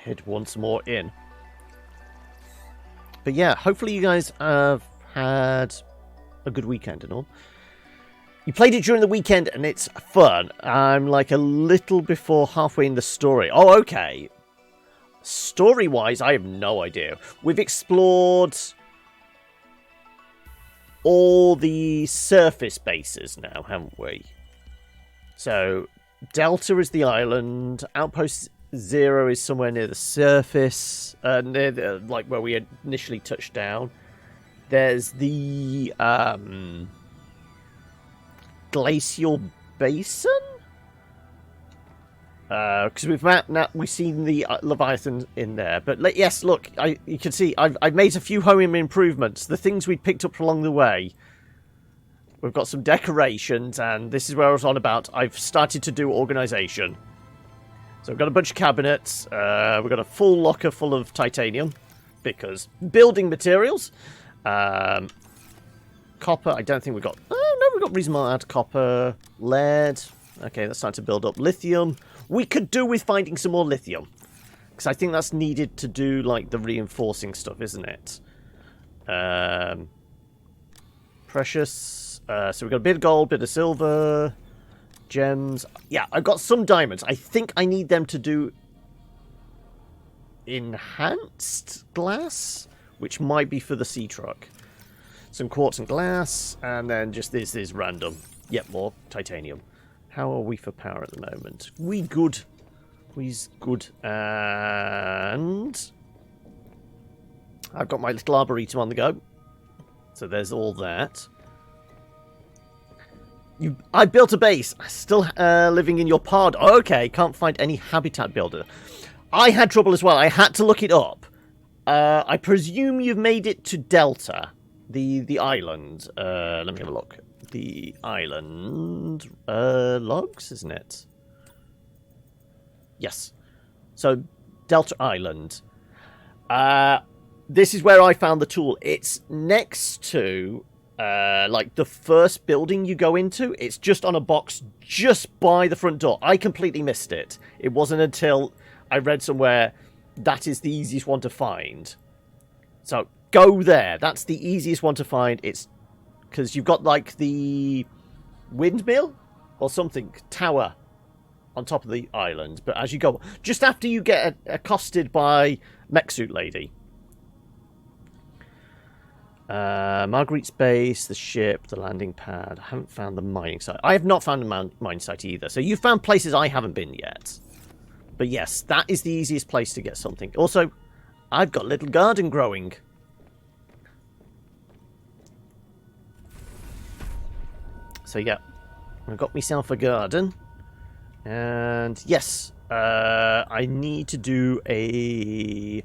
head once more in. But yeah, hopefully you guys have had a good weekend and all. You played it during the weekend and it's fun. I'm like a little before halfway in the story. Oh, okay. Story-wise, I have no idea. We've explored all the surface bases now, haven't we? So, Delta is the island. Outpost 0 is somewhere near the surface, near the, like where we had initially touched down. There's the glacial basin, because we've seen the Leviathan in there. But yes, look, you can see I've made a few home improvements. The things we picked up along the way. We've got some decorations, and this is where I was on about. I've started to do organisation. So I've got a bunch of cabinets. We've got a full locker full of titanium, because building materials. Copper, I don't think we've got... Oh, no, we've got reasonable amount of copper. Lead. Okay, that's starting to build up. Lithium. We could do with finding some more lithium. Because I think that's needed to do, like, the reinforcing stuff, isn't it? Precious. So we've got a bit of gold, bit of silver. Gems. Yeah, I've got some diamonds. I think I need them to do enhanced glass, which might be for the sea truck. Some quartz and glass, and then just this is random. Yep, more titanium. How are we for power at the moment? We good. We's good. And I've got my little arboretum on the go. So there's all that. I built a base. Still living in your pod. Okay, can't find any habitat builder. I had trouble as well. I had to look it up. I presume you've made it to Delta. The island. Let me have a look. The island. Logs, isn't it? Yes. So, Delta Island. This is where I found the tool. It's next to, like, the first building you go into. It's just on a box just by the front door. I completely missed it. It wasn't until I read somewhere that is the easiest one to find. So, go there. That's the easiest one to find. It's because you've got, like, the windmill or something, tower on top of the island. But as you go, just after you get accosted by mech suit lady. Marguerit's base, the ship, the landing pad. I haven't found the mining site. I have not found the mining site either. So you found places I haven't been yet. But yes, that is the easiest place to get something. Also, I've got a little garden growing. So yeah, I've got myself a garden. And yes, I need to do a...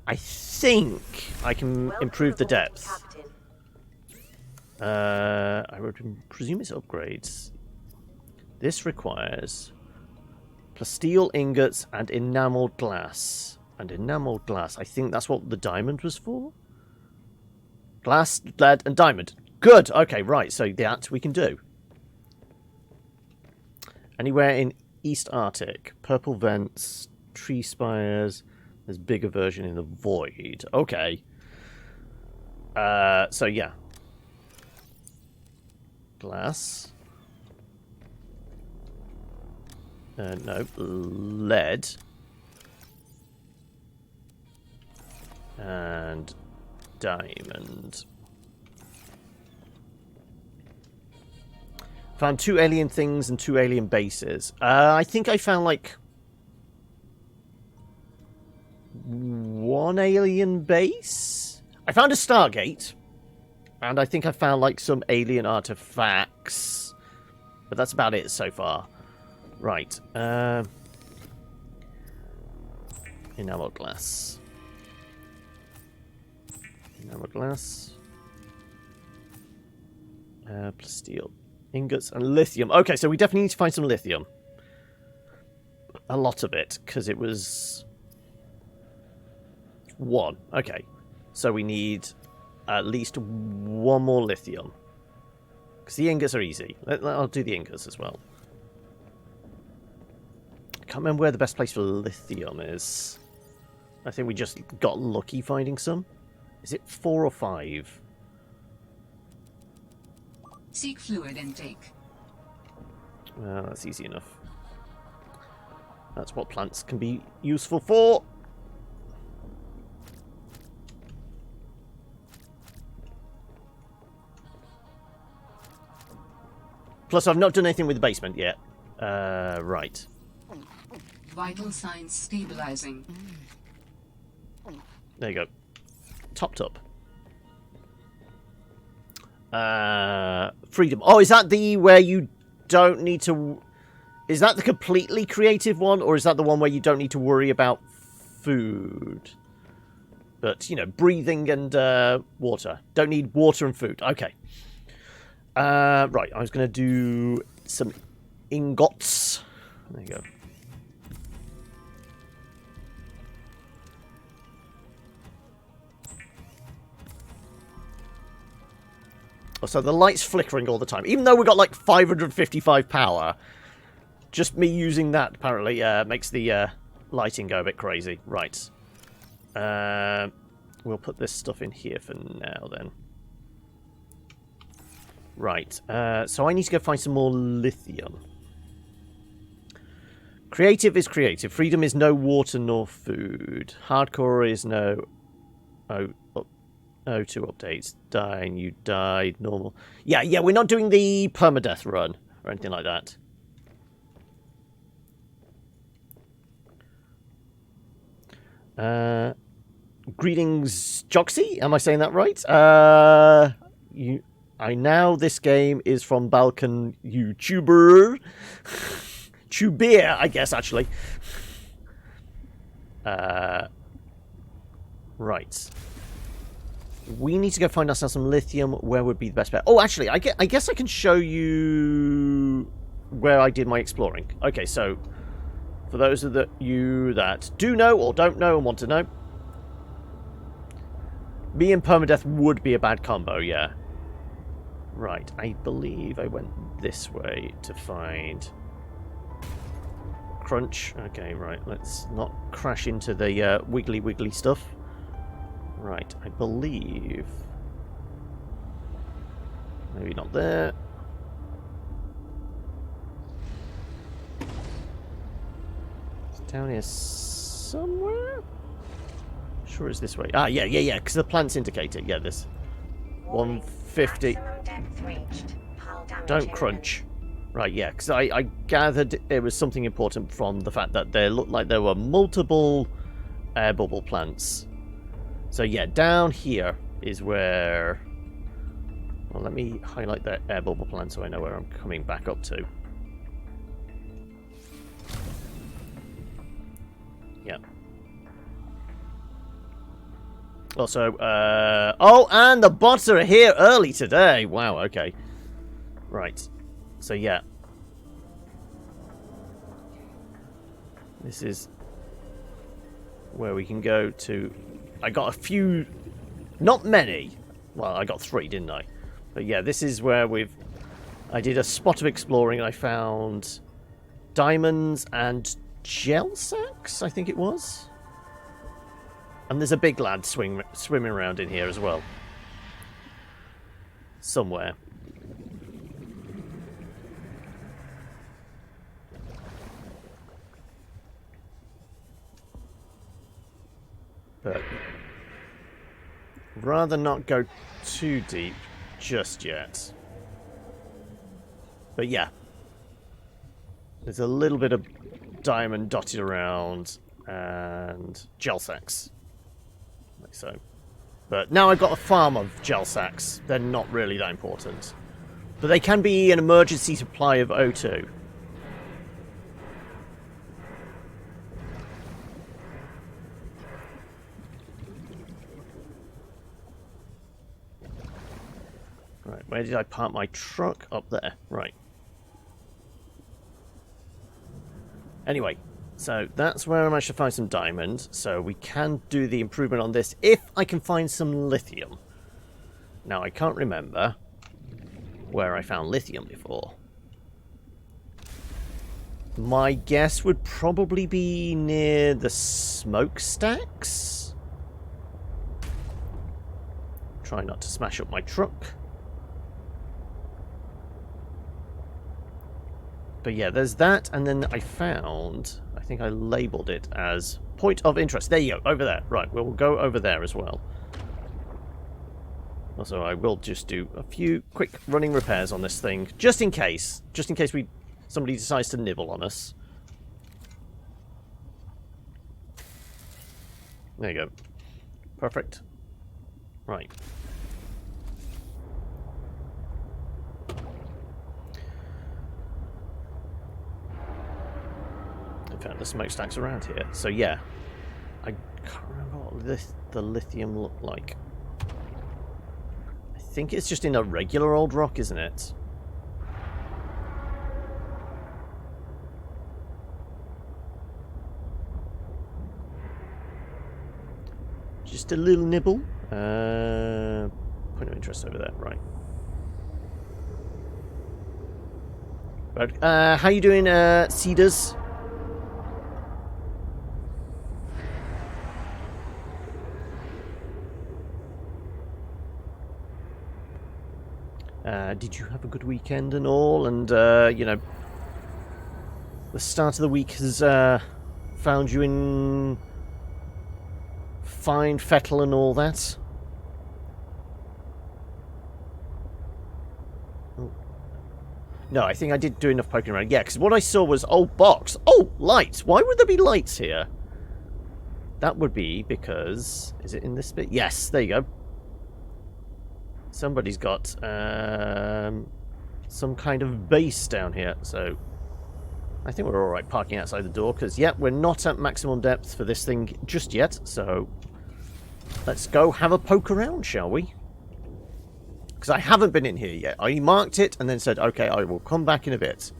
I think I can improve the depth. I would presume it's upgrades. This requires plasteel ingots and enameled glass. And enameled glass, I think that's what the diamond was for? Glass, lead, and diamond. Good! Okay, right, so that we can do. Anywhere in East Arctic. Purple vents, tree spires. There's bigger version in the void. Okay. So yeah. Glass. No. Lead. And diamond. Found 2 alien things and 2 alien bases. I think I found like 1 alien base. I found a Stargate. And I think I found like some alien artifacts. But that's about it so far. Right. Enamel glass. Enamel glass. Plasteel. Ingots and lithium. Okay, so we definitely need to find some lithium. A lot of it, because it was 1. Okay. So we need at least 1 more lithium. Because the ingots are easy. I'll do the ingots as well. Can't remember where the best place for lithium is. I think we just got lucky finding some. Is it 4 or 5? Seek fluid intake. Well, that's easy enough. That's what plants can be useful for. Plus, I've not done anything with the basement yet. Right. Vital signs stabilizing. There you go. Topped up. Freedom. Oh, is that the where you don't need to... Is that the completely creative one, or is that the one where you don't need to worry about food? But, you know, breathing and water. Don't need water and food. Okay. Right, I was going to do some ingots. There you go. Oh, so the light's flickering all the time. Even though we've got like 555 power, just me using that apparently makes the lighting go a bit crazy. Right. We'll put this stuff in here for now then. Right. So I need to go find some more lithium. Creative is creative. Freedom is no water nor food. Hardcore is no... Oh, O2 updates. Dying, you died. Normal. Yeah, we're not doing the permadeath run or anything like that. Greetings, Joxy. Am I saying that right? I know this game is from Balkan YouTuber. Tubeer, I guess, actually. Right. We need to go find ourselves some lithium. Where would be the best bet? Oh, actually, I guess I can show you where I did my exploring. Okay, so for those of you that do know or don't know and want to know, me and permadeath would be a bad combo, yeah. Right, I believe I went this way to find Crunch. Okay, right, let's not crash into the wiggly stuff. Right, I believe... Maybe not there. It's down here somewhere? Sure it's this way. Ah, yeah, because the plants indicate it. Yeah, this. 150. Don't crunch. Right, yeah, because I gathered it was something important from the fact that there looked like there were multiple air bubble plants. So yeah, down here is where... Well, let me highlight that air bubble plant so I know where I'm coming back up to. Yeah. Also, oh, and the bots are here early today. Wow, okay. Right. So yeah. This is where we can go to... I got a few... Not many. Well, I got 3, didn't I? But yeah, this is where I did a spot of exploring and I found diamonds and gel sacks, I think it was. And there's a big lad swimming around in here as well. Somewhere. But rather not go too deep just yet. But yeah. There's a little bit of diamond dotted around and gel sacks. Like so. But now I've got a farm of gel sacks. They're not really that important. But they can be an emergency supply of O2. Right, where did I park my truck? Up there. Right. Anyway, so that's where I managed to find some diamonds. So we can do the improvement on this if I can find some lithium. Now, I can't remember where I found lithium before. My guess would probably be near the smokestacks. Try not to smash up my truck. But yeah, there's that, and then I found, I think I labelled it as point of interest. There you go, over there. Right, we'll go over there as well. Also, I will just do a few quick running repairs on this thing, just in case somebody decides to nibble on us. There you go. Perfect. Right. I found the smokestacks around here. So yeah, I can't remember what the lithium looked like. I think it's just in a regular old rock, isn't it? Just a little nibble. Point of interest over there, right. But, how you doing, Cedars? Did you have a good weekend and all? And, you know, the start of the week has found you in fine fettle and all that? Oh. No, I think I did do enough poking around. Yeah, because what I saw was, oh, box. Oh, lights. Why would there be lights here? That would be because... Is it in this bit? Yes, there you go. Somebody's got some kind of base down here, so I think we're alright parking outside the door, because, yeah, we're not at maximum depth for this thing just yet, so let's go have a poke around, shall we? Because I haven't been in here yet. I marked it and then said, okay, I will come back in a bit.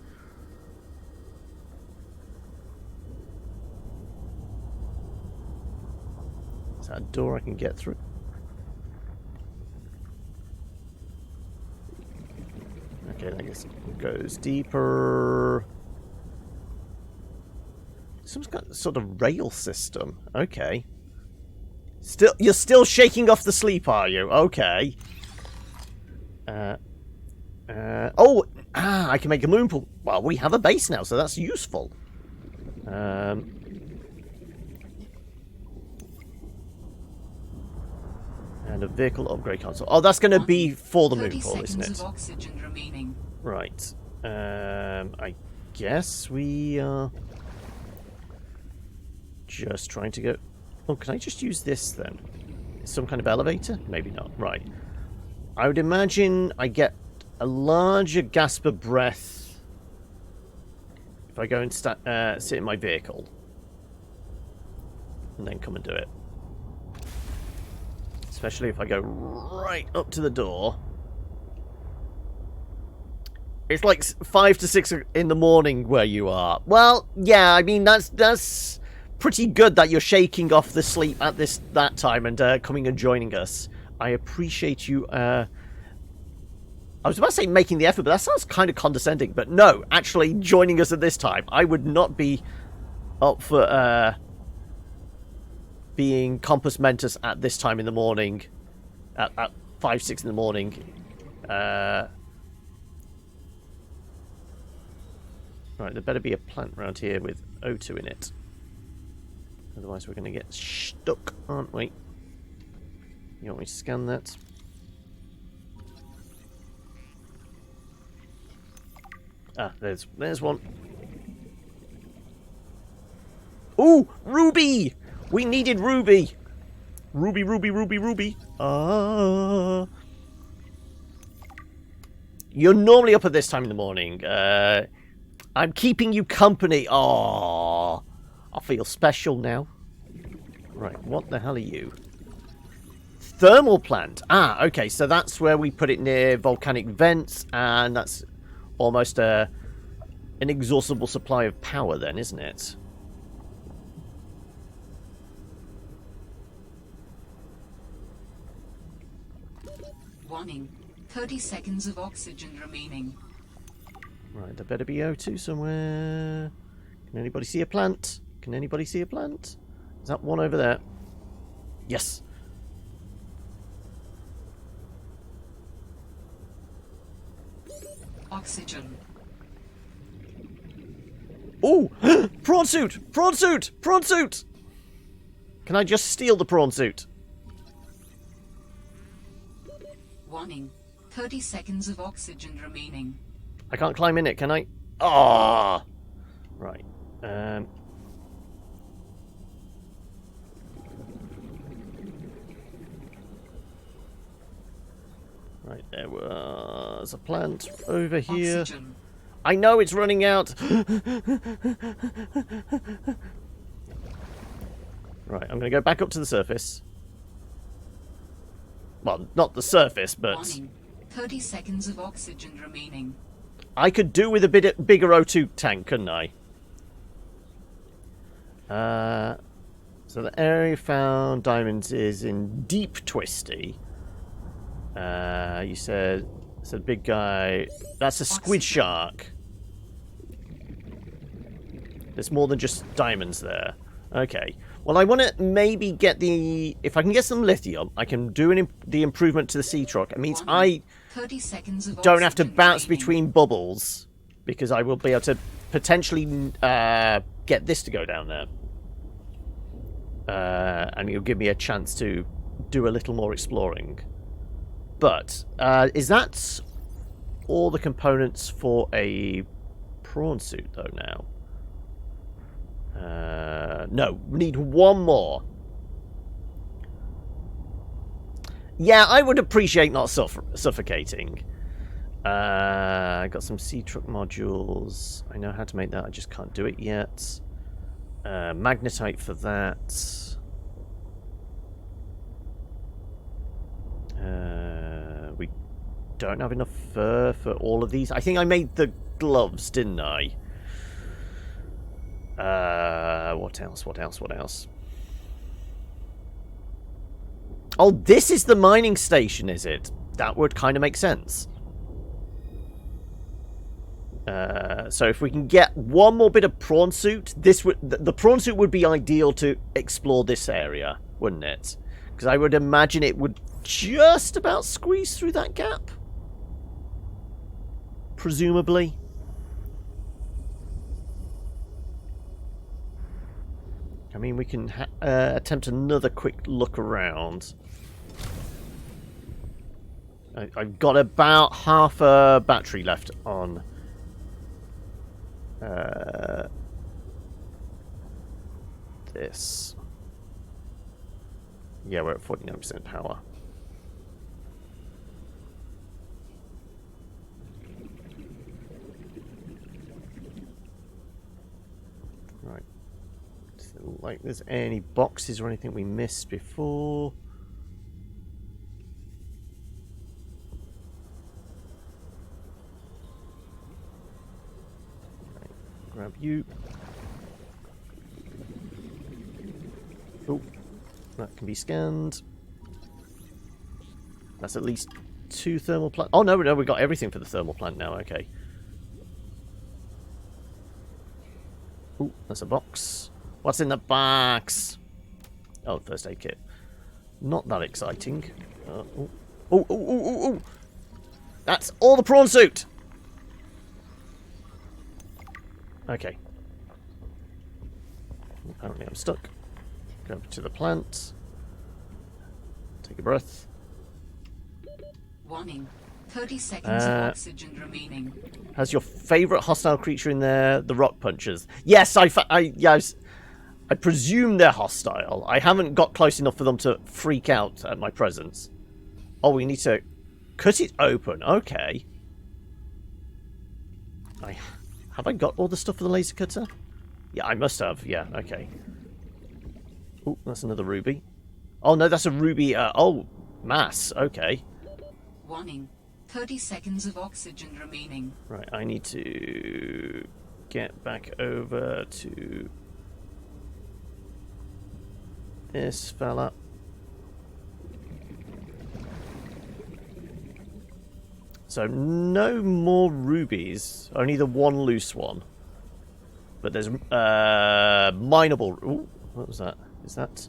Is that a door I can get through? Okay, I guess it goes deeper. Some sort of rail system. Okay. You're still shaking off the sleep, are you? Okay. I can make a moon pool. Well, we have a base now, so that's useful. And a vehicle upgrade console. Oh, that's going to be for the moon pool, isn't it? Of oxygen remaining. Right. I guess we are just trying to go... Oh, can I just use this then? Some kind of elevator? Maybe not. Right. I would imagine I get a larger gasp of breath if I go and sit in my vehicle. And then come and do it. Especially if I go right up to the door. It's like 5 to 6 in the morning where you are. Well, yeah, I mean, that's pretty good that you're shaking off the sleep at that time and coming and joining us. I appreciate you. I was about to say making the effort, but that sounds kind of condescending. But no, actually joining us at this time. I would not be up for being compos mentis at this time in the morning, at 5, 6 in the morning. Right, there better be a plant around here with O2 in it. Otherwise we're going to get stuck, aren't we? You want me to scan that? Ah, there's one. Ooh, Ruby! We needed Ruby! Ruby, Ruby, Ruby, Ruby. Ah. You're normally up at this time in the morning. I'm keeping you company. Oh, I feel special now. Right, what the hell are you? Thermal plant. Ah, okay, so that's where we put it near volcanic vents, and that's almost an inexhaustible supply of power then, isn't it? Warning. 30 seconds of oxygen remaining. Right, there better be O2 somewhere. Can anybody see a plant? Can anybody see a plant? Is that one over there? Yes. Oxygen. Oh! Prawn suit! Prawn suit! Prawn suit! Can I just steal the prawn suit? Warning. 30 seconds of oxygen remaining. I can't climb in it, can I? Ah! Right. Right, there was a plant over here. Oxygen. I know it's running out! Right, I'm going to go back up to the surface. Well, not the surface, but... Warning. 30 seconds of oxygen remaining. I could do with a bit bigger O2 tank, couldn't I? So the area found diamonds is in Deep Twisty. You said it's a big guy. That's a squid shark. There's more than just diamonds there. Okay. Well, I want to maybe get the... If I can get some lithium, I can do the improvement to the sea truck. It means I 30 seconds of don't have to oxygen bounce remaining. between bubbles, because I will be able to potentially get this to go down there. And it'll give me a chance to do a little more exploring. But, is that all the components for a prawn suit, though, now? No, we need one more. Yeah, I would appreciate not suffocating. I got some sea truck modules. I know how to make that, I just can't do it yet. Magnetite for that. We don't have enough fur for all of these. I think I made the gloves, didn't I? What else? What else? What else? Oh, this is the mining station, is it? That would kind of make sense. So if we can get one more bit of prawn suit, this would the prawn suit would be ideal to explore this area, wouldn't it? Because I would imagine it would just about squeeze through that gap. Presumably. I mean, we can attempt another quick look around. I've got about half a battery left on this. Yeah, we're at 49% power. Right. Doesn't look like there's any boxes or anything we missed before. Right. Grab you. Oh. That can be scanned. That's at least 2 thermal plant. Oh, no, we got everything for the thermal plant now. Okay. Ooh, that's a box. What's in the box? Oh, first aid kit. Not that exciting. Oh. That's all the prawn suit! Okay. Apparently I'm stuck. Go over to the plant. Take a breath. Warning. 30 seconds of oxygen remaining. Has your favourite hostile creature in there the rock punchers? Yes, I presume they're hostile. I haven't got close enough for them to freak out at my presence. Oh, we need to cut it open. Okay. Have I got all the stuff for the laser cutter? Yeah, I must have. Yeah, okay. Oh, that's another ruby. Oh, no, that's a ruby. Oh, mass. Okay. Warning. 30 seconds of oxygen remaining. Right, I need to get back over to this fella. So, no more rubies. Only the one loose one. But there's mineable. Ooh, what was that? Is that?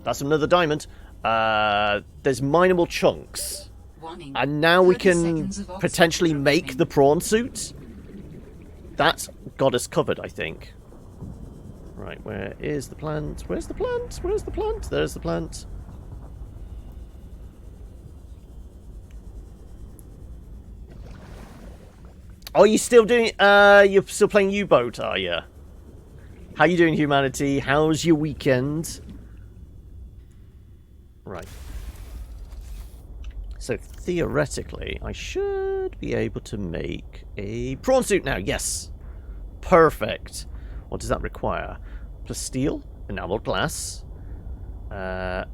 That's another diamond. There's mineable chunks, Warning. and now we 30 can seconds of oxygen potentially make remaining. the prawn suit. That's got us covered, I think. Right, where is the plant? Where's the plant? Where's the plant? There's the plant. Oh, you still doing? You're still playing U-boat, are you? How you doing, humanity? How's your weekend? Right. So theoretically, I should be able to make a prawn suit now. Yes, perfect. What does that require? Plus steel, enameled glass. Well.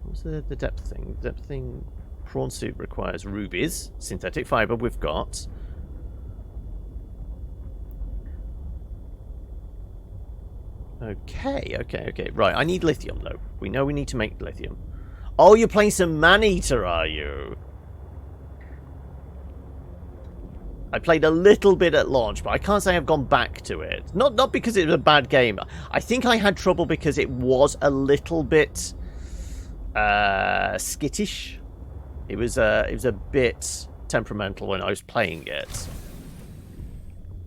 What's the depth thing? The depth thing, prawn suit requires rubies, synthetic fiber we've got. Okay. Right, I need lithium though. We know we need to make lithium. Oh, you're playing some Man-Eater, are you? I played a little bit at launch, but I can't say I've gone back to it. Not because it was a bad game. I think I had trouble because it was a little bit skittish. It was a bit temperamental when I was playing it.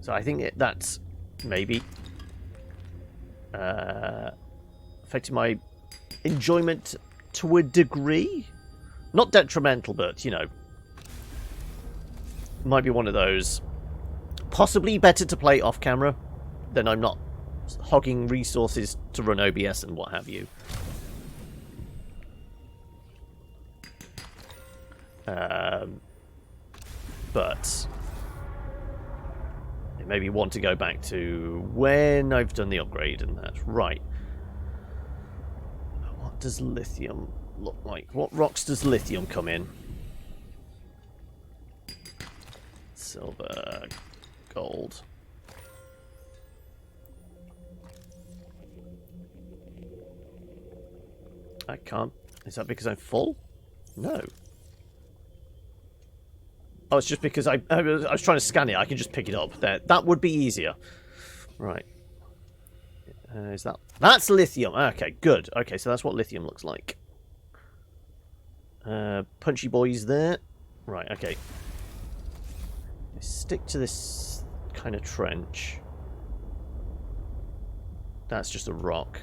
So I think that's maybe affected my enjoyment to a degree. Not detrimental, but you know, might be one of those. Possibly better to play off camera, then I'm not hogging resources to run OBS and what have you. But it made me want to go back to when I've done the upgrade and that. Right. What does lithium look like? What rocks does lithium come in? Silver, gold. I can't. Is that because I'm full? No. Oh, it's just because I was trying to scan it. I can just pick it up. There, that would be easier. Right. Is that... That's lithium. Okay, good. Okay, so that's what lithium looks like. Punchy boys there. Right, okay. Stick to this kind of trench. That's just a rock.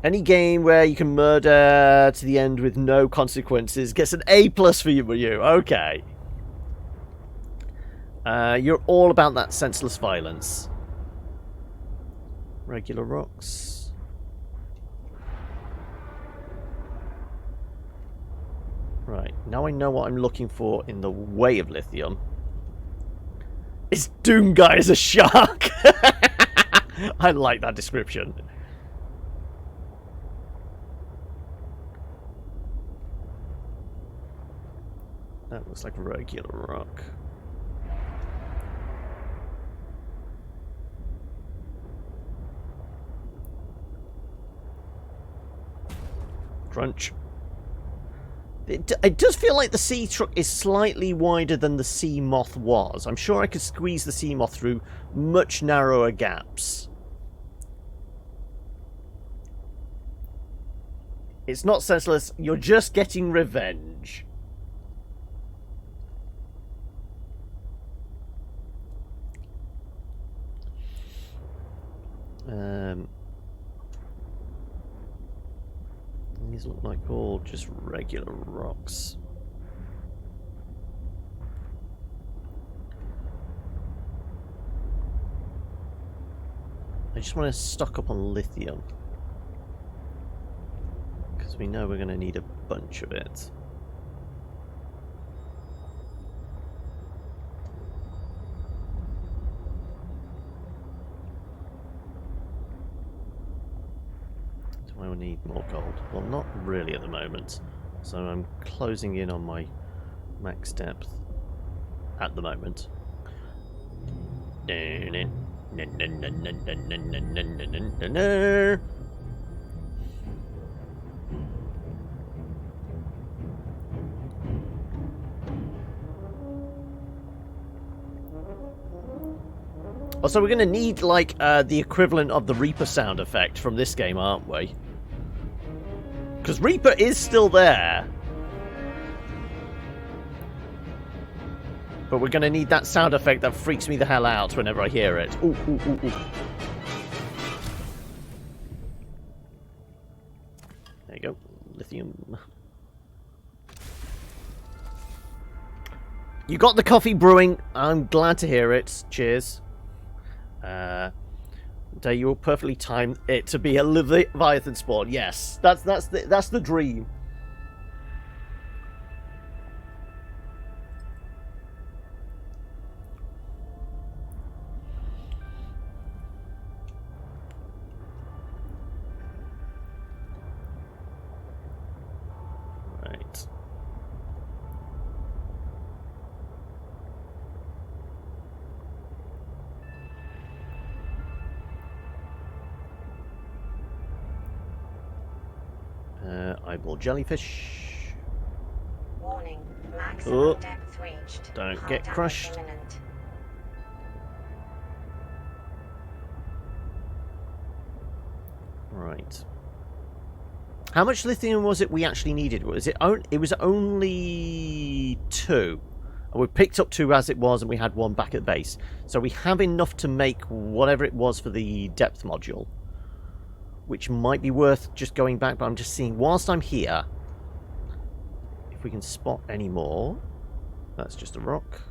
Any game where you can murder to the end with no consequences gets an A+ for you. Okay. You're all about that senseless violence. Regular rocks. Right, now I know what I'm looking for in the way of lithium. It's Doom Guy as a shark! I like that description. That looks like regular rock. Crunch. It does feel like the sea truck is slightly wider than the sea moth was. I'm sure I could squeeze the sea moth through much narrower gaps. It's not senseless. You're just getting revenge. These look like all just regular rocks. I just want to stock up on lithium, because we know we're going to need a bunch of it. I will need more gold. Well, not really at the moment. So I'm closing in on my max depth at the moment. Also, we're going to need, like, the equivalent of the Reaper sound effect from this game, aren't we? Because Reaper is still there. But we're going to need that sound effect that freaks me the hell out whenever I hear it. Ooh, ooh, ooh, ooh. There you go. Lithium. You got the coffee brewing. I'm glad to hear it. Cheers. You will perfectly time it to be a Leviathan spawn. Yes, that's the dream. Right. Eyeball jellyfish. Warning, maximum depth reached. Don't Hard get damage crushed. imminent. Right. How much lithium was it we actually needed? Was it? It was only 2. We picked up 2 as it was, and we had 1 back at base. So we have enough to make whatever it was for the depth module, which might be worth just going back. But I'm just seeing, whilst I'm here, if we can spot any more. That's just a rock.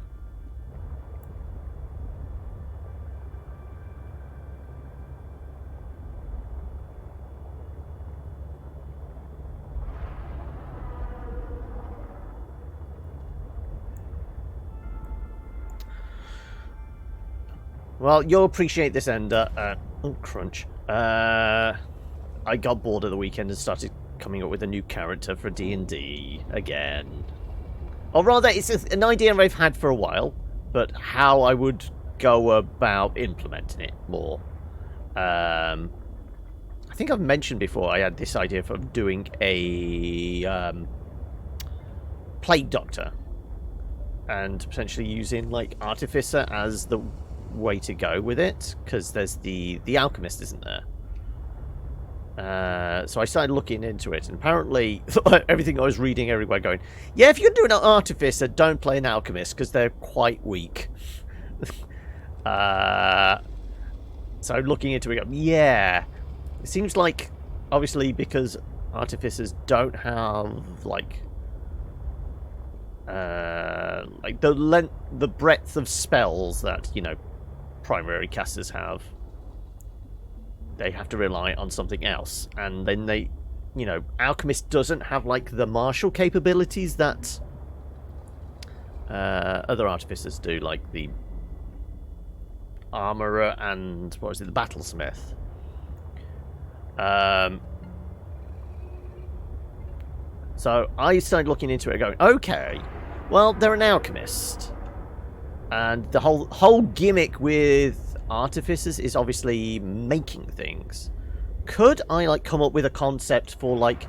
Well, you'll appreciate this, Ender. Crunch. I got bored of the weekend and started coming up with a new character for D&D again. Or rather, it's an idea I've had for a while, but how I would go about implementing it more. I think I've mentioned before I had this idea for doing a plague doctor, and potentially using like artificer as the way to go with it, because there's the alchemist, isn't there? So I started looking into it, and apparently everything I was reading everywhere going, yeah, if you're doing an artificer, don't play an alchemist because they're quite weak. So looking into it, yeah, it seems like obviously because artificers don't have like the breadth of spells that, you know, primary casters have. They have to rely on something else, and then they, you know, alchemist doesn't have like the martial capabilities that other artificers do, like the armorer and what was it, the battlesmith. So I started looking into it, going, okay, well, they're an alchemist, and the whole gimmick with artificers is obviously making things. Could I like come up with a concept for like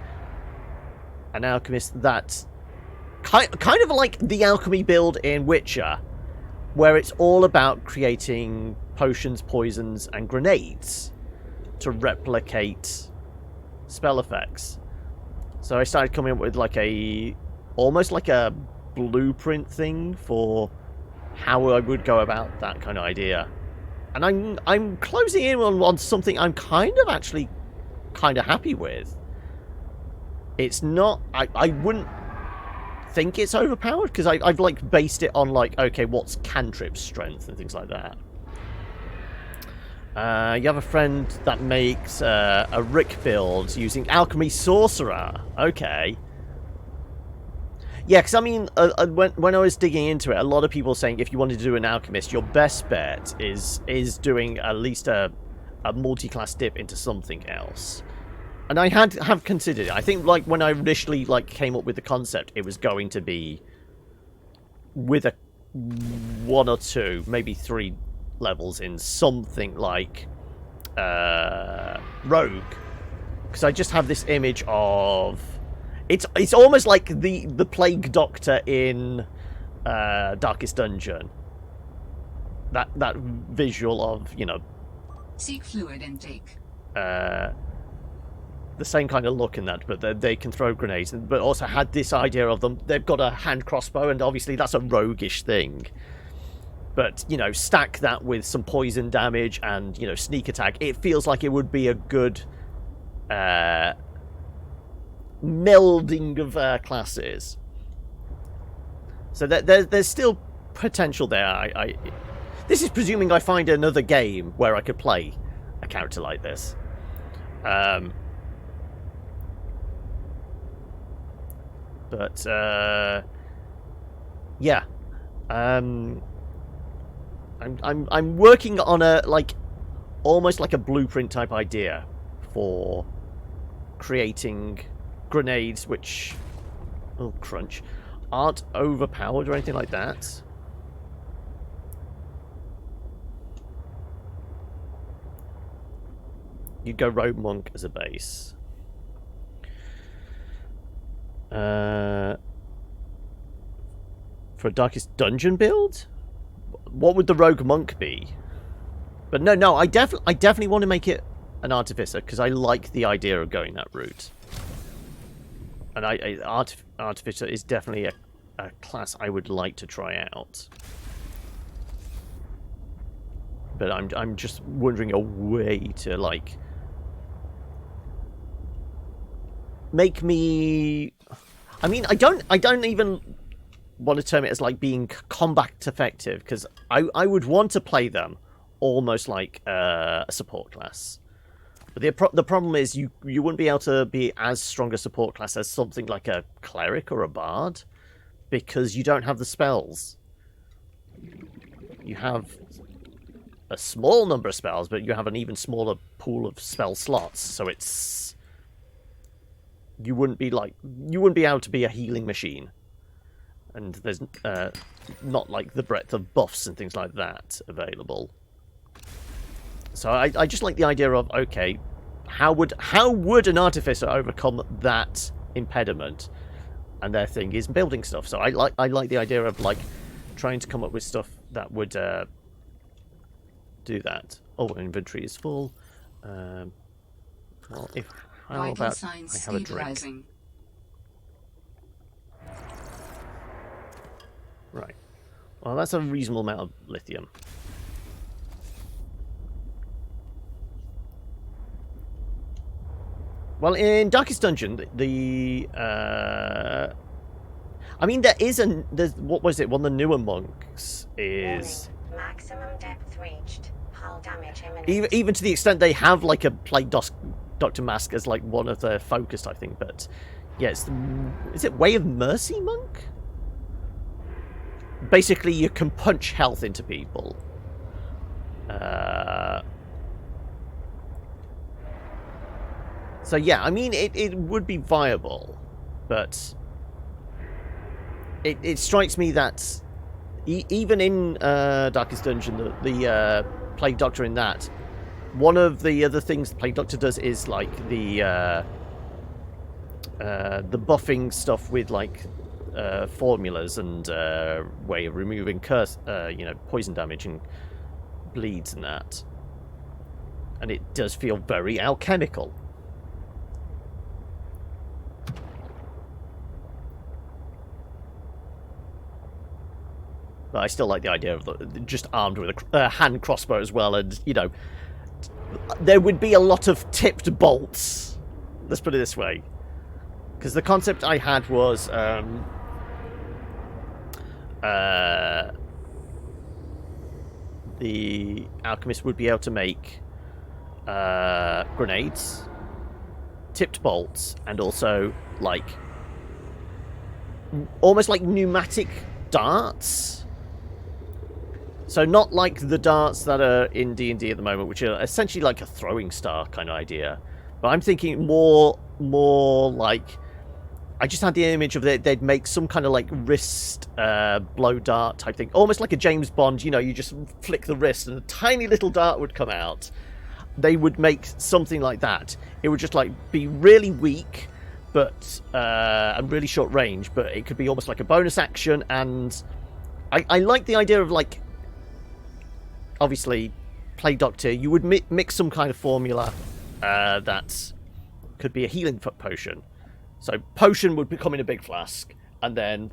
an alchemist that's kind of like the alchemy build in Witcher, where it's all about creating potions, poisons, and grenades to replicate spell effects? So I started coming up with like almost like a blueprint thing for how I would go about that kind of idea. And I'm closing in on something I'm kind of happy with. It's not, I wouldn't think it's overpowered, because I've like based it on like, okay, what's cantrip strength and things like that. You have a friend that makes a Rick build using alchemy sorcerer. Okay. Yeah, because I mean, when I was digging into it, a lot of people saying if you wanted to do an alchemist, your best bet is doing at least a multi-class dip into something else. And I have considered it. I think like when I initially like came up with the concept, it was going to be with a 1 or 2, maybe 3 levels in something like rogue, because I just have this image of it's almost like the plague doctor in Darkest Dungeon. that visual of, you know, Seek fluid intake. the same kind of look in that, but they can throw grenades, but also had this idea of them. They've got a hand crossbow, and obviously that's a roguish thing. But, you know, stack that with some poison damage and, you know, sneak attack. It feels like it would be a good melding of classes. So there's still potential there. This is presuming I find another game where I could play a character like this. Yeah. I'm working on a, like, almost like a blueprint type idea for creating grenades which, oh crunch, aren't overpowered or anything like that. You go rogue monk as a base. For a darkest dungeon build? What would the rogue monk be? But no, I definitely want to make it an artificer, because I like the idea of going that route. And artificer is definitely a class I would like to try out. But I'm just wondering a way to, like, make me... I mean, I don't even want to term it as, like, being combat effective, because I would want to play them almost like a support class. But the problem is you wouldn't be able to be as strong a support class as something like a cleric or a bard, because you don't have the spells. You have a small number of spells, but you have an even smaller pool of spell slots, so it's... You wouldn't be able to be a healing machine. And there's not, like, the breadth of buffs and things like that available. So I just like the idea of, okay, how would an artificer overcome that impediment? And their thing is building stuff. So I like the idea of, like, trying to come up with stuff that would do that. Oh, inventory is full. Well, how about I have a drink? Right. Well, that's a reasonable amount of lithium. Well, in Darkest Dungeon, I mean, there's what was it? One of the newer monks is maximum depth reached. Hull damage imminent. Even to the extent they have, like, a Plague Doctor Mask as, like, one of their focus, I think. But yeah, is it Way of Mercy monk? Basically, you can punch health into people. So yeah, I mean, it would be viable, but it strikes me that even in Darkest Dungeon, the Plague Doctor in that, one of the other things the Plague Doctor does is, like, the buffing stuff with, like, formulas and way of removing poison damage and bleeds and that, and it does feel very alchemical. But I still like the idea of just armed with a hand crossbow as well, and, you know, there would be a lot of tipped bolts. Let's put it this way. Because the concept I had was the alchemist would be able to make grenades, tipped bolts, and also, like, almost like pneumatic darts. So not like the darts that are in D&D at the moment, which are essentially like a throwing star kind of idea. But I'm thinking more like... I just had the image of they'd make some kind of, like, wrist blow dart type thing. Almost like a James Bond, you know, you just flick the wrist and a tiny little dart would come out. They would make something like that. It would just, like, be really weak, but and really short range, but it could be almost like a bonus action. And I like the idea of, like, obviously play Doctor, you would mix some kind of formula that could be a healing potion. So potion would become in a big flask, and then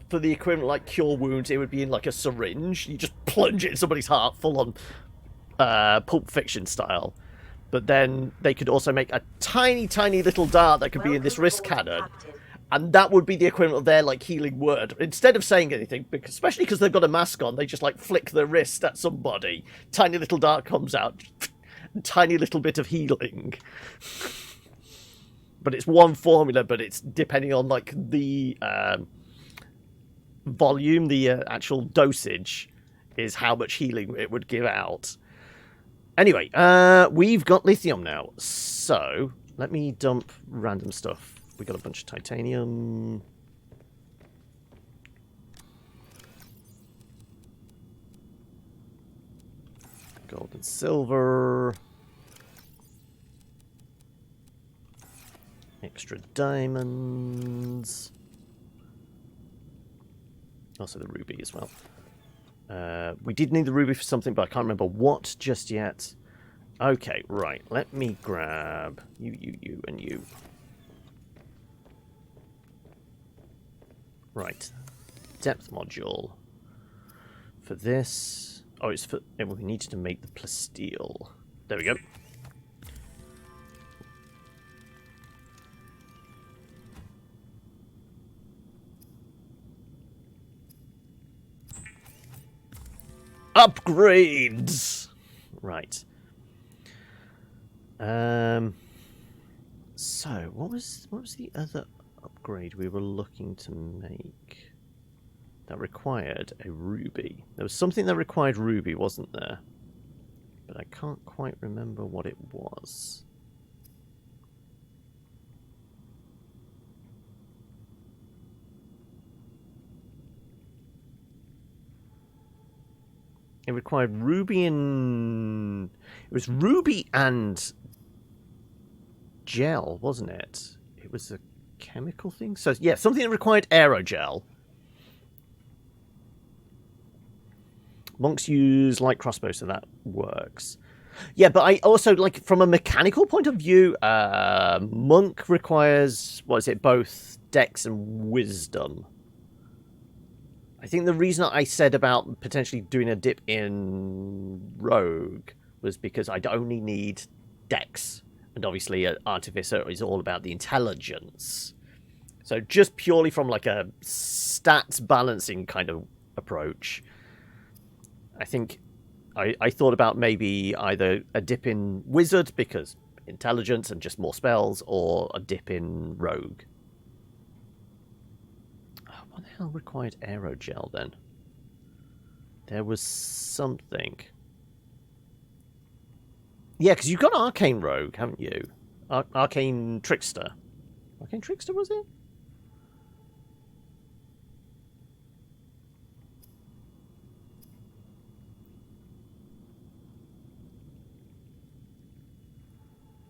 for the equivalent like cure wounds, it would be in like a syringe. You just plunge it in somebody's heart, full on Pulp Fiction style. But then they could also make a tiny, tiny little dart that could be in this wrist cannon. And that would be the equivalent of their, like, healing word. Instead of saying anything, especially because they've got a mask on, they just, like, flick their wrist at somebody. Tiny little dart comes out. Tiny little bit of healing. But it's one formula, but it's depending on, like, the volume, the actual dosage, is how much healing it would give out. Anyway, we've got lithium now, so let me dump random stuff. We got a bunch of titanium. Gold and silver. Extra diamonds. Also the ruby as well. We did need the ruby for something, but I can't remember what just yet. Okay, right. Let me grab you, and you. Right. Depth module. For this... Oh, it's for... We needed to make the plasteel. There we go. Upgrades! Right. So, what was the other upgrade we were looking to make that required a ruby? There was something that required ruby, wasn't there? But I can't quite remember what it was. It required ruby and... It was ruby and gel, wasn't it? It was a chemical thing? So, yeah, something that required aerogel. Monks use light crossbows, so that works. Yeah, but I also, like, from a mechanical point of view, monk requires, what is it, both dex and wisdom. I think the reason I said about potentially doing a dip in rogue was because I'd only need dex. And obviously, artificer is all about the intelligence. So just purely from like a stats balancing kind of approach, I think I thought about maybe either a dip in wizard because intelligence and just more spells, or a dip in rogue. What the hell required aerogel then? There was something. Yeah, because you've got Arcane Rogue, haven't you? Arcane Trickster. Arcane Trickster, was it?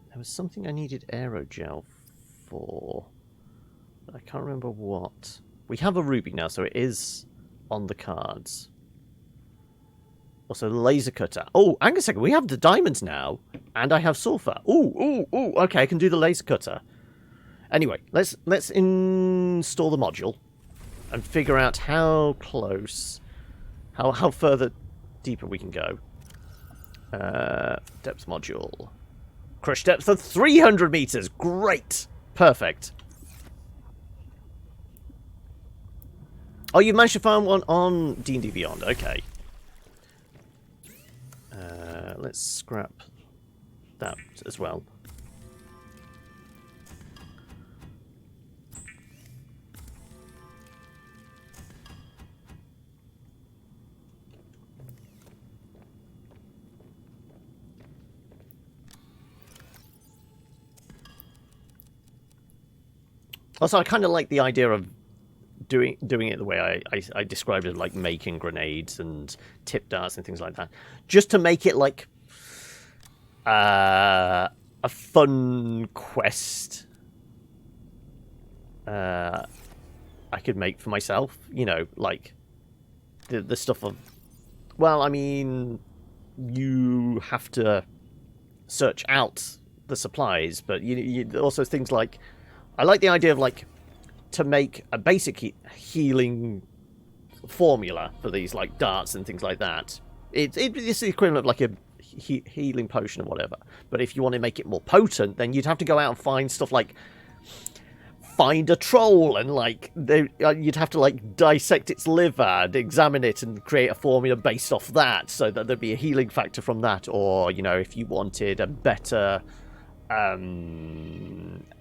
There was something I needed aerogel for. But I can't remember what. We have a ruby now, so it is on the cards. Also, the laser cutter. Oh, hang on a second. We have the diamonds now, and I have sulfur. Ooh. Okay, I can do the laser cutter. Anyway, let's install the module and figure out how close, how further deeper we can go. Depth module. Crush depth of 300 meters. Great. Perfect. Oh, you managed to find one on D&D Beyond. Okay. Let's scrap that as well. Also, I kind of like the idea of doing it the way I described it, like making grenades and tip darts and things like that, just to make it like a fun quest I could make for myself. You know, like the stuff of, well, I mean, you have to search out the supplies, but you also things like, I like the idea of like to make a basic healing formula for these like darts and things like that. It's the equivalent of like a healing potion or whatever. But if you want to make it more potent, then you'd have to go out and find stuff like find a troll and like you'd have to like dissect its liver and examine it and create a formula based off that, so that there'd be a healing factor from that. Or if you wanted a better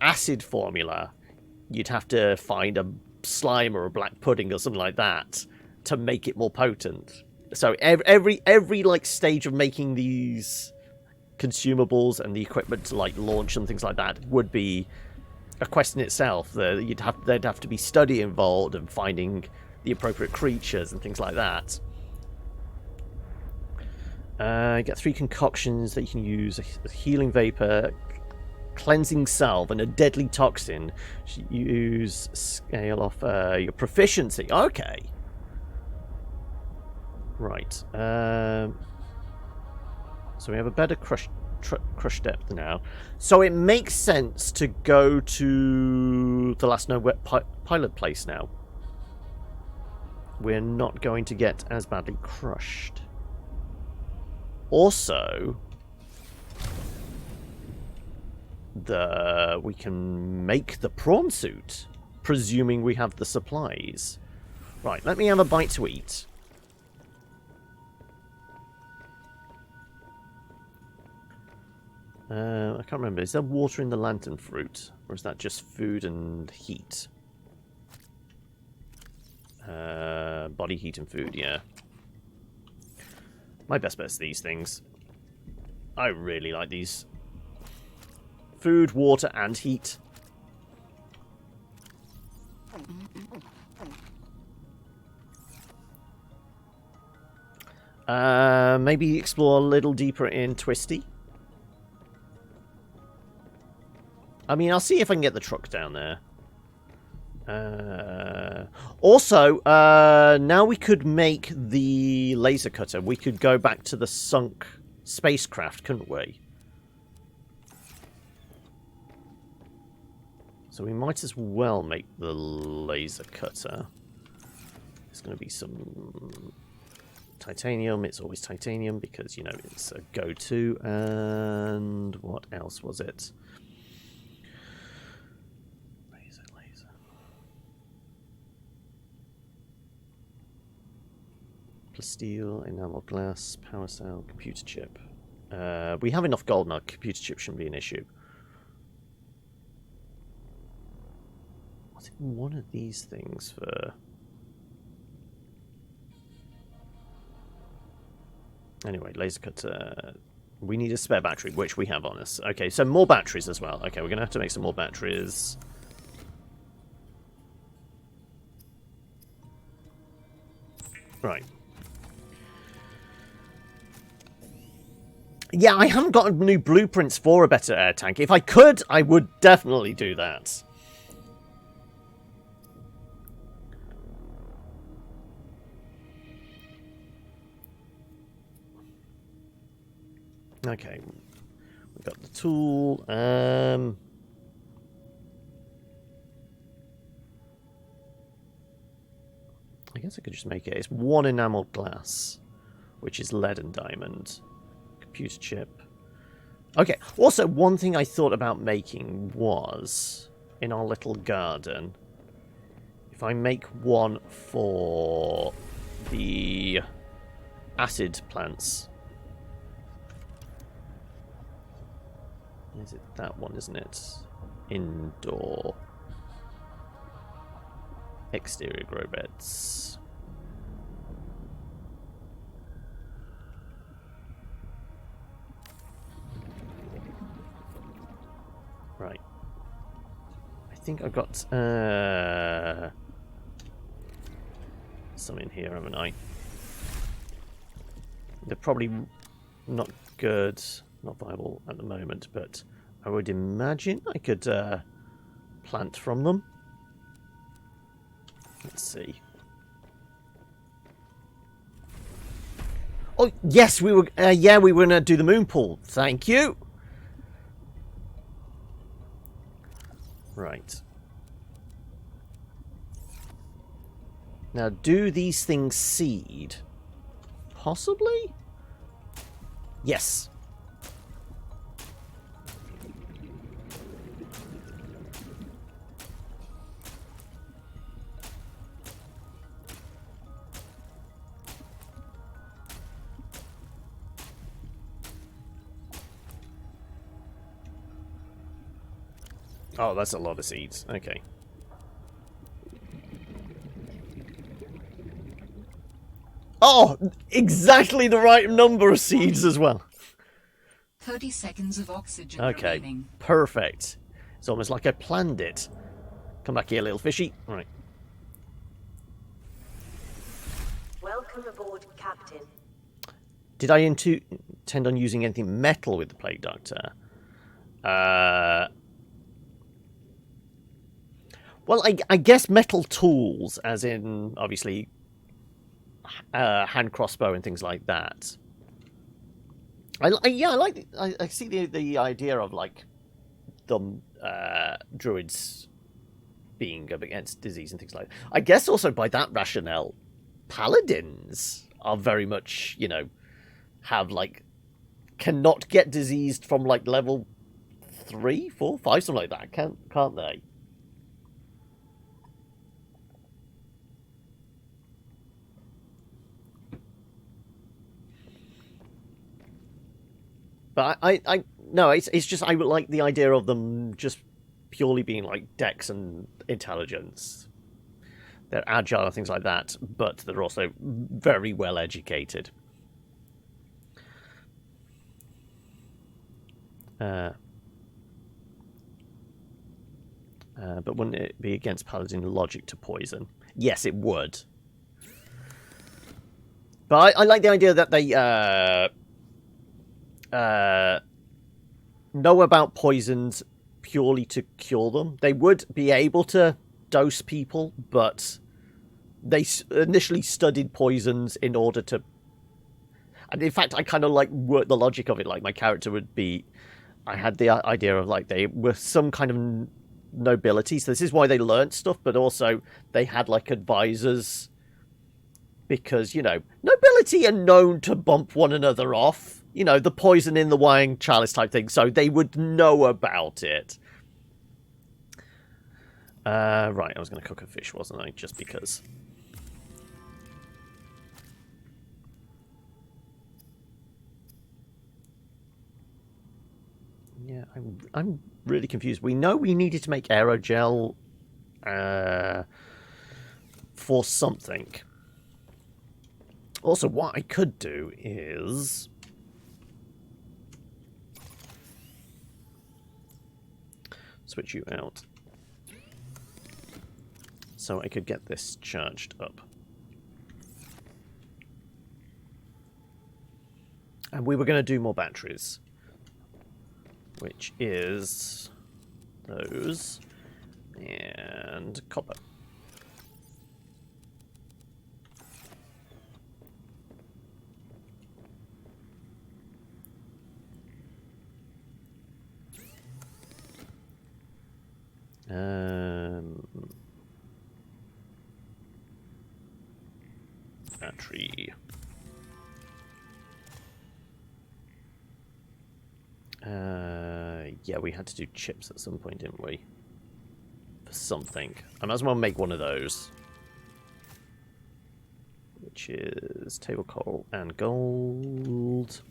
acid formula, you'd have to find a slime or a black pudding or something like that to make it more potent. So every like stage of making these consumables and the equipment to like launch and things like that would be a quest in itself. There'd have to be study involved and finding the appropriate creatures and things like that. You get 3 concoctions that you can use: a healing vapor, cleansing salve, and a deadly toxin. Use scale off your proficiency. Okay. Right. So we have a better crush depth now. So it makes sense to go to the last known pilot place now. We're not going to get as badly crushed. Also, we can make the prawn suit, presuming we have the supplies. Right, let me have a bite to eat. I can't remember. Is there water in the lantern fruit? Or is that just food and heat? Body heat and food, yeah. My best bet's these things. I really like these. Food, water, and heat. Maybe explore a little deeper in Twisty. I mean, I'll see if I can get the truck down there. Also, now we could make the laser cutter. We could go back to the sunk spacecraft, couldn't we? So we might as well make the laser cutter. There's going to be some titanium. It's always titanium because, it's a go-to. And what else was it? Steel, enamel glass, power cell, computer chip. We have enough gold now. Computer chip shouldn't be an issue. What's one of these things for? Anyway, laser cutter. We need a spare battery, which we have on us. Okay, so more batteries as well. Okay, we're going to have to make some more batteries. Right. Yeah, I haven't got new blueprints for a better air tank. If I could, I would definitely do that. Okay, we've got the tool. I guess I could just make it. It's 1 enamel glass, which is lead and diamond. Computer chip. Okay, also one thing I thought about making was, in our little garden, if I make one for the acid plants. Is it that one, isn't it? Indoor. Exterior grow beds. Right. I think I've got some in here, haven't I? They're probably not good, not viable at the moment, but I would imagine I could plant from them. Let's see. Oh, yes, we were... yeah, we were going to do the moon pool. Thank you. Right. Now, do these things seed? Possibly? Yes. Oh, that's a lot of seeds. Okay. Oh, exactly the right number of seeds as well. 30 seconds of oxygen Okay, remaining. perfect. It's almost like I planned it. Come back here, little fishy. All right. Welcome aboard, Captain. Did I intend on using anything metal with the Plague Doctor? Well, I guess metal tools, as in, obviously, hand crossbow and things like that. I see the idea of, like, them druids being up against disease and things like that. I guess also by that rationale, paladins are very much, you know, have, like, cannot get diseased from, like, level 3, 4, 5, something like that, can't they? But no, it's just I would like the idea of them just purely being like dex and intelligence. They're agile and things like that, but they're also very well educated. But wouldn't it be against paladin logic to poison? Yes, it would. But I like the idea that they know about poisons purely to cure them. They would be able to dose people, but they initially studied poisons in order to... And in fact, I kind of like work the logic of it. Like, my character would be... I had the idea of, like, they were some kind of nobility, so this is why they learnt stuff, but also they had, like, advisors, because, you know, nobility are known to bump one another off. You know, the poison in the wine chalice type thing, so they would know about it. Right, I was going to cook a fish, wasn't I? Just because. Yeah, I'm really confused. We know we needed to make aerogel for something. Also, what I could do is... switch you out. So I could get this charged up. And we were going to do more batteries. Which is... those. And copper. Battery. Yeah, we had to do chips at some point, didn't we? For something. I might as well make one of those. Which is table coral and gold.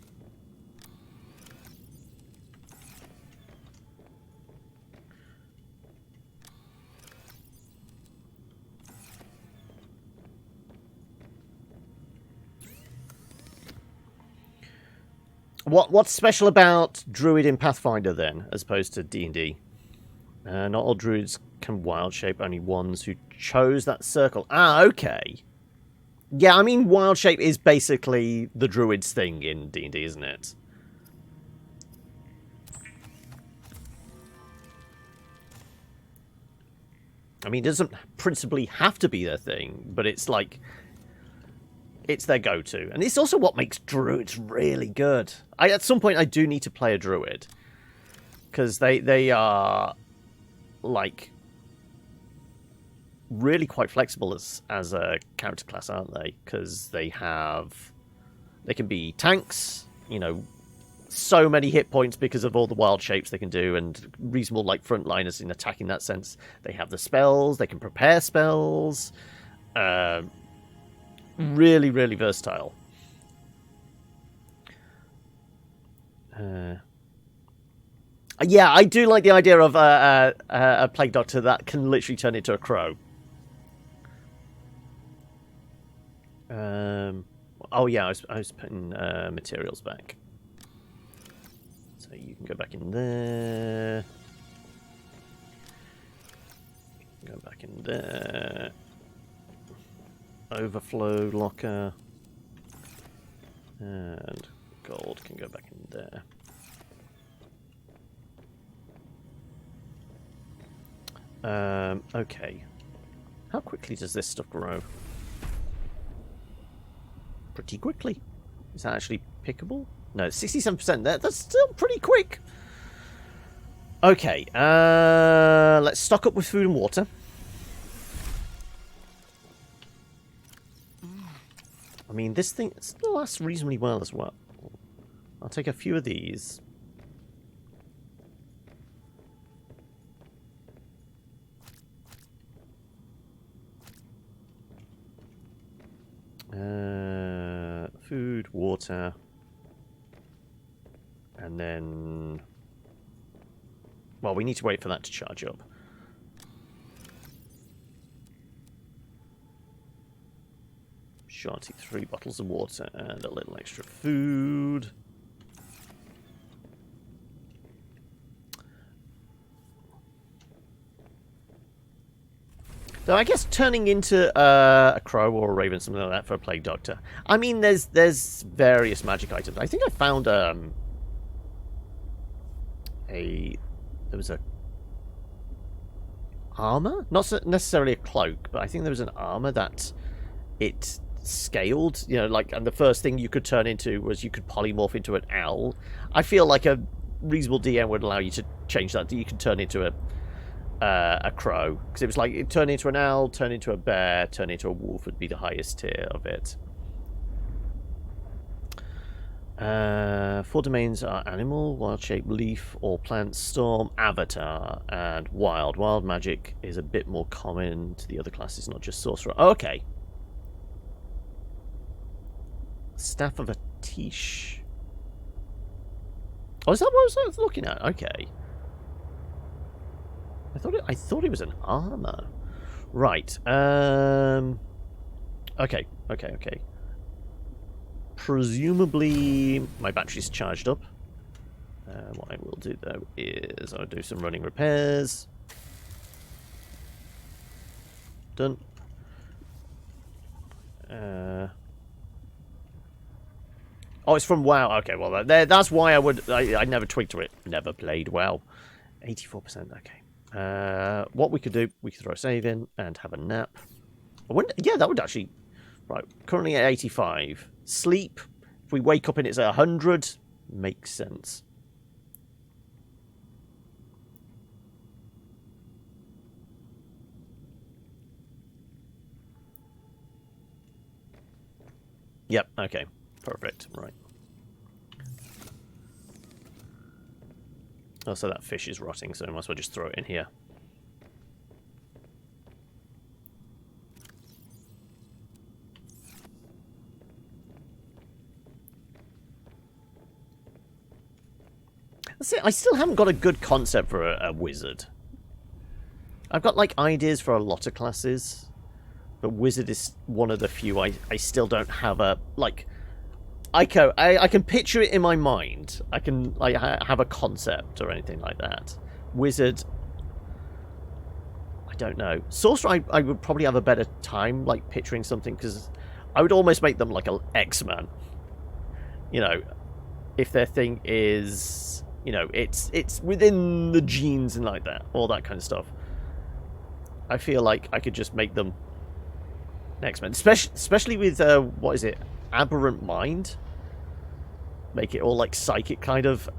What's special about Druid in Pathfinder then, as opposed to D&D? Not all Druids can wild shape, only ones who chose that circle. Ah, okay. Yeah, I mean, wild shape is basically the Druid's thing in D&D, isn't it? I mean, it doesn't principally have to be their thing, but it's like... it's their go-to. And it's also what makes druids really good. At some point, I do need to play a druid. Because they are, like, really quite flexible as a character class, aren't they? Because they can be tanks, you know, so many hit points because of all the wild shapes they can do, and reasonable, like, frontliners in attacking that sense. They have the spells, they can prepare spells. Really, really versatile. Yeah, I do like the idea of a plague doctor that can literally turn into a crow. Oh yeah, I was putting materials back. So you can go back in there. Go back in there. Overflow locker. And gold can go back in there. Okay. How quickly does this stuff grow? Pretty quickly. Is that actually pickable? No, 67%. That's still pretty quick. Okay, let's stock up with food and water. I mean, this thing still lasts reasonably well as well. I'll take a few of these. Food, water, and then... Well, we need to wait for that to charge up. Shanty, 3 bottles of water and a little extra food. So I guess turning into a crow or a raven, something like that, for a plague doctor. I mean, there's various magic items. I think I found there was a armor, not necessarily a cloak, but I think there was an armor that it scaled. You know, like, and the first thing you could turn into was you could polymorph into an owl. I feel like a reasonable DM would allow you to change that. You could turn into a crow, because it was like it turned into an owl, turn into a bear, turn into a wolf would be the highest tier of it. 4 domains are animal, wild shape, leaf, or plant, storm, avatar, and wild. Wild magic is a bit more common to the other classes, not just sorcerer. Oh, okay. Staff of a Tish. Oh, is that what I was looking at? Okay. I thought it was an armor. Right. Okay. Presumably my battery's charged up. What I will do though is I'll do some running repairs. Done. Oh, it's from WoW. Okay, well that's why I never tweaked to it. Never played WoW. 84%. Okay. What we could do, we could throw a save in and have a nap. Yeah, that would actually... Right, currently at 85. Sleep, if we wake up and it's at 100, makes sense. Yep, okay. Perfect, right. Oh, so that fish is rotting, so I might as well just throw it in here. That's it. I still haven't got a good concept for a wizard. I've got, like, ideas for a lot of classes, but wizard is one of the few I still don't have a, like... I can picture it in my mind. I can like have a concept or anything like that. Wizard, I don't know. Sorcerer, I would probably have a better time like picturing something, because I would almost make them like an X-Man. You know, if their thing is, you know, it's within the genes and like that, all that kind of stuff. I feel like I could just make them next man. Especially with, what is it? Aberrant mind? Make it all like psychic kind of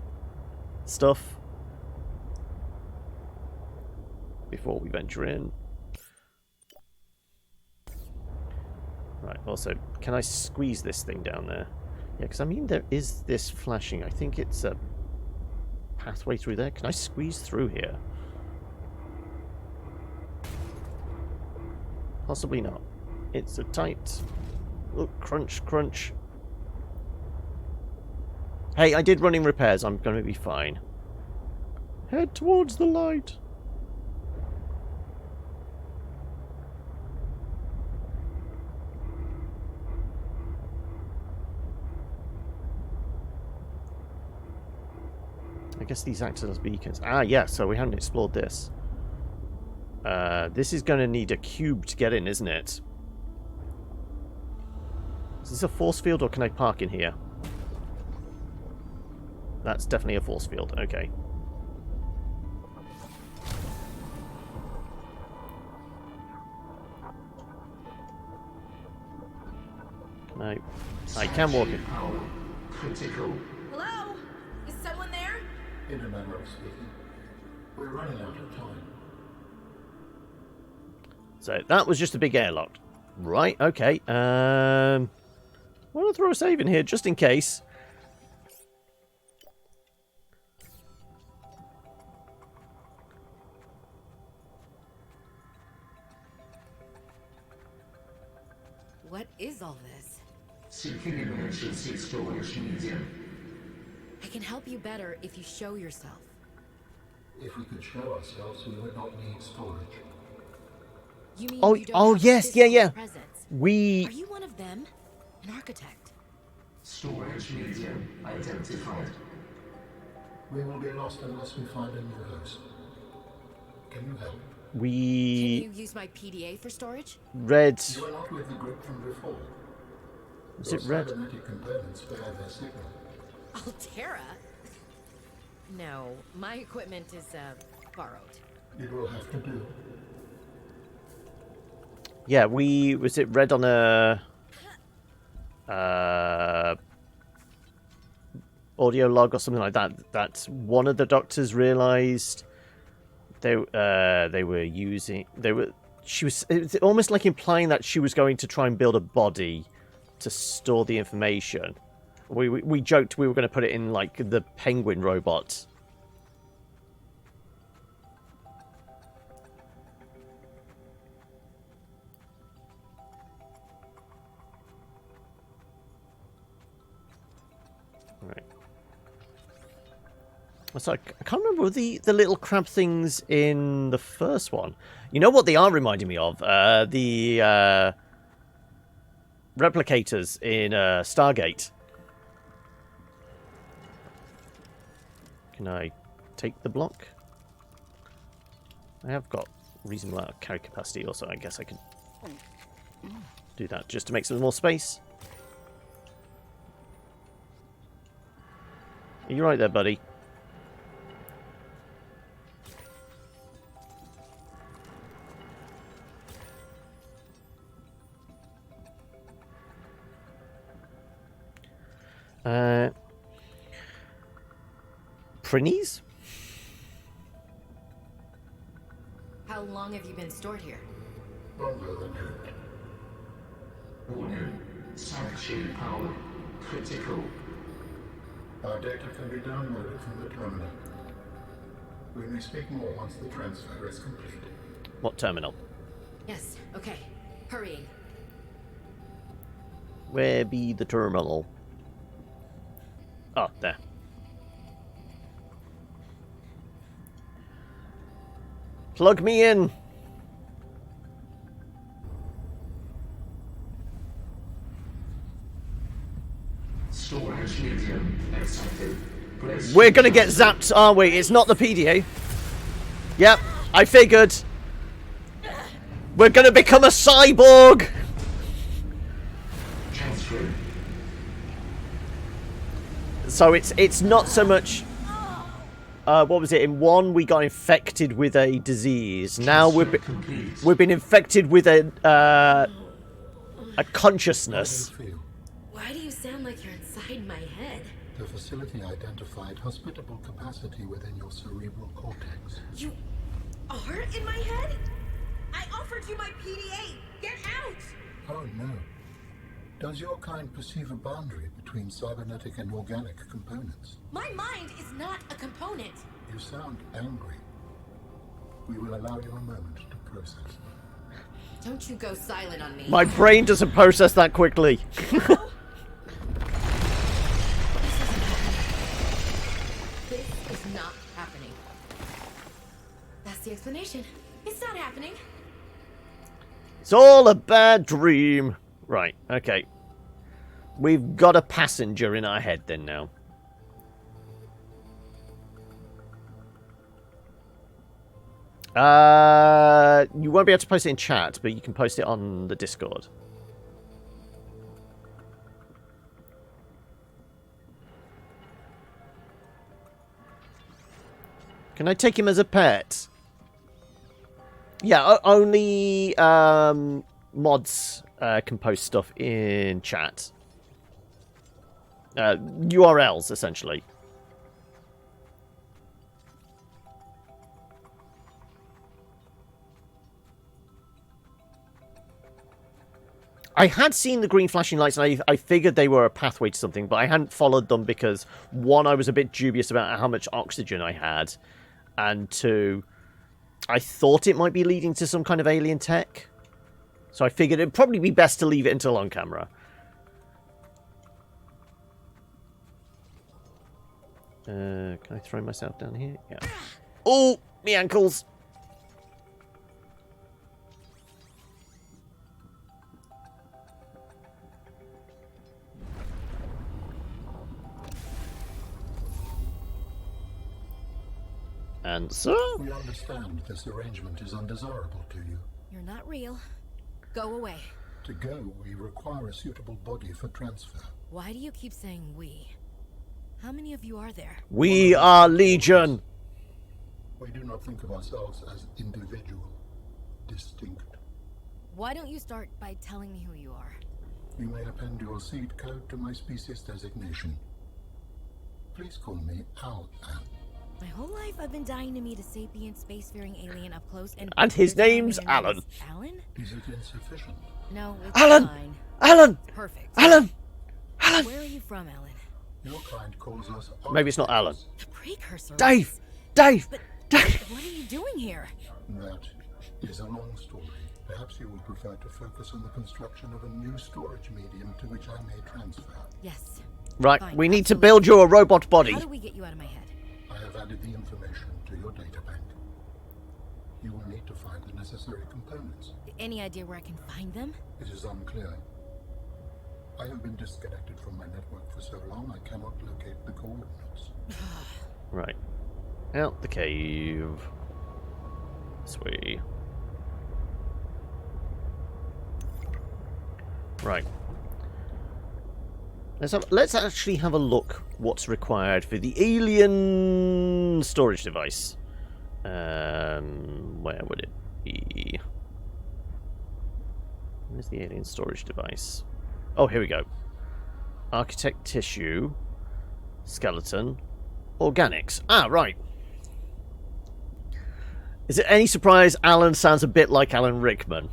stuff. Before we venture in. Right, also, can I squeeze this thing down there? Yeah, because I mean there is this flashing. I think it's a pathway through there. Can I squeeze through here? Possibly not. It's a tight... Look, crunch, crunch. Hey, I did running repairs. I'm going to be fine. Head towards the light. I guess these act as beacons. Ah, yeah, so we haven't explored this. This is going to need a cube to get in, isn't it? Is this a force field, or can I park in here? That's definitely a force field. Okay. No. I can walk in. Critical. Hello? Is someone there? In a manner of speaking. We're running out of time. So that was just a big airlock. Right, okay. I want to throw a save in here just in case. What is all this? Seeking an emergency storage medium. I can help you better if you show yourself. If we could show ourselves, we would not need storage. You mean Oh, you don't oh have a yes, yeah, physical yeah. presence? We... Are you one of them? An architect? Storage medium identified. We will be lost unless we find a new host. Can you help? Can We... you use my PDA for storage? Read... You are not with the group from before. Is it red? Cybernetic components bear their signal. Altera? No, my equipment is, borrowed. It will have to do. Yeah, we... Was it read on a... audio log or something like that? That one of the doctors realized they were using... She was... It's almost like implying that she was going to try and build a body to store the information. We joked we were going to put it in, like, the penguin robot. Right. So I can't remember the little crab things in the first one. You know what they are reminding me of? The replicators in Stargate. Can I take the block? I have got reasonable amount of carry capacity also. I guess I can do that just to make some more space. Are you right there, buddy? Prinnies? How long have you been stored here? Longer than hoped. Warning. Sanction power. Critical. Our data can be downloaded from the terminal. We may speak more once the transfer is complete. What terminal? Yes, okay. Hurrying. Where be the terminal? Oh, there. Plug me in. Storage medium accepted. We're gonna get zapped, are we? It's not the PDA. Yep, I figured. We're gonna become a cyborg. Transfer. So it's not so much. What was it? In one, we got infected with a disease. Now we've been infected with a A consciousness. How do you feel? Why do you sound like you're inside my head? The facility identified hospitable capacity within your cerebral cortex. You are in my head? I offered you my PDA! Get out! Oh no. Does your kind perceive a boundary between cybernetic and organic components? My mind is not a component! You sound angry. We will allow you a moment to process. Don't you go silent on me. My brain doesn't process that quickly. This is not happening. That's the explanation. It's not happening. It's all a bad dream. Right, okay. We've got a passenger in our head then now. You won't be able to post it in chat, but you can post it on the Discord. Can I take him as a pet? Yeah, only mods can post stuff in chat. URLs, essentially. I had seen the green flashing lights, and I figured they were a pathway to something, but I hadn't followed them because, one, I was a bit dubious about how much oxygen I had, and two, I thought it might be leading to some kind of alien tech. So I figured it'd probably be best to leave it until on camera. Can I throw myself down here? Yeah. Oh, me ankles! And so... We understand this arrangement is undesirable to you. You're not real. Go away. To go, we require a suitable body for transfer. Why do you keep saying we? How many of you are there? We are Legion! We do not think of ourselves as individual, distinct. Why don't you start by telling me who you are? You may append your seed code to my species designation. Please call me Al. My whole life I've been dying to meet a sapient spacefaring alien up close and... his you're telling name's me your name Alan. is Alan? Is it insufficient? No, it's Alan! fine. Alan! Perfect. Alan! Alan! Where are you from, Alan? Your kind calls us... Maybe it's not Alan. The precursor. Dave! Dave! But Dave! what are you doing here? That is a long story. Perhaps you would prefer to focus on the construction of a new storage medium to which I may transfer. Yes. Right, Fine, we need to absolutely. build you a robot body. How do we get you out of my head? I have added the information to your data bank. You will need to find the necessary components. Any idea where I can find them? It is unclear. I have been disconnected from my network for so long I cannot locate the coordinates. Right. Out the cave. Sweet. Right. Let's actually have a look what's required for the alien storage device. Where would it be? Where's the alien storage device? Oh, here we go. Architect tissue, skeleton, organics. Ah, right. Is it any surprise Alan sounds a bit like Alan Rickman?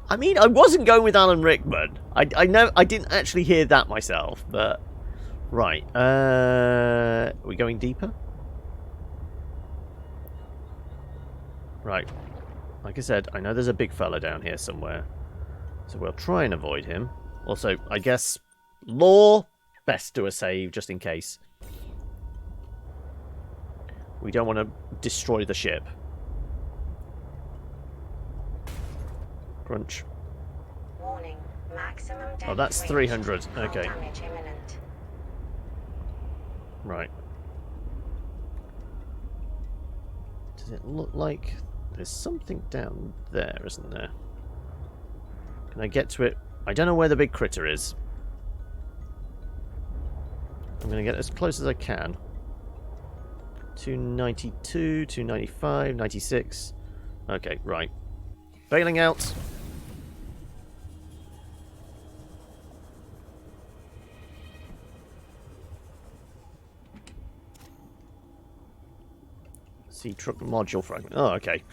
I mean, I wasn't going with Alan Rickman. I know I didn't actually hear that myself, but right. Are we going deeper? Right. Like I said, I know there's a big fella down here somewhere, so we'll try and avoid him. Also, I guess lore, best do a save just in case. We don't want to destroy the ship. Crunch. Warning. Maximum depth Oh, that's reached. 300. Hull Okay. damage imminent. Right. Does it look like there's something down there, isn't there? Can I get to it? I don't know where the big critter is. I'm going to get as close as I can. 292, 295, 96. Okay, right. Bailing out. Sea truck module fragment. Oh, okay.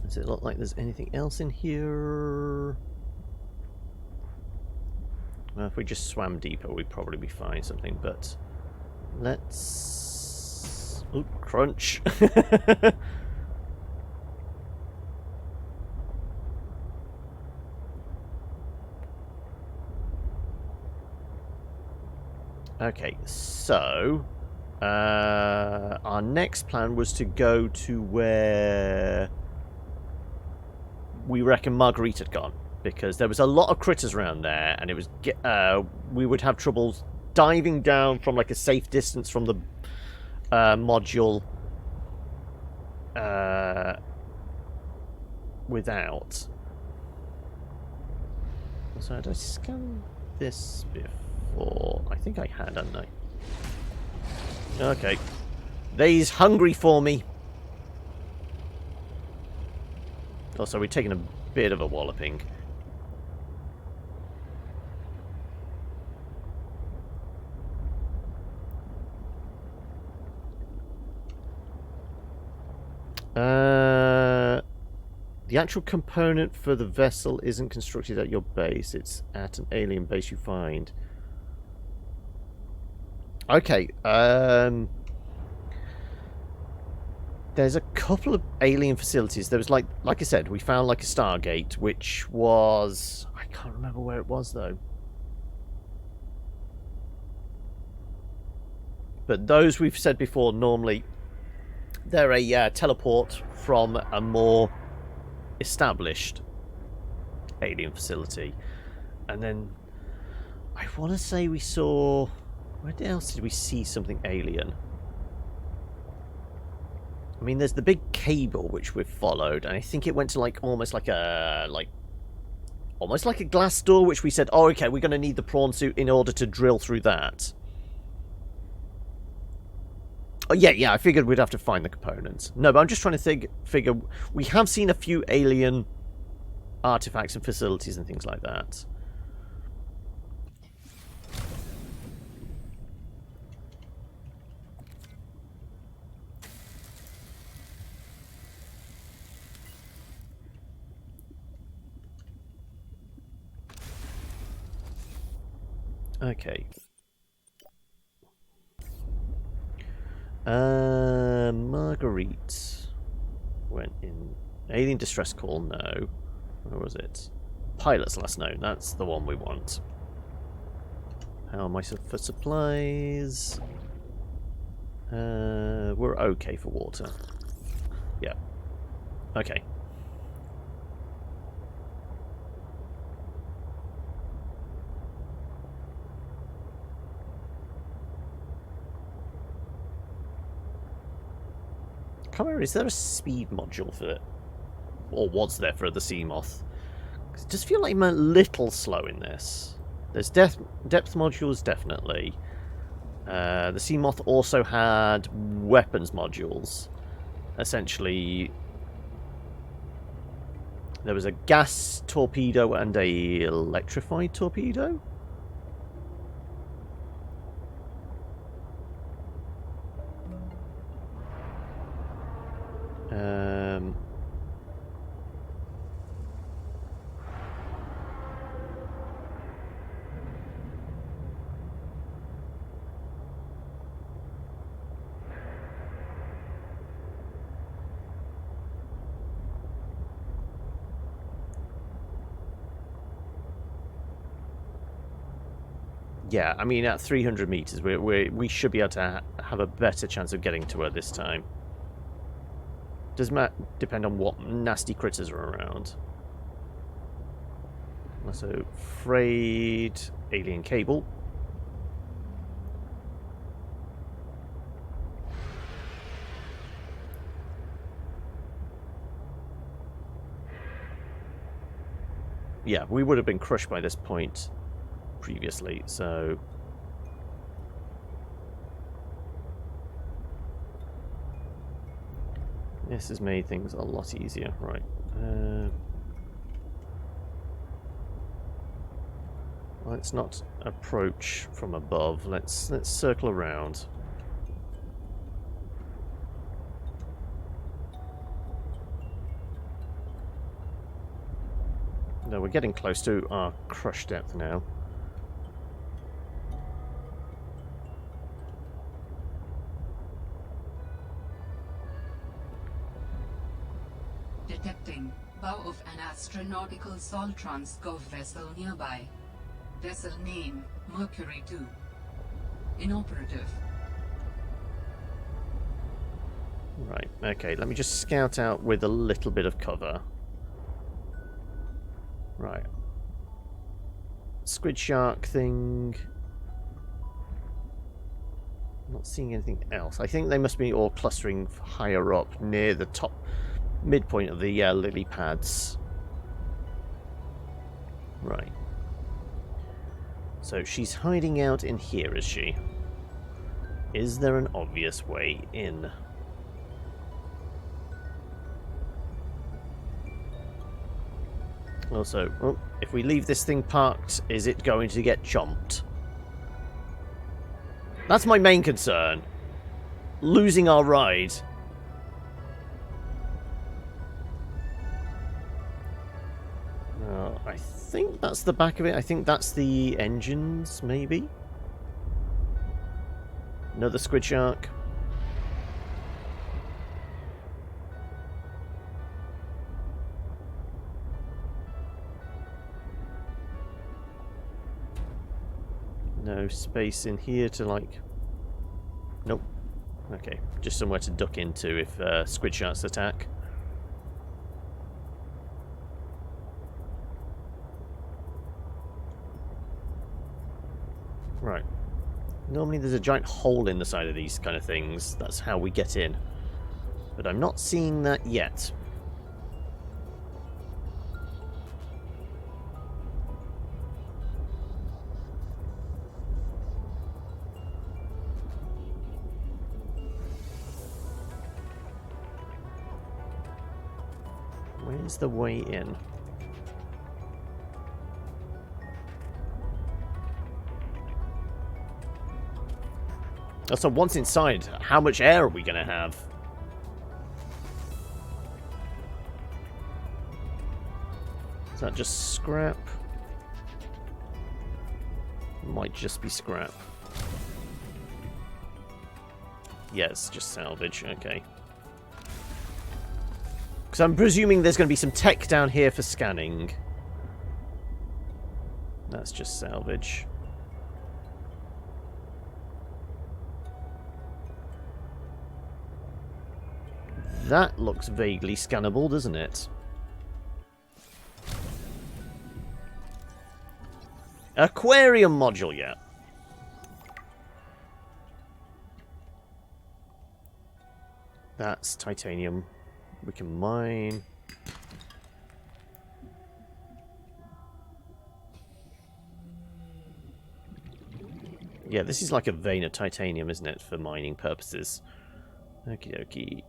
Does it look like there's anything else in here? Well, if we just swam deeper, we'd probably find something, but let's... Ooh, crunch. Okay, so our next plan was to go to where we reckon Marguerite had gone, because there was a lot of critters around there, and it was we would have trouble diving down from like a safe distance from the module without. So did I scan this before? I think I had, hadn't I? Okay. They's hungry for me. Also, we're taking a bit of a walloping. The actual component for the vessel isn't constructed at your base. It's at an alien base you find. Okay. There's a couple of alien facilities. There was like I said, we found like a Stargate, which was... I can't remember where it was though. But those we've said before, normally they're a teleport from a more established alien facility. And then I want to say we saw... Where else did we see something alien? I mean, there's the big cable which we've followed, and I think it went to like almost like a glass door, which we said, oh, okay, we're going to need the prawn suit in order to drill through that. Oh, yeah, I figured we'd have to find the components. No, but I'm just trying to figure. We have seen a few alien artifacts and facilities and things like that. Okay. Marguerite went in. Alien distress call, no. Where was it? Pilot's last note, that's the one we want. How am I for supplies? We're okay for water. Yeah. Okay. Can't remember, is there a speed module for it? Or was there for the Seamoth? It does feel like I'm a little slow in this. There's depth modules, definitely. The Seamoth also had weapons modules. Essentially, there was a gas torpedo and a electrified torpedo. Yeah, I mean, at 300 meters, we should be able to have a better chance of getting to her this time. Does depend on what nasty critters are around. Also, frayed alien cable. Yeah, we would have been crushed by this point previously, so... This has made things a lot easier. Right. Let's not approach from above. Let's circle around. No, we're getting close to our crush depth now. Detecting bow of an astronautical Soltrans vessel nearby. Vessel name Marguerit 2. Inoperative. Right, okay, let me just scout out with a little bit of cover. Right. Squid shark thing. I'm not seeing anything else. I think they must be all clustering higher up near the top midpoint of the lily pads. Right. So she's hiding out in here, is she? Is there an obvious way in? Also, oh, if we leave this thing parked, is it going to get chomped? That's my main concern. Losing our ride. I think that's the back of it. I think that's the engines, maybe? Another squid shark. No space in here to, like... Nope. Okay, just somewhere to duck into if squid sharks attack. Right. Normally there's a giant hole in the side of these kind of things. That's how we get in. But I'm not seeing that yet. Where's the way in? So once inside, how much air are we going to have? Is that just scrap? Might just be scrap. Yes, just salvage. Okay. Because I'm presuming there's going to be some tech down here for scanning. That's just salvage. That looks vaguely scannable, doesn't it? Aquarium module, yeah. That's titanium. We can mine. Yeah, this is like a vein of titanium, isn't it, for mining purposes? Okie dokie.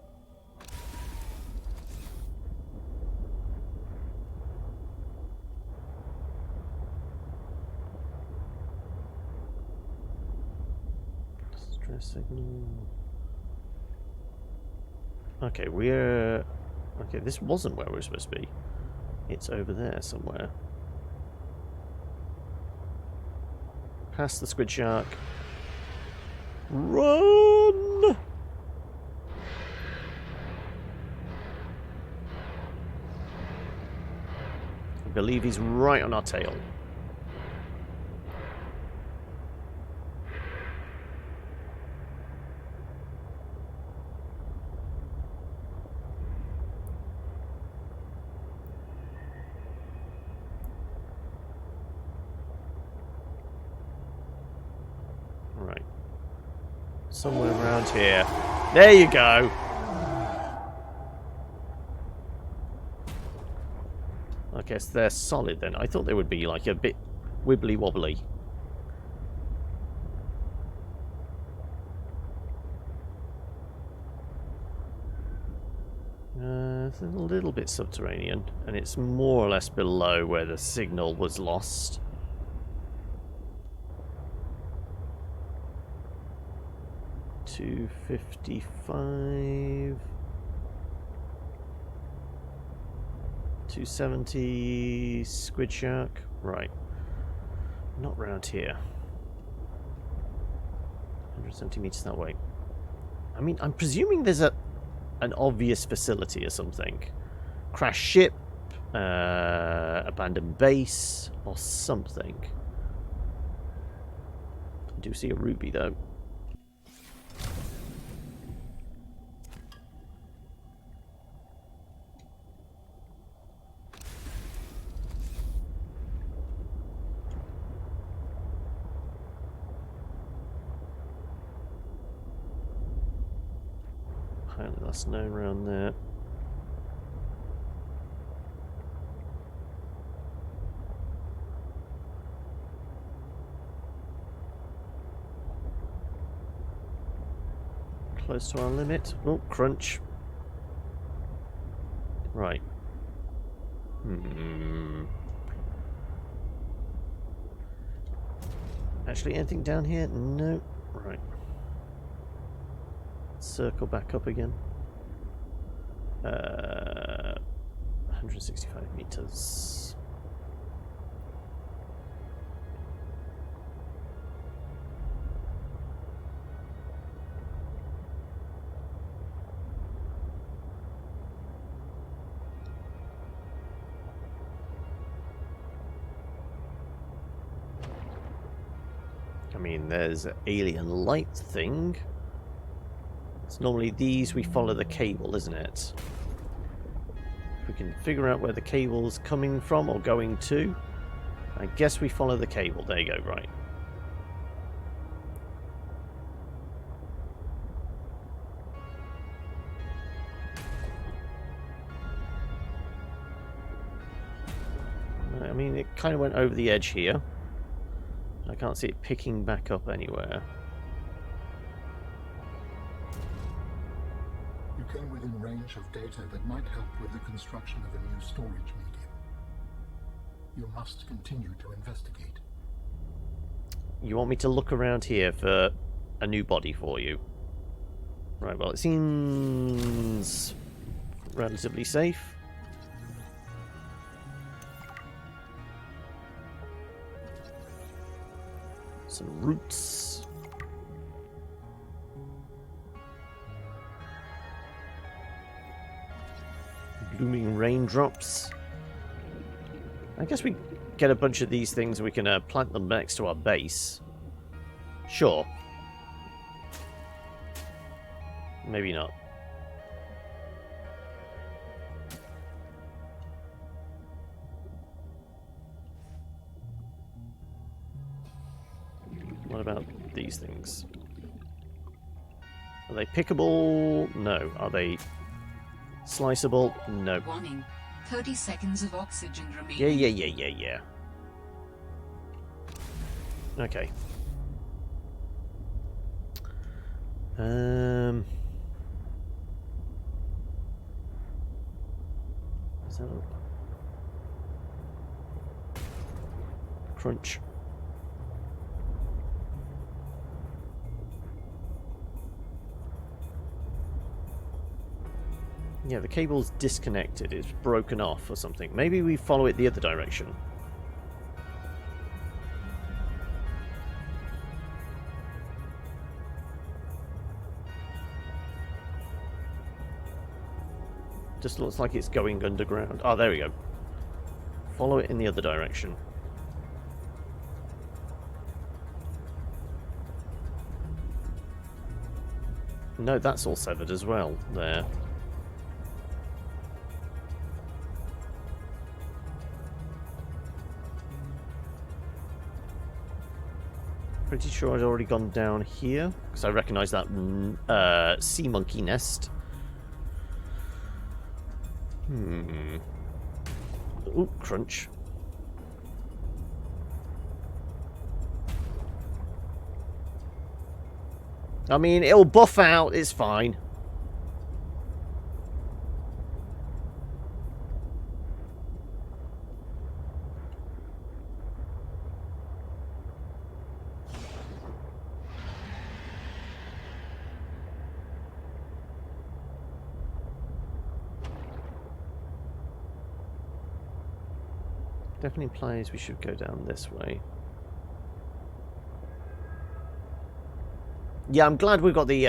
Stress signal. Okay, we're... Okay, this wasn't where we were supposed to be. It's over there somewhere. Past the squid shark. Run! I believe he's right on our tail. Right. Somewhere around here. There you go! I guess they're solid then. I thought they would be like a bit wibbly wobbly. It's a little bit subterranean, and it's more or less below where the signal was lost. $255, 270 squid shark. Right, not round here. 170 meters that way. I mean, I'm presuming there's an obvious facility or something. Crash ship, abandoned base, or something. I do see a ruby though. Apparently that's known around there. Close to our limit. Oh, crunch. Right. Actually, anything down here? No. Right. Circle back up again. 165 meters. I mean, there's an alien light thing. It's normally these we follow the cable, isn't it? If we can figure out where the cable's coming from or going to, I guess we follow the cable. There you go, right. I mean, it kind of went over the edge here. I can't see it picking back up anywhere. You came within range of data that might help with the construction of a new storage medium. You must continue to investigate. You want me to look around here for a new body for you? Right, well, it seems relatively safe. Some roots. Blooming raindrops. I guess we get a bunch of these things and we can plant them next to our base. Sure. Maybe not. What about these things? Are they pickable? No. Are they sliceable? No. Warning. 30 seconds of oxygen remaining. Yeah. Okay. Is that up? Crunch. Yeah, the cable's disconnected. It's broken off or something. Maybe we follow it the other direction. Just looks like it's going underground. Oh, there we go. Follow it in the other direction. No, that's all severed as well. There. Pretty sure I'd already gone down here because I recognise that sea monkey nest. Ooh, crunch. I mean, it'll buff out. It's fine. Definitely implies we should go down this way. Yeah, I'm glad we've got the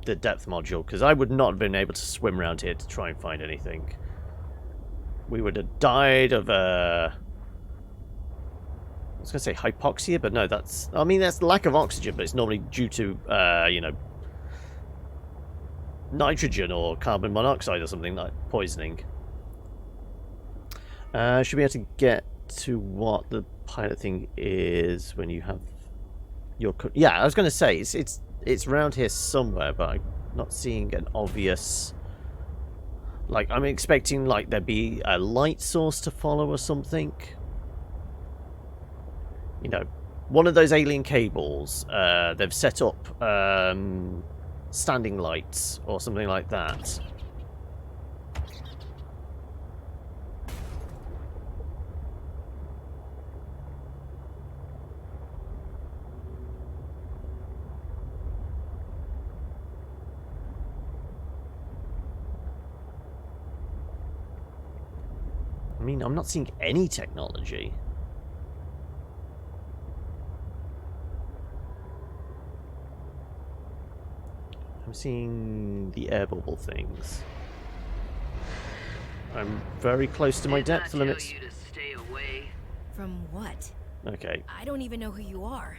depth module, because I would not have been able to swim around here to try and find anything. We would have died of I was going to say hypoxia, but no, that's... I mean, that's lack of oxygen, but it's normally due to, you know, nitrogen or carbon monoxide or something, like poisoning. Should be able to get to what the pilot thing is when you have your... Yeah, I was going to say, it's around here somewhere, but I'm not seeing an obvious... Like, I'm expecting, like, there'd be a light source to follow or something. You know, one of those alien cables, they've set up standing lights or something like that. I mean, I'm not seeing any technology. I'm seeing the air bubble things. I'm very close to my depth limits. You to stay away. From what? Okay. I don't even know who you are.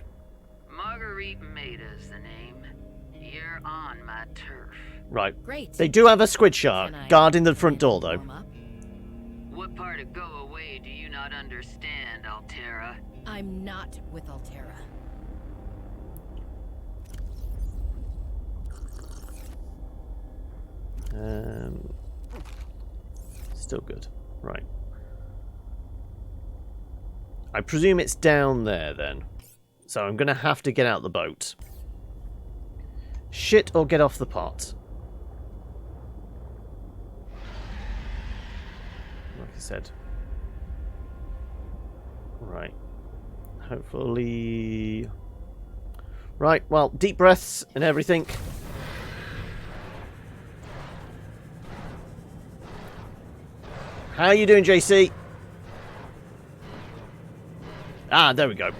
Marguerite Maida's the name. You're on my turf. Right. Great. They do have a squid shark guarding the front door, though. What part of go away do you not understand, Altera? I'm not with Altera. Still good. Right. I presume it's down there, then. So I'm going to have to get out the boat. Shit or get off the pot. Like I said. Right. Hopefully... Right, well, deep breaths and everything. How you doing, JC? Ah, there we go.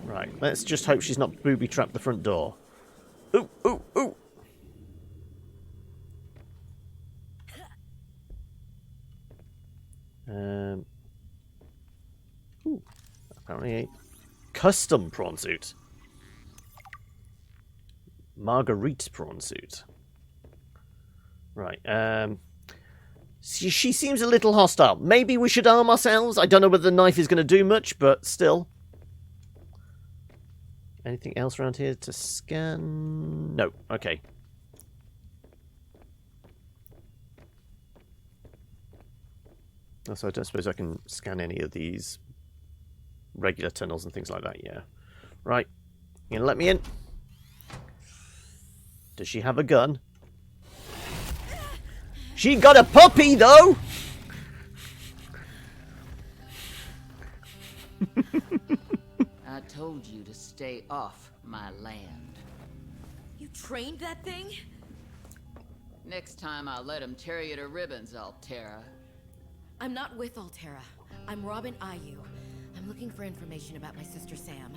Right, let's just hope she's not booby-trapped the front door. Ooh, ooh, ooh! Ooh, apparently a custom prawn suit. Marguerite prawn suit. Right, she seems a little hostile. Maybe we should arm ourselves? I don't know whether the knife is going to do much, but still. Anything else around here to scan? No, okay. So I don't suppose I can scan any of these regular tunnels and things like that, yeah. Right, you gonna let me in? Does she have a gun? She got a puppy, though! I told you to stay off my land. You trained that thing? Next time I'll let him tear you to ribbons, Altera. I'm not with Altera. I'm Robin Ayu. I'm looking for information about my sister Sam.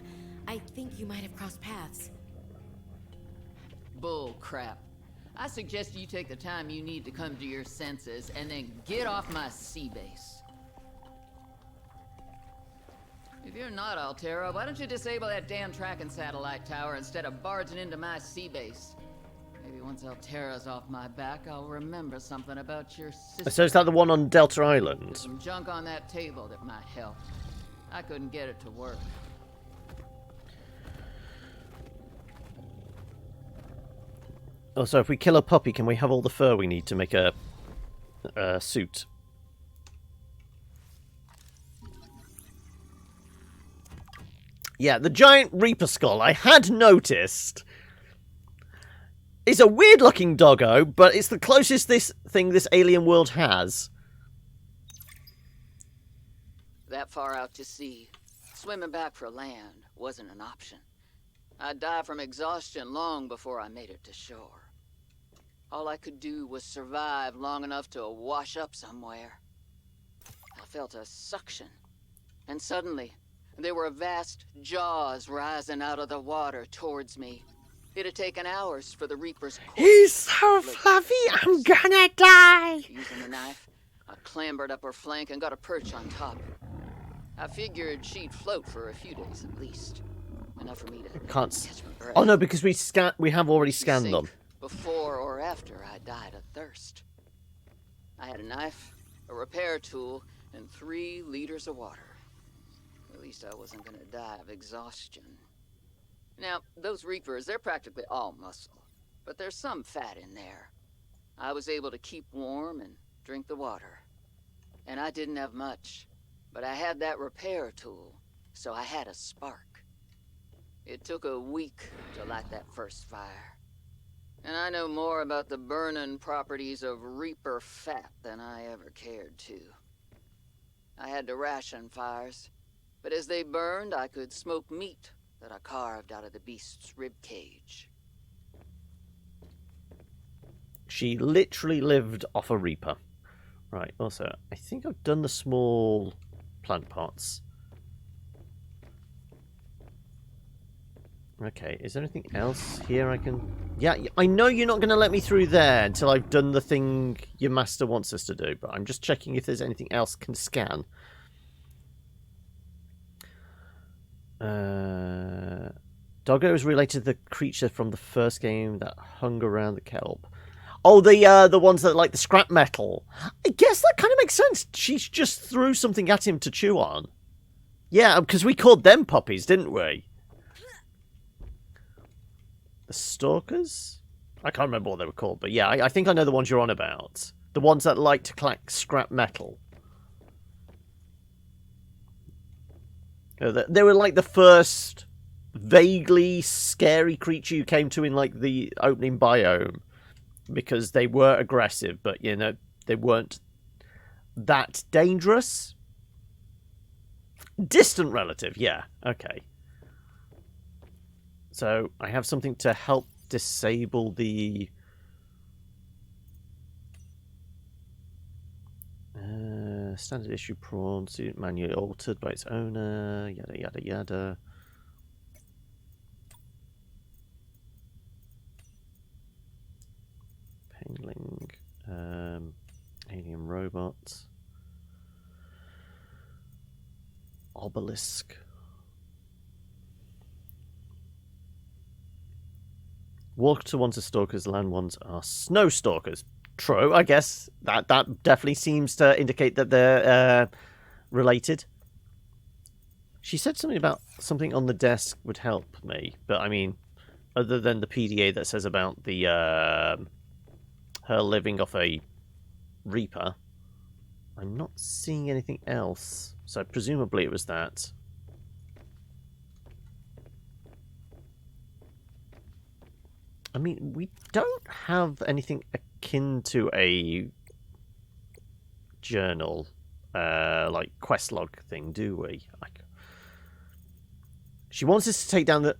I think you might have crossed paths. Bull crap. I suggest you take the time you need to come to your senses and then get off my sea base. If you're not Altera, why don't you disable that damn tracking satellite tower instead of barging into my sea base? Maybe once Altera's off my back, I'll remember something about your sister. So is that the one on Delta Island? Some junk on that table that might help. I couldn't get it to work. Oh, so if we kill a puppy, can we have all the fur we need to make a suit? Yeah, the giant Reaper skull, I had noticed. It's a weird-looking doggo, but it's the closest this alien world has. That far out to sea, swimming back for land wasn't an option. I'd die from exhaustion long before I made it to shore. All I could do was survive long enough to wash up somewhere. I felt a suction, and suddenly, there were vast jaws rising out of the water towards me. It had taken hours for the Reaper's corpse. He's so fluffy, I'm gonna die! Using the knife, I clambered up her flank and got a perch on top. I figured she'd float for a few days at least. Enough for me to Can't. catch my breath. Oh no, because we have already scanned them. Sink before or after I died of thirst. I had a knife, a repair tool, and 3 liters of water. At least I wasn't gonna die of exhaustion. Now, those Reapers, they're practically all muscle, but there's some fat in there. I was able to keep warm and drink the water. And I didn't have much, but I had that repair tool, so I had a spark. It took a week to light that first fire. And I know more about the burning properties of Reaper fat than I ever cared to. I had to ration fires, but as they burned, I could smoke meat that I carved out of the beast's rib cage. She literally lived off a Reaper. Right, also, I think I've done the small plant pots. Okay, is there anything else here I can... Yeah, I know you're not going to let me through there until I've done the thing your master wants us to do, but I'm just checking if there's anything else can scan. Doggo is related to the creature from the first game that hung around the kelp. Oh, the ones that like the scrap metal. I guess that kind of makes sense. She just threw something at him to chew on. Yeah, because we called them puppies, didn't we? The stalkers? I can't remember what they were called, but yeah, I think I know the ones you're on about. The ones that like to collect scrap metal. They were like the first vaguely scary creature you came to in like the opening biome. Because they were aggressive, but you know, they weren't that dangerous. Distant relative, yeah, okay. So I have something to help disable the standard issue prawn suit manually altered by its owner, yada yada yada. Pangling, alien robot, obelisk. Water ones are stalkers, land ones are snow stalkers. True, I guess that definitely seems to indicate that they're related. She said something about something on the desk would help me, but I mean, other than the PDA that says about the her living off a Reaper, I'm not seeing anything else. So presumably it was that. I mean, we don't have anything akin to a journal, like quest log thing, do we? She wants us to take down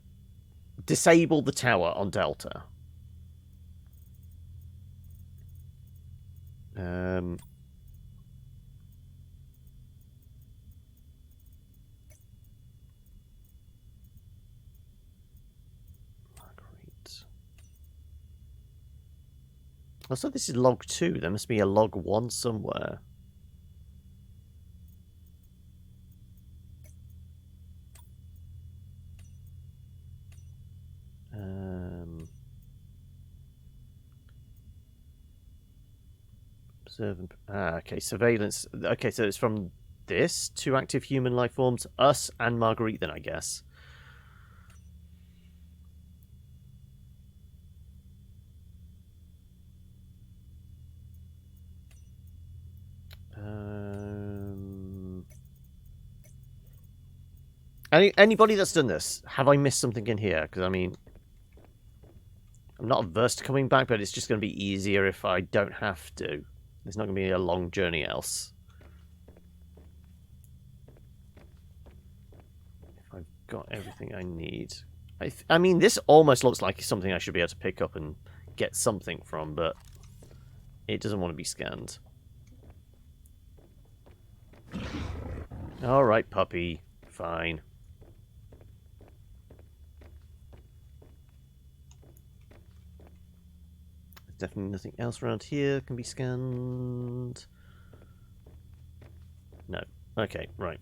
disable the tower on Delta. Marguerit. Also, this is log 2. There must be a log 1 somewhere. Okay, surveillance. Okay, so it's from this, 2 active human life forms, us and Marguerite then, I guess. Anybody that's done this, have I missed something in here? Because, I mean, I'm not averse to coming back, but it's just going to be easier if I don't have to. There's not going to be a long journey else. If I've got everything I need. I mean, this almost looks like something I should be able to pick up and get something from, but it doesn't want to be scanned. Alright, puppy. Fine. There's definitely nothing else around here that can be scanned. No. Okay, right.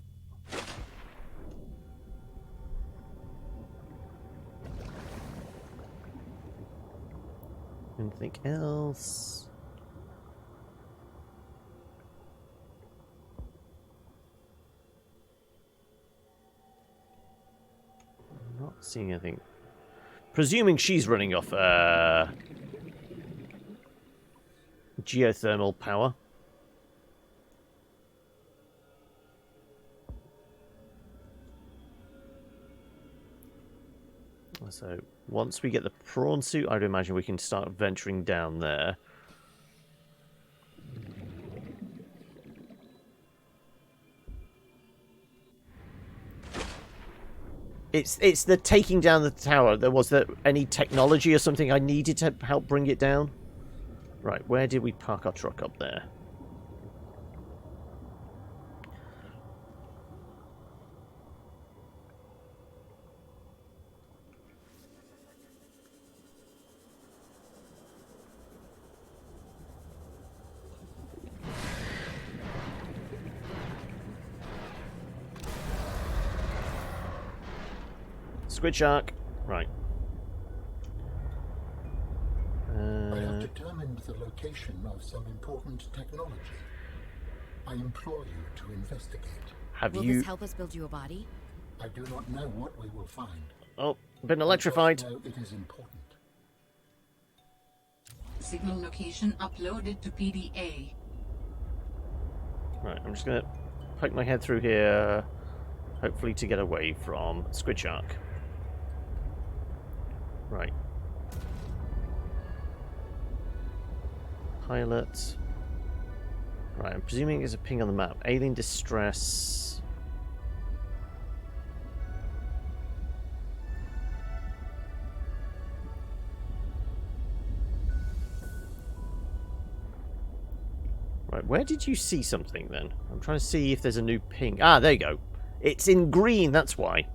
Anything else? I'm not seeing anything. Presuming she's running off geothermal power. So once we get the prawn suit, I'd imagine we can start venturing down there. It's the taking down the tower. Was there any technology or something I needed to help bring it down? Right, where did we park our truck? Up there? Squid shark. Right. I have determined the location of some important technology. I implore you to investigate. Will this help us build you a body? I do not know what we will find. Oh, been electrified. No, it is important. Signal location uploaded to PDA. Right, I'm just gonna poke my head through here, hopefully to get away from squid shark. Right. Pilot. Right, I'm presuming there's a ping on the map. Alien distress. Right, where did you see something then? I'm trying to see if there's a new ping. Ah, there you go. It's in green, that's why.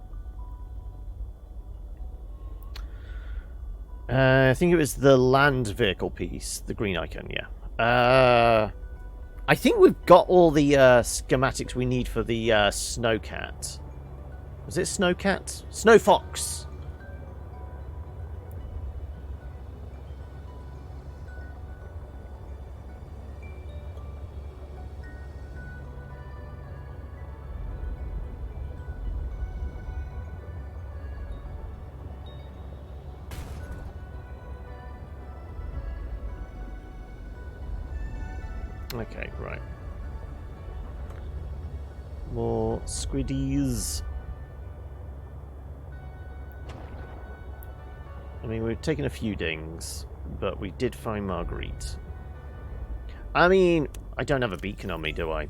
I think it was the land vehicle piece, the green icon, yeah. I think we've got all the schematics we need for the snowcat. Was it snowcat? Snow fox! Okay, right. More squiddies. I mean, we've taken a few dings, but we did find Marguerite. I mean, I don't have a beacon on me, do I?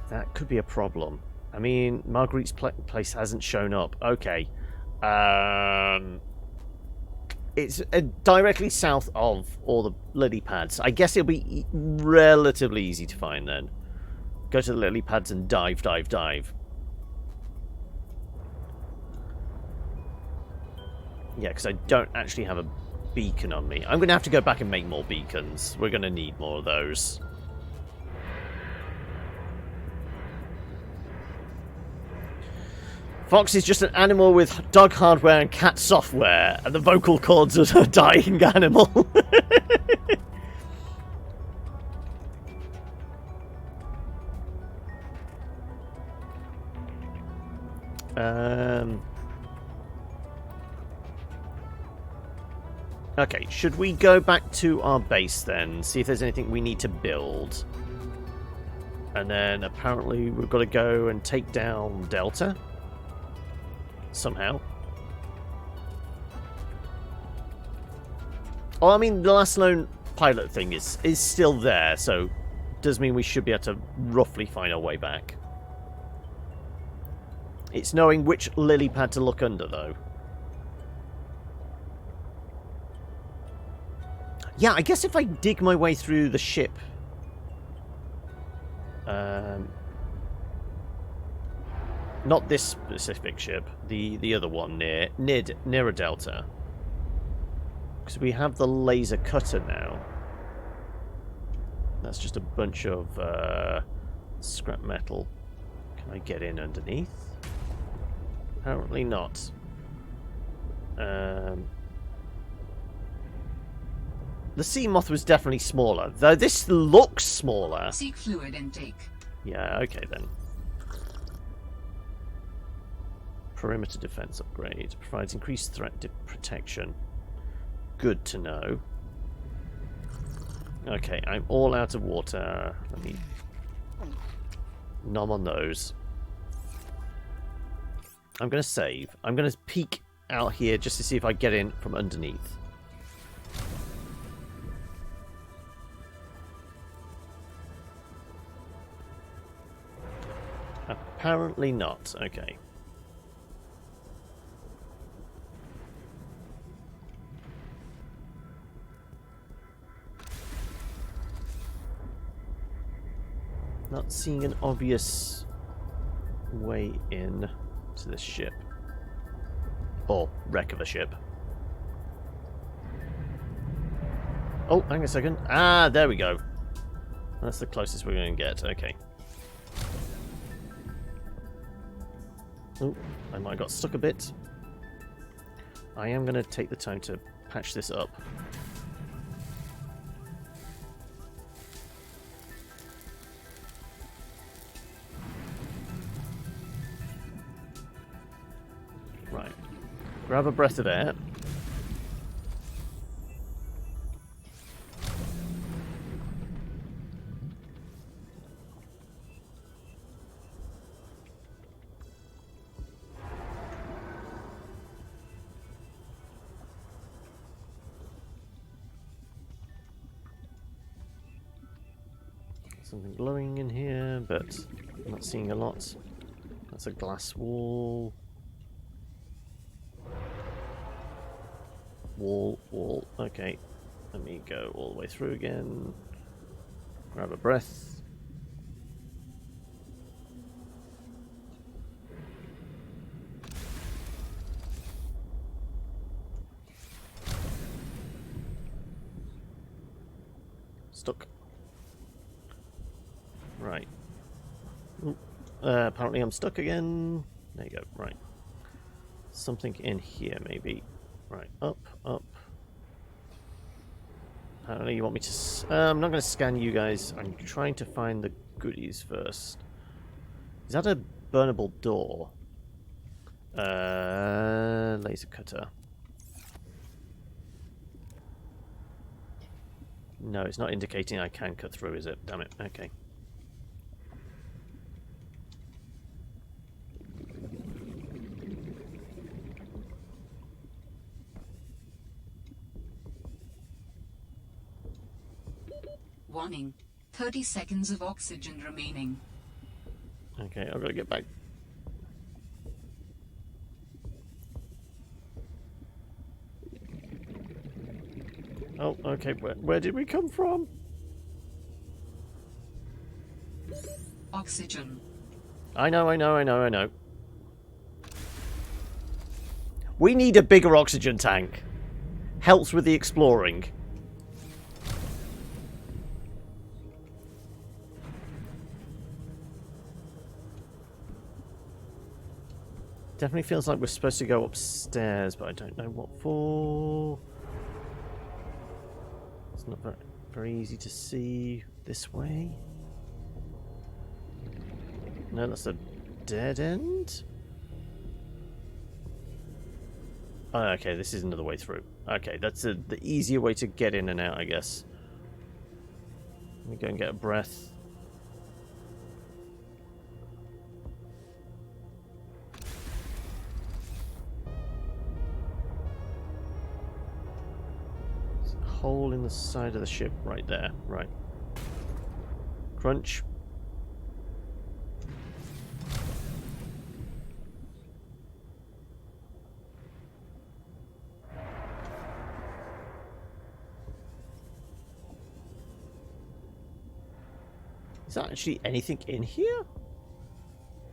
That could be a problem. I mean, Marguerite's place hasn't shown up. Okay. It's directly south of all the lily pads. I guess it'll be relatively easy to find then. Go to the lily pads and dive, dive, dive. Yeah, because I don't actually have a beacon on me. I'm going to have to go back and make more beacons. We're going to need more of those. Fox is just an animal with dog hardware and cat software, and the vocal cords of a dying animal. Okay, should we go back to our base then, see if there's anything we need to build? And then apparently we've got to go and take down Delta. Somehow. Oh, I mean, the last known pilot thing is still there, so does mean we should be able to roughly find our way back. It's knowing which lily pad to look under, though. Yeah, I guess if I dig my way through the ship... not this specific ship, the other one near a delta. Because we have the laser cutter now. That's just a bunch of scrap metal. Can I get in underneath? Apparently not. The sea moth was definitely smaller, though this looks smaller. Seek fluid intake. Yeah, okay then. Perimeter defense upgrade. Provides increased threat protection. Good to know. Okay, I'm all out of water. Let me nom on those. I'm going to save. I'm going to peek out here just to see if I get in from underneath. Apparently not. Okay. Not seeing an obvious way in to this ship. Or wreck of a ship. Oh, hang on a second. Ah, there we go. That's the closest we're going to get. Okay. Oh, I might have got stuck a bit. I am going to take the time to patch this up. Right. Grab a breath of air. Something glowing in here, but I'm not seeing a lot. That's a glass wall. Wall. Okay. Let me go all the way through again. Grab a breath. Stuck. Right. Apparently I'm stuck again. There you go. Right. Something in here, maybe. Right. Up. Apparently you want me to... I'm not going to scan you guys. I'm trying to find the goodies first. Is that a burnable door? Laser cutter. No, it's not indicating I can cut through, is it? Damn it. Okay. Warning. 30 seconds of oxygen remaining. Okay, I've got to get back. Oh, okay. Where did we come from? Oxygen. I know. We need a bigger oxygen tank. Helps with the exploring. Definitely feels like we're supposed to go upstairs, but I don't know what for. It's not very easy to see this way. No, that's a dead end. Oh, okay, this is another way through. Okay, that's the easier way to get in and out, I guess. Let me go and get a breath. Hole in the side of the ship right there. Right. Crunch. Is there actually anything in here?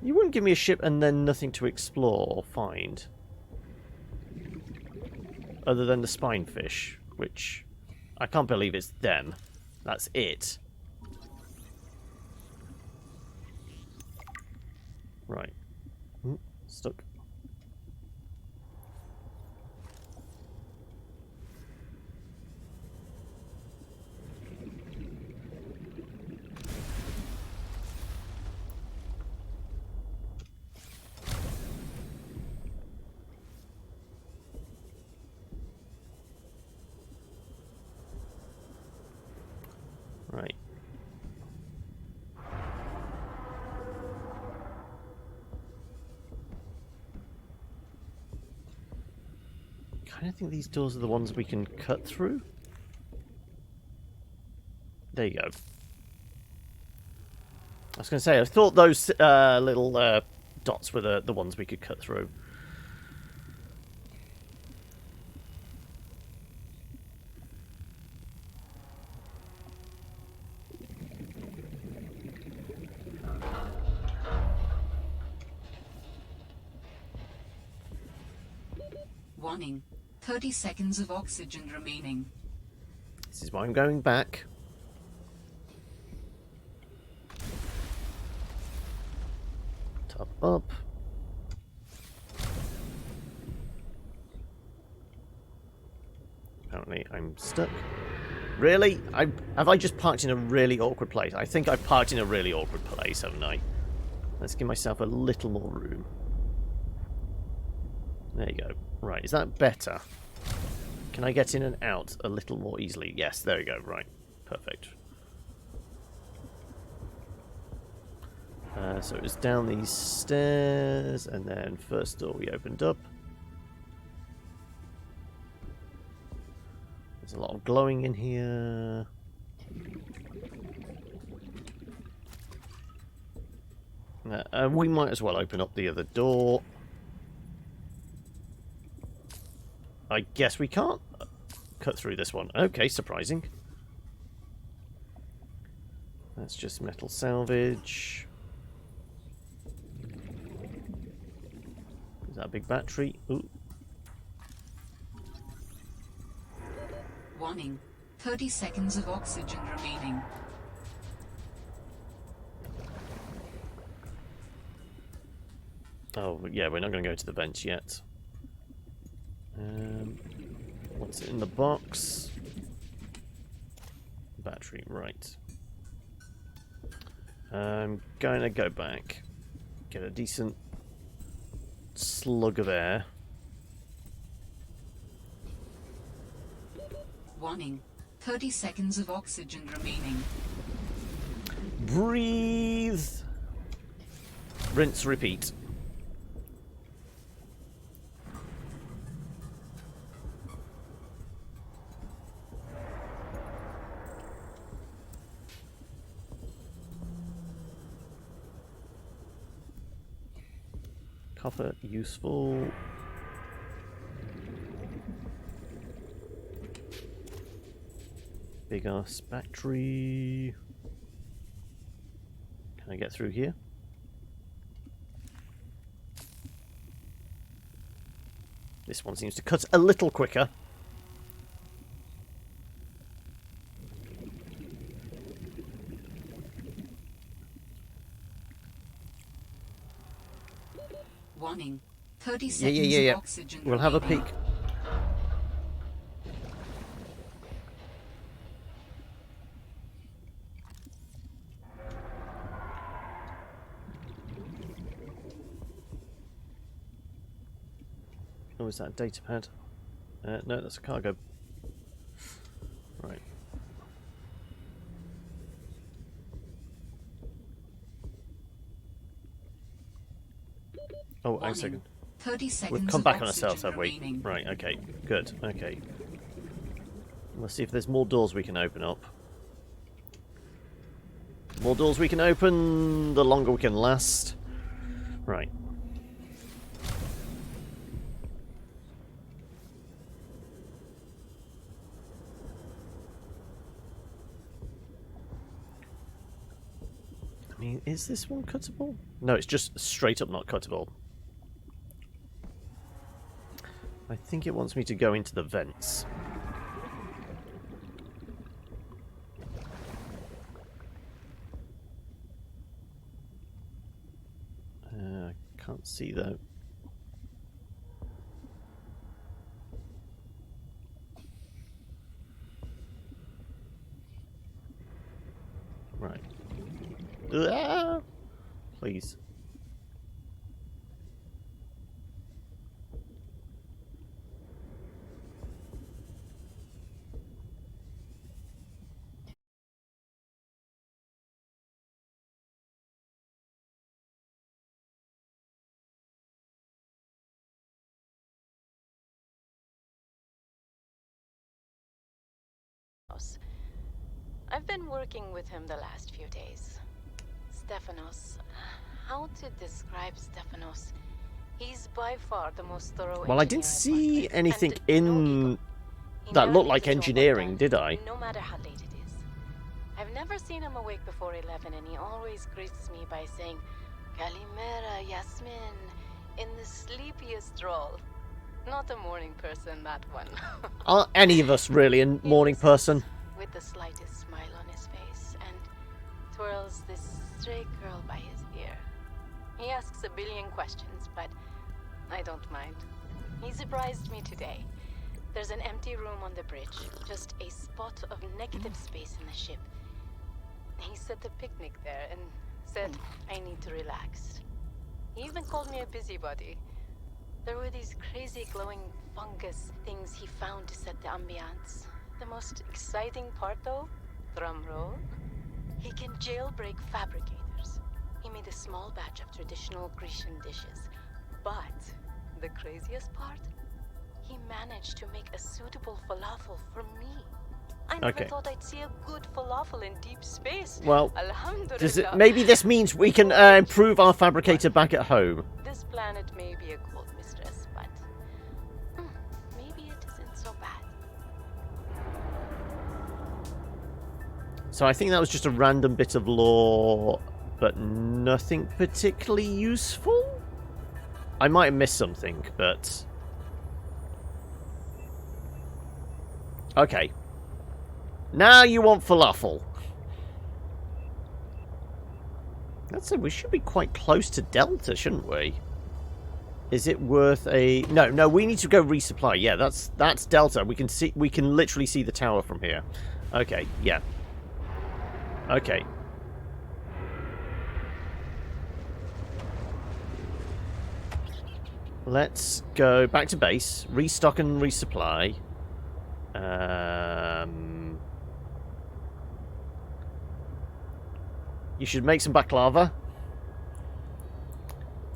You wouldn't give me a ship and then nothing to explore or find. Other than the spinefish, which I can't believe it's them. That's it. Right. Stuck. Right. I don't think these doors are the ones we can cut through. There you go. I was going to say, I thought those little dots were the ones we could cut through. Warning. 30 seconds of oxygen remaining. This is why I'm going back. Top up. Apparently I'm stuck. Really? Have I just parked in a really awkward place? I think I've parked in a really awkward place, haven't I? Let's give myself a little more room. There you go. Right, is that better? Can I get in and out a little more easily? Yes, there we go. Right, perfect. So it was down these stairs, and then first door we opened up. There's a lot of glowing in here. We might as well open up the other door. I guess we can't cut through this one. Okay, surprising. That's just metal salvage. Is that a big battery? Ooh. Warning. 30 seconds of oxygen remaining. Oh, yeah, we're not going to go to the vents yet. What's in the box? Battery, right. I'm going to go back. Get a decent slug of air. Warning. 30 seconds of oxygen remaining. Breathe! Rinse, repeat. Copper, useful. Big ass battery. Can I get through here? This one seems to cut a little quicker. Warning. 30 seconds Yeah. of oxygen We'll have a remaining. peek. Oh, is that a data pad? No, that's a cargo. Right. Oh, wait a second. 30 seconds We've come of back on oxygen ourselves, have we? remaining. Right, okay. Good, okay. Let's see if there's more doors we can open up. More doors we can open, the longer we can last. Right. mean, is this one cuttable? No, it's just straight up not cuttable. I think it wants me to go into the vents. Can't see though. Right. Ah! Please. I've been working with him the last few days. Stefanos. How to describe Stefanos? He's by far the most thorough. Well, I didn't see anything in that looked like engineering, did I? No matter how late it is. I've never seen him awake before 11, and he always greets me by saying, Kalimera, Yasmin, in the sleepiest drawl. Not a morning person, that one. Are any of us really a morning person? With the slightest smile on his face, and twirls this stray curl by his ear. He asks a billion questions, but I don't mind. He surprised me today. There's an empty room on the bridge, just a spot of negative space in the ship. He set a picnic there and said I need to relax. He even called me a busybody. There were these crazy glowing fungus things he found to set the ambiance. The most exciting part though, drum roll, he can jailbreak fabricators. He made a small batch of traditional Grecian dishes. But the craziest part, he managed to make a suitable falafel for me. I never thought I'd see a good falafel in deep space. Well, Alhamdulillah. maybe this means we can improve our fabricator back at home. This planet may be a cold mistress, but maybe it isn't so bad. So I think that was just a random bit of lore, but nothing particularly useful? I might have missed something, but... Okay. Now you want falafel. That's it. We should be quite close to Delta, shouldn't we? Is it worth a... No, we need to go resupply. Yeah, that's Delta. We can literally see the tower from here. Okay, yeah. Okay. Let's go back to base, restock and resupply. You should make some baklava.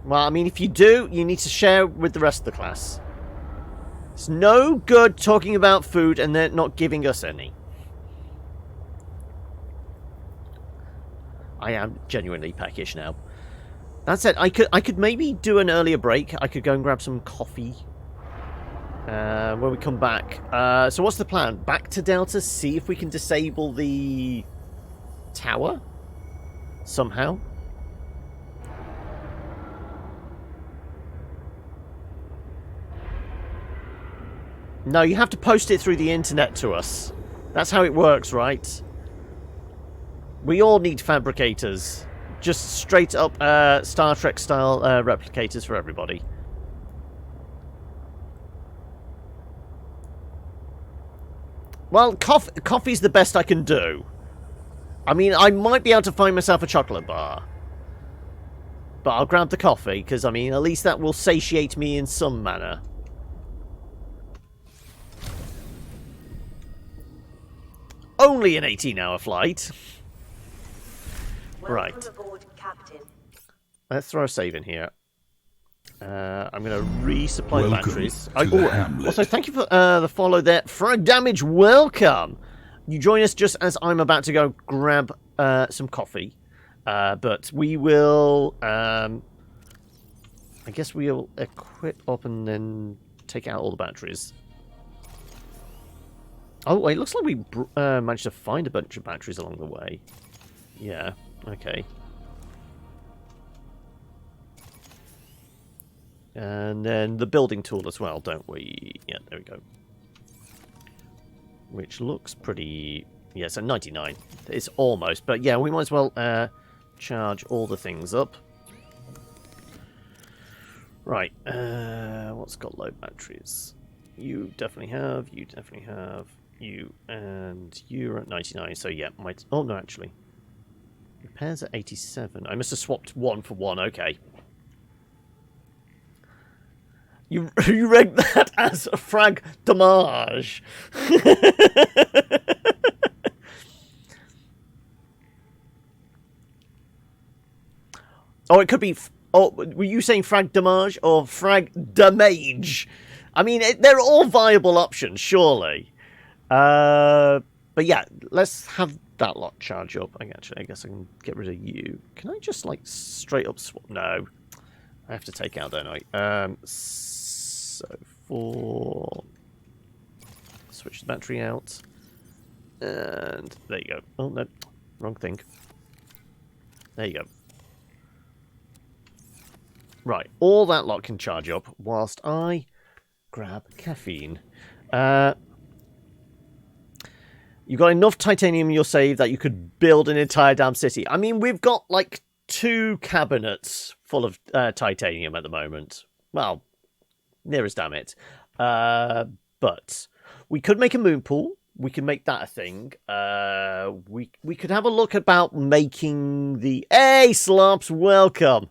Well, I mean, if you do, you need to share with the rest of the class. It's no good talking about food and they're not giving us any. I am genuinely peckish now. That said, I could maybe do an earlier break. I could go and grab some coffee when we come back. So what's the plan? Back to Delta, see if we can disable the tower somehow. No, you have to post it through the internet to us. That's how it works, right? We all need fabricators. Just straight up Star Trek style replicators for everybody. Well, coffee's the best I can do. I mean, I might be able to find myself a chocolate bar. But I'll grab the coffee, because, I mean, at least that will satiate me in some manner. Only an 18-hour flight. Right. Aboard, Captain. Let's throw a save in here. I'm going to resupply Welcome batteries. to the Hamlet. Also, thank you for the follow there. Frag Damage, welcome! You join us just as I'm about to go grab some coffee. But we will... I guess we'll equip up and then take out all the batteries. Oh, it looks like we managed to find a bunch of batteries along the way. Yeah, okay. And then the building tool as well, don't we? Yeah, there we go. Which looks pretty... Yeah, so 99. It's almost. But yeah, we might as well charge all the things up. Right. What's got low batteries? You definitely have. You definitely have. You. And you're at 99. So yeah, might... Oh, no, actually. Repairs at 87. I must have swapped one for one. Okay. You read that as a frag damage. Oh, it could be... Oh, were you saying frag damage or frag damage? I mean, they're all viable options, surely. But yeah, let's have that lot charge up. I guess I can get rid of you. Can I just, like, straight up swap? No. I have to take out, don't I? So, switch the battery out. And there you go. Oh, no. Wrong thing. There you go. Right. All that lot can charge up whilst I grab caffeine. You've got enough titanium in your save that you could build an entire damn city. I mean, we've got, like, 2 cabinets full of titanium at the moment. Well, near as damn it. But we could make a moon pool. We could make that a thing. We could have a look about making the... Hey, Slops, welcome.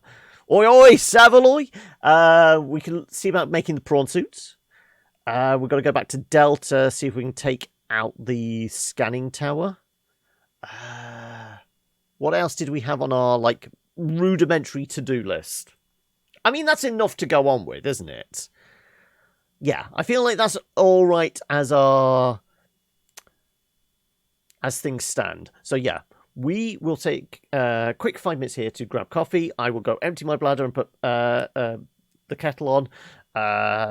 Oi, oi, Savaloy. We can see about making the prawn suits. We've got to go back to Delta, see if we can take out the scanning tower. What else did we have on our, like, rudimentary to-do list? I mean, that's enough to go on with, isn't it? Yeah, I feel like that's all right as things stand. So yeah, we will take a quick 5 minutes here to grab coffee. I will go empty my bladder and put the kettle on.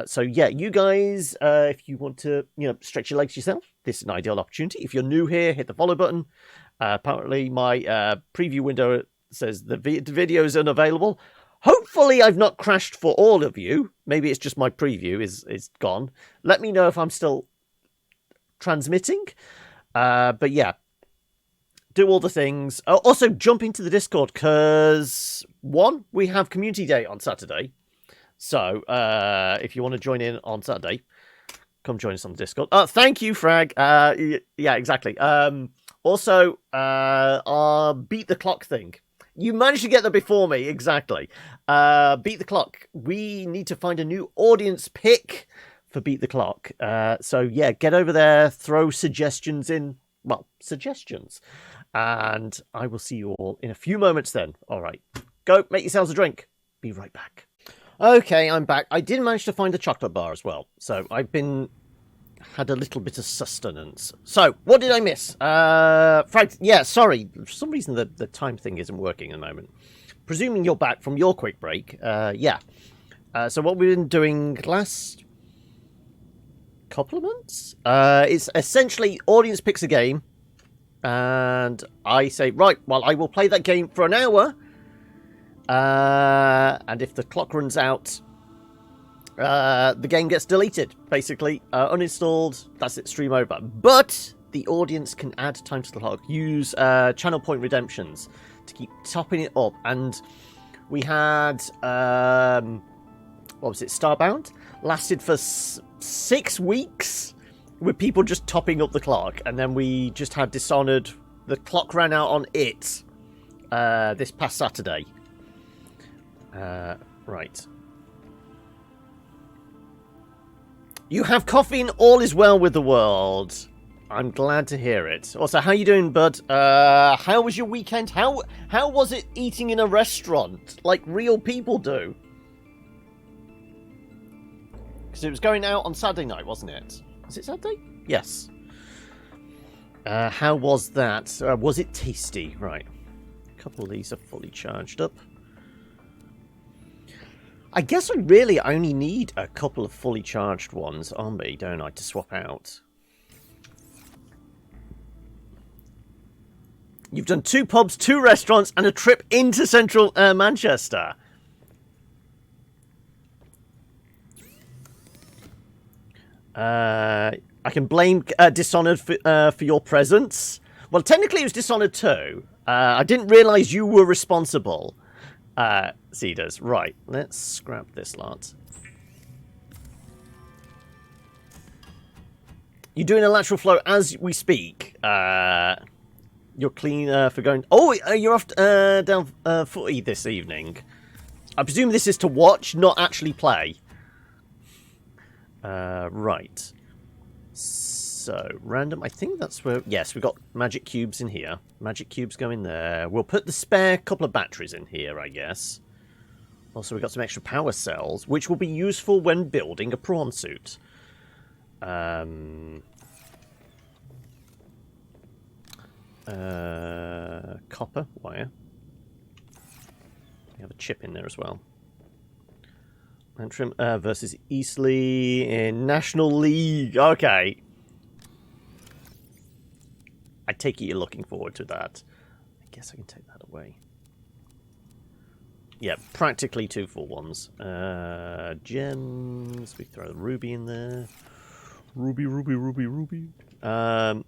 So yeah, you guys, if you want to, stretch your legs yourself, this is an ideal opportunity. If you're new here, hit the follow button. Apparently my preview window says the video is unavailable. Hopefully I've not crashed for all of you. Maybe it's just my preview is gone. Let me know if I'm still transmitting. But yeah, do all the things. Also, jump into the Discord because, one, we have Community Day on Saturday. So if you want to join in on Saturday, come join us on the Discord. Thank you, Frag. Yeah, exactly. Also, our Beat the Clock thing. You managed to get there before me, exactly. Beat the Clock. We need to find a new audience pick for Beat the Clock. So, yeah, get over there, throw suggestions in. Well, suggestions. And I will see you all in a few moments then. All right. Go, make yourselves a drink. Be right back. Okay, I'm back. I did manage to find a chocolate bar as well. So, had a little bit of sustenance. So, what did I miss? Frank, yeah, sorry. For some reason, the time thing isn't working at the moment. Presuming you're back from your quick break, yeah. So what we've been doing last couple of months is essentially audience picks a game, and I say, right, well, I will play that game for an hour, and if the clock runs out, the game gets deleted, basically. Uninstalled, that's it, stream over. But the audience can add time to the clock, use channel point redemptions to keep topping it up. And we had, what was it, Starbound? Lasted for 6 weeks with people just topping up the clock. And then we just had Dishonored. The clock ran out on it this past Saturday. Right. You have coffee and all is well with the world. I'm glad to hear it. Also, how you doing, bud? How was your weekend? How was it eating in a restaurant like real people do? Because it was going out on Saturday night, wasn't it? Was it Saturday? Yes. How was that? Was it tasty? Right. A couple of these are fully charged up. I guess I really only need a couple of fully charged ones on me, don't I, to swap out. You've done 2 pubs, 2 restaurants, and a trip into central Manchester. I can blame Dishonored for your presence. Well, technically it was Dishonored 2. I didn't realise you were responsible. Cedars. Right, let's scrap this lot. You're doing a lateral flow as we speak. You're clean for going... Oh, you're off down footy this evening. I presume this is to watch, not actually play. Right. So, random. I think that's where... Yes, we've got magic cubes in here. Magic cubes go in there. We'll put the spare couple of batteries in here, I guess. Also, we've got some extra power cells, which will be useful when building a prawn suit. Copper wire. We have a chip in there as well. Antrim versus Eastleigh in National League. Okay. I take it you're looking forward to that. I guess I can take that away. Yeah, practically 2 full ones. Gems. We throw the ruby in there. Ruby, ruby, ruby, ruby. I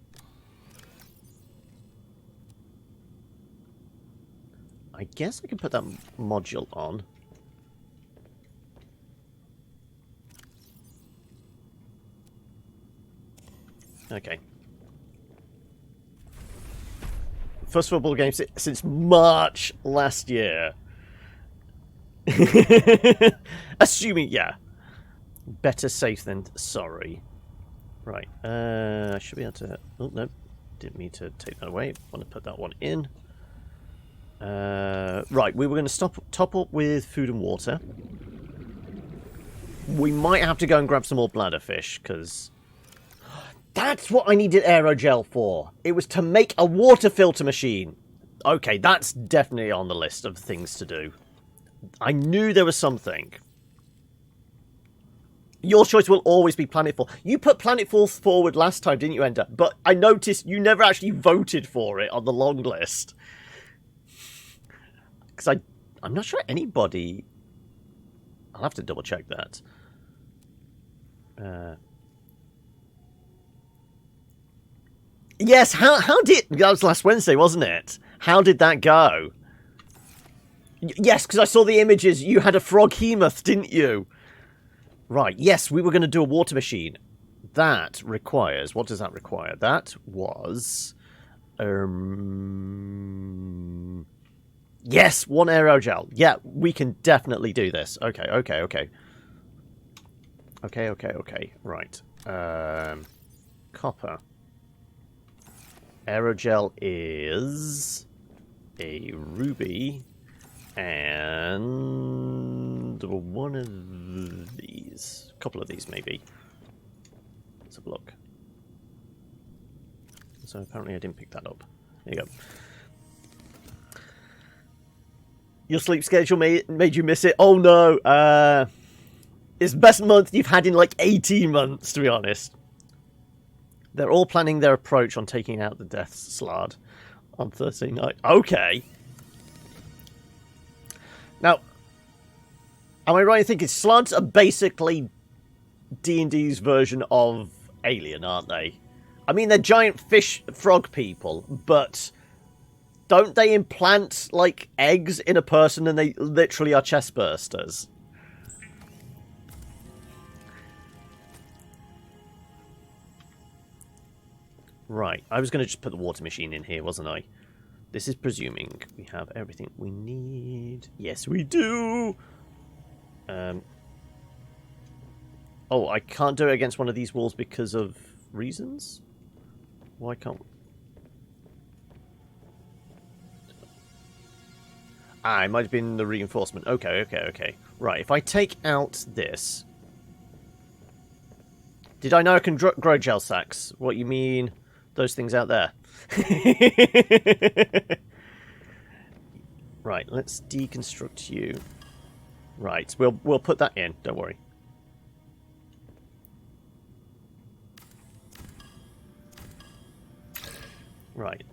guess I can put that module on. Okay. First football game since March last year. Assuming, yeah. Better safe than sorry. Right. I should be able to... Oh, no. Didn't mean to take that away. Want to put that one in. Right. We were going to top up with food and water. We might have to go and grab some more bladderfish, because... That's what I needed aerogel for. It was to make a water filter machine. Okay, that's definitely on the list of things to do. I knew there was something. Your choice will always be Planetfall. You put Planetfall forward last time, didn't you, Ender? But I noticed you never actually voted for it on the long list. Because I'm not sure anybody... I'll have to double check that. Yes, how did... That was last Wednesday, wasn't it? How did that go? Yes, because I saw the images. You had a frog hemoth, didn't you? Right, yes, we were going to do a water machine. That requires... What does that require? That was... Yes, 1 aerogel. Yeah, we can definitely do this. Okay. Okay. Right. Copper. Aerogel is a ruby and 1 of these. A couple of these, maybe. Let's have a look. So apparently I didn't pick that up. There you go. Your sleep schedule made you miss it? Oh no! It's the best month you've had in like 18 months, to be honest. They're all planning their approach on taking out the Death Slard on Thursday night. Okay. Now, am I right in thinking Slards are basically D&D's version of Alien, aren't they? I mean, they're giant fish frog people, but don't they implant, like, eggs in a person and they literally are chest bursters? Right, I was going to just put the water machine in here, wasn't I? This is presuming we have everything we need. Yes, we do! Oh, I can't do it against one of these walls because of reasons? Why can't... Ah, it might have been the reinforcement. Okay. Right, if I take out this... Did I know I can grow gel sacks? What you mean... Those things out there. Right, let's deconstruct you. Right, we'll put that in, don't worry. Right.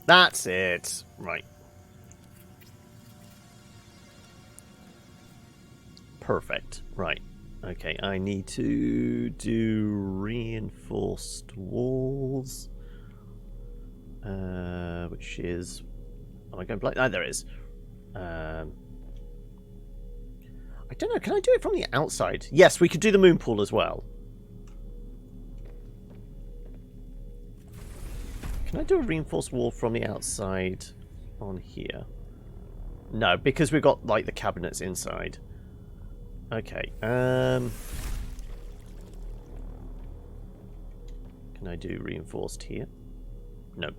That's it. Right. Perfect. Right. Okay, I need to do reinforced walls. Which is... Am I going blank? No, there is. I don't know, can I do it from the outside? Yes, we could do the moon pool as well. Can I do a reinforced wall from the outside on here? No, because we've got, like, the cabinets inside. Okay, can I do reinforced here? No.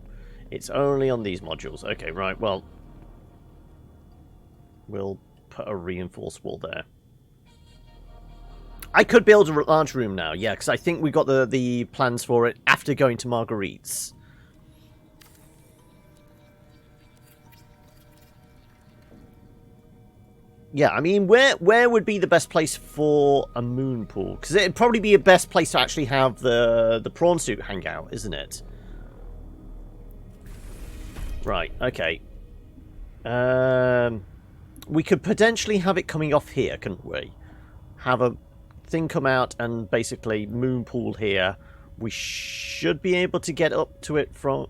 It's only on these modules. Okay, right, well... We'll put a reinforced wall there. I could build a large room now, yeah, because I think we got the plans for it after going to Marguerite's. Yeah, I mean, where would be the best place for a moon pool? Because it'd probably be a best place to actually have the prawn suit hang out, isn't it? Right, okay. We could potentially have it coming off here, couldn't we? Have a thing come out and basically moon pool here. We should be able to get up to it from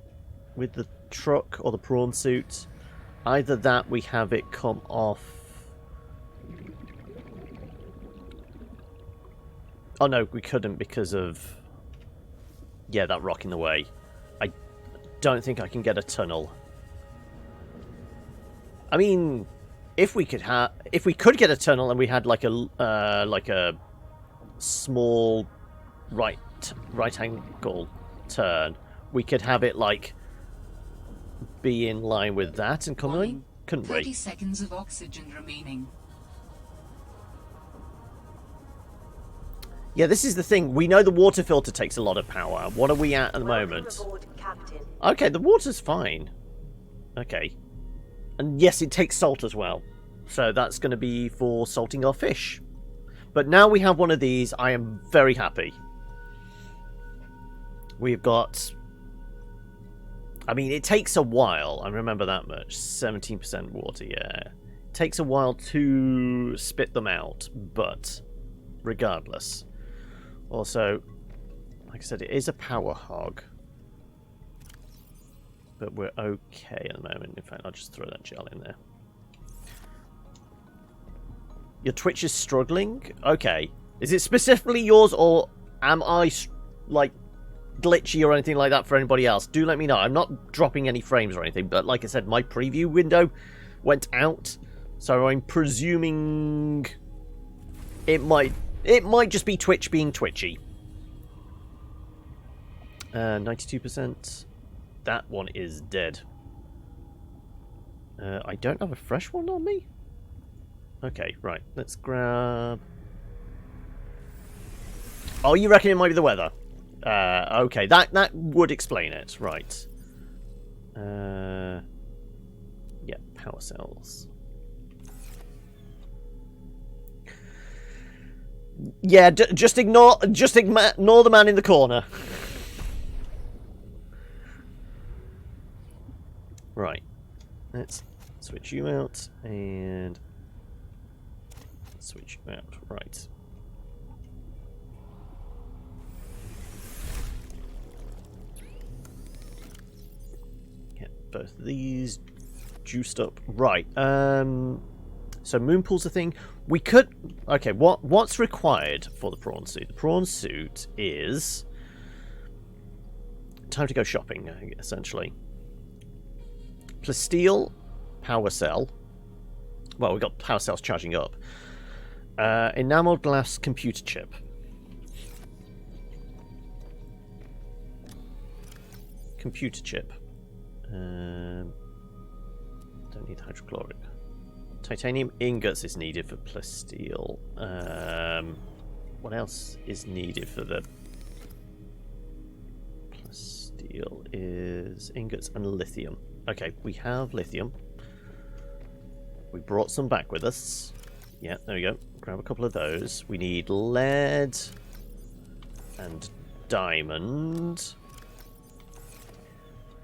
with the truck or the prawn suit. Either that, we have it come off. Oh no, we couldn't because of... Yeah, that rock in the way. I don't think I can get a tunnel. I mean, if we could get a tunnel and we had like a small right angle turn, we could have it like be in line with that and come in, couldn't we? 30 seconds of oxygen remaining. Yeah, this is the thing. We know the water filter takes a lot of power. What are we at the moment? Aboard, Captain. Okay, the water's fine. Okay. And yes, it takes salt as well. So that's going to be for salting our fish. But now we have one of these, I am very happy. We've got... I mean, it takes a while. I remember that much. 17% water, yeah. It takes a while to spit them out. But regardless... Also, like I said, it is a power hog. But we're okay at the moment. In fact, I'll just throw that gel in there. Your Twitch is struggling? Okay. Is it specifically yours, or am I, like, glitchy or anything like that for anybody else? Do let me know. I'm not dropping any frames or anything, but like I said, my preview window went out. So I'm presuming it might just be Twitch being twitchy. 92%. That one is dead. I don't have a fresh one on me? Okay, right. Let's grab... Oh, you reckon it might be the weather? Okay, that would explain it. Right. Yeah, power cells. Yeah, just ignore the man in the corner. Right. Let's switch you out and switch you out. Right. Get both of these juiced up. Right. So moon pool's a thing. We could... Okay, what's required for the prawn suit? The prawn suit is... Time to go shopping, essentially. Plasteel, power cell. Well, we've got power cells charging up. Enameled glass computer chip. Computer chip. Don't need hydrochloric. Titanium ingots is needed for plasteel. What else is needed for the plasteel? Is ingots and lithium. Okay, we have lithium. We brought some back with us. Yeah, there we go. Grab a couple of those. We need lead and diamond.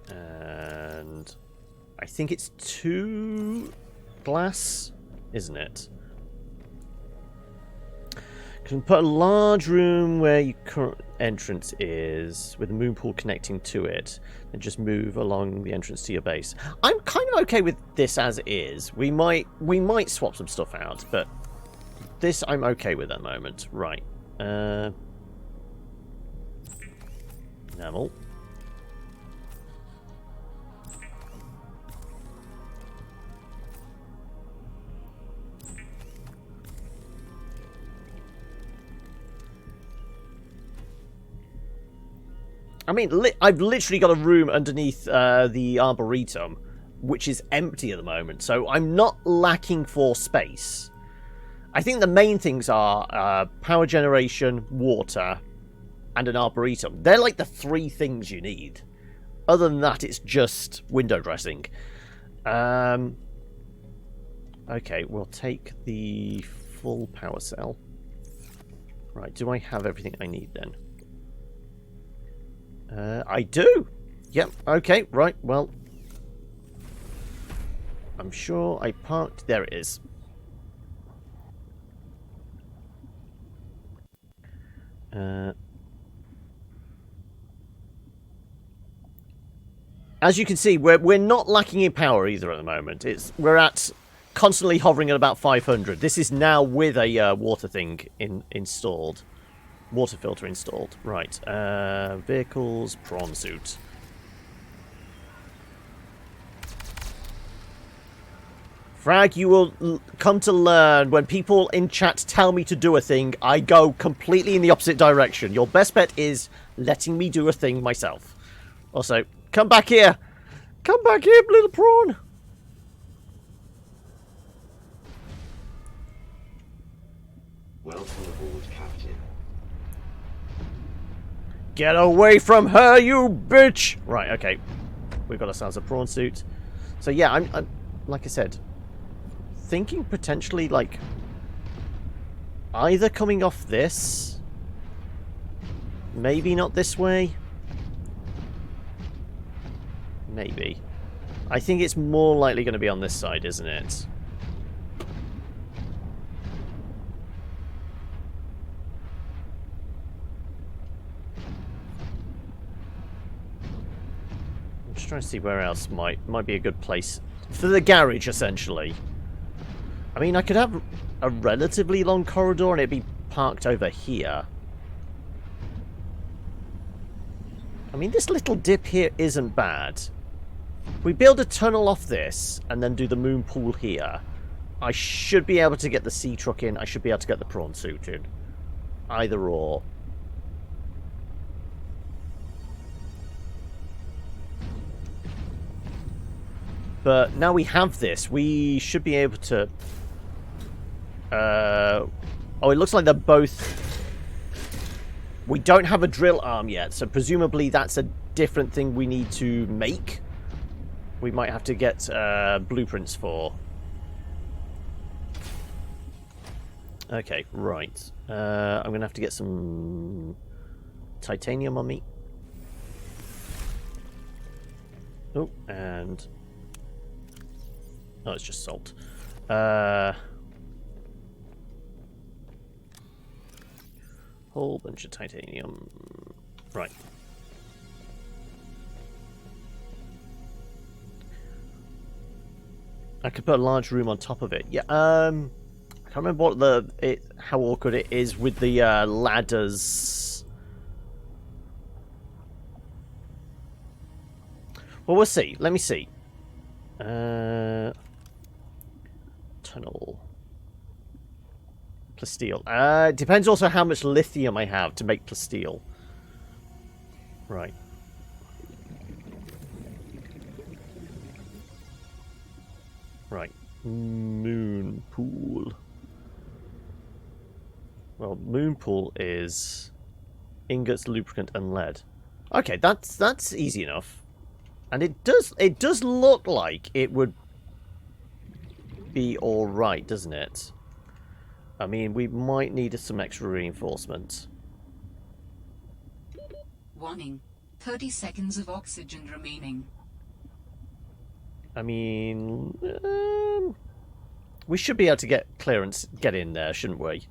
And I think it's 2 glass, isn't it? Can put a large room where your current entrance is, with a moon pool connecting to it, and just move along the entrance to your base. I'm kind of okay with this as is. We might swap some stuff out, but this I'm okay with at the moment. Right. Enamel. I mean, I've literally got a room underneath the Arboretum, which is empty at the moment, so I'm not lacking for space. I think the main things are power generation, water, and an Arboretum. They're like the 3 things you need. Other than that, it's just window dressing. Okay, we'll take the full power cell. Right, do I have everything I need then? I do! Yep, okay, right, well. I'm sure I parked... There it is. As you can see, we're not lacking in power either at the moment. We're at constantly hovering at about 500. This is now with a water thing installed. Water filter installed. Right. Vehicles, prawn suit. Frag, you will come to learn when people in chat tell me to do a thing, I go completely in the opposite direction. Your best bet is letting me do a thing myself. Also, come back here. Come back here, little prawn. Welcome aboard, Captain. Get away from her, you bitch! Right, okay. We've got ourselves a prawn suit. So yeah, I'm like I said, thinking potentially like either coming off this, maybe not this way. Maybe. I think it's more likely going to be on this side, isn't it? I'm just trying to see where else might be a good place for the garage, essentially. I mean, I could have a relatively long corridor and it'd be parked over here. I mean, this little dip here isn't bad. If we build a tunnel off this and then do the moon pool here, I should be able to get the sea truck in. I should be able to get the prawn suit in. Either or. But now we have this, we should be able to... oh, it looks like they're both... We don't have a drill arm yet, so presumably that's a different thing we need to make. We might have to get blueprints for. Okay, right. I'm going to have to get some titanium on me. Oh, and... Oh, it's just salt. Whole bunch of titanium. Right. I could put a large room on top of it. Yeah. I can't remember what how awkward it is with the ladders. Well, we'll see. Let me see. Tunnel. Plasteel. Depends also how much lithium I have to make plasteel. Right. Right. Moon pool. Well, moon pool is ingots, lubricant, and lead. Okay, that's easy enough. And it does look like it would be alright, doesn't it? I mean, we might need some extra reinforcement. Warning. 30 seconds of oxygen remaining. I mean, we should be able to get clearance, get in there, shouldn't we?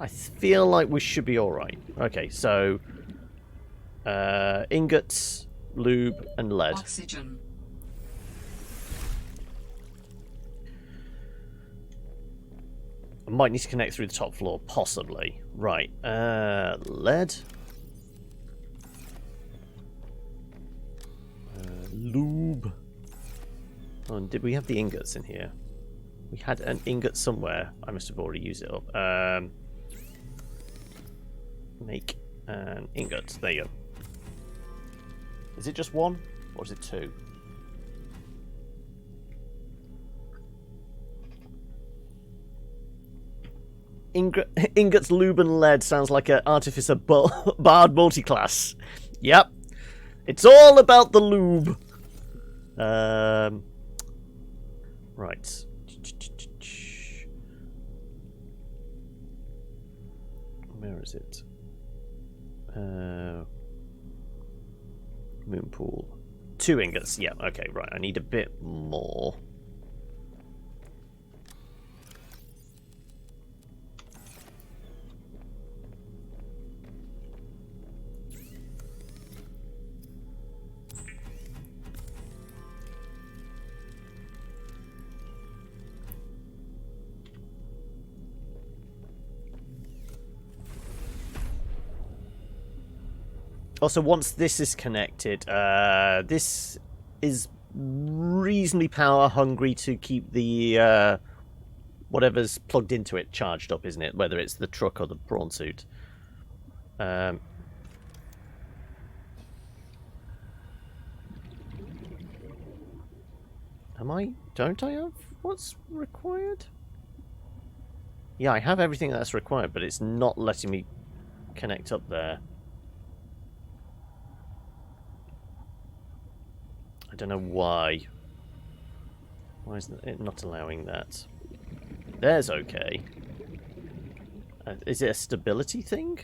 I feel like we should be alright. Okay, so... ingots, lube, and lead. Oxygen. I might need to connect through the top floor, possibly. Right, lead. Lube. Oh, and did we have the ingots in here? We had an ingot somewhere. I must have already used it up. Make an ingot. There you go. Is it just one? Or is it two? Ingots, lube, and lead sounds like an Artificer Bard multiclass. Yep. It's all about the lube. Right. Where is it? Moon pool. 2 ingots. Yeah, okay, right. I need a bit more. Also, once this is connected, this is reasonably power hungry to keep the whatever's plugged into it charged up, isn't it? Whether it's the truck or the prawn suit. Am I? Don't I have what's required? Yeah, I have everything that's required, but it's not letting me connect up there. I don't know why. Why is it not allowing that? There's okay. Is it a stability thing?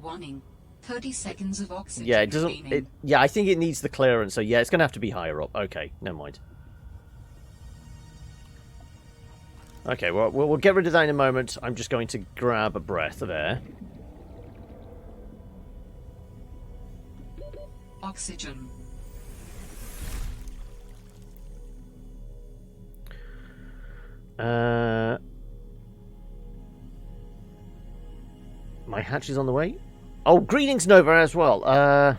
Warning. 30 seconds of oxygen. Yeah, it doesn't. remaining. Yeah, I think it needs the clearance. So yeah, it's gonna have to be higher up. Okay, never mind. Okay, well, we'll get rid of that in a moment. I'm just going to grab a breath of air. Oxygen. My hatch is on the way. Oh, greetings, Nova, as well. I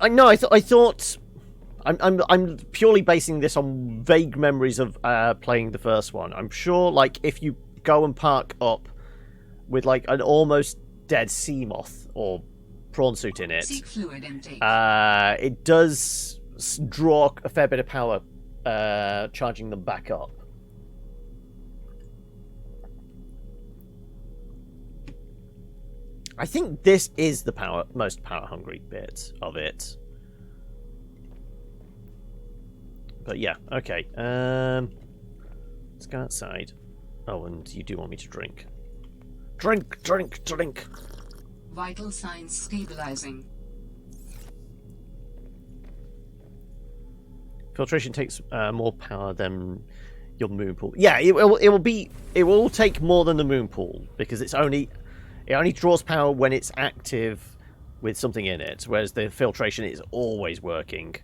know. I thought. I'm purely basing this on vague memories of playing the first one. I'm sure, like, if you go and park up with like an almost dead sea moth or prawn suit in it, Seek fluid intake. it does draw a fair bit of power, charging them back up. I think this is the most power-hungry bit of it. But yeah, okay. Let's go outside. Oh, and you do want me to drink. Drink, drink, drink! Vital signs stabilizing. Filtration takes more power than your moon pool. Yeah, it will take more than the moon pool because it only draws power when it's active with something in it, whereas the filtration is always working.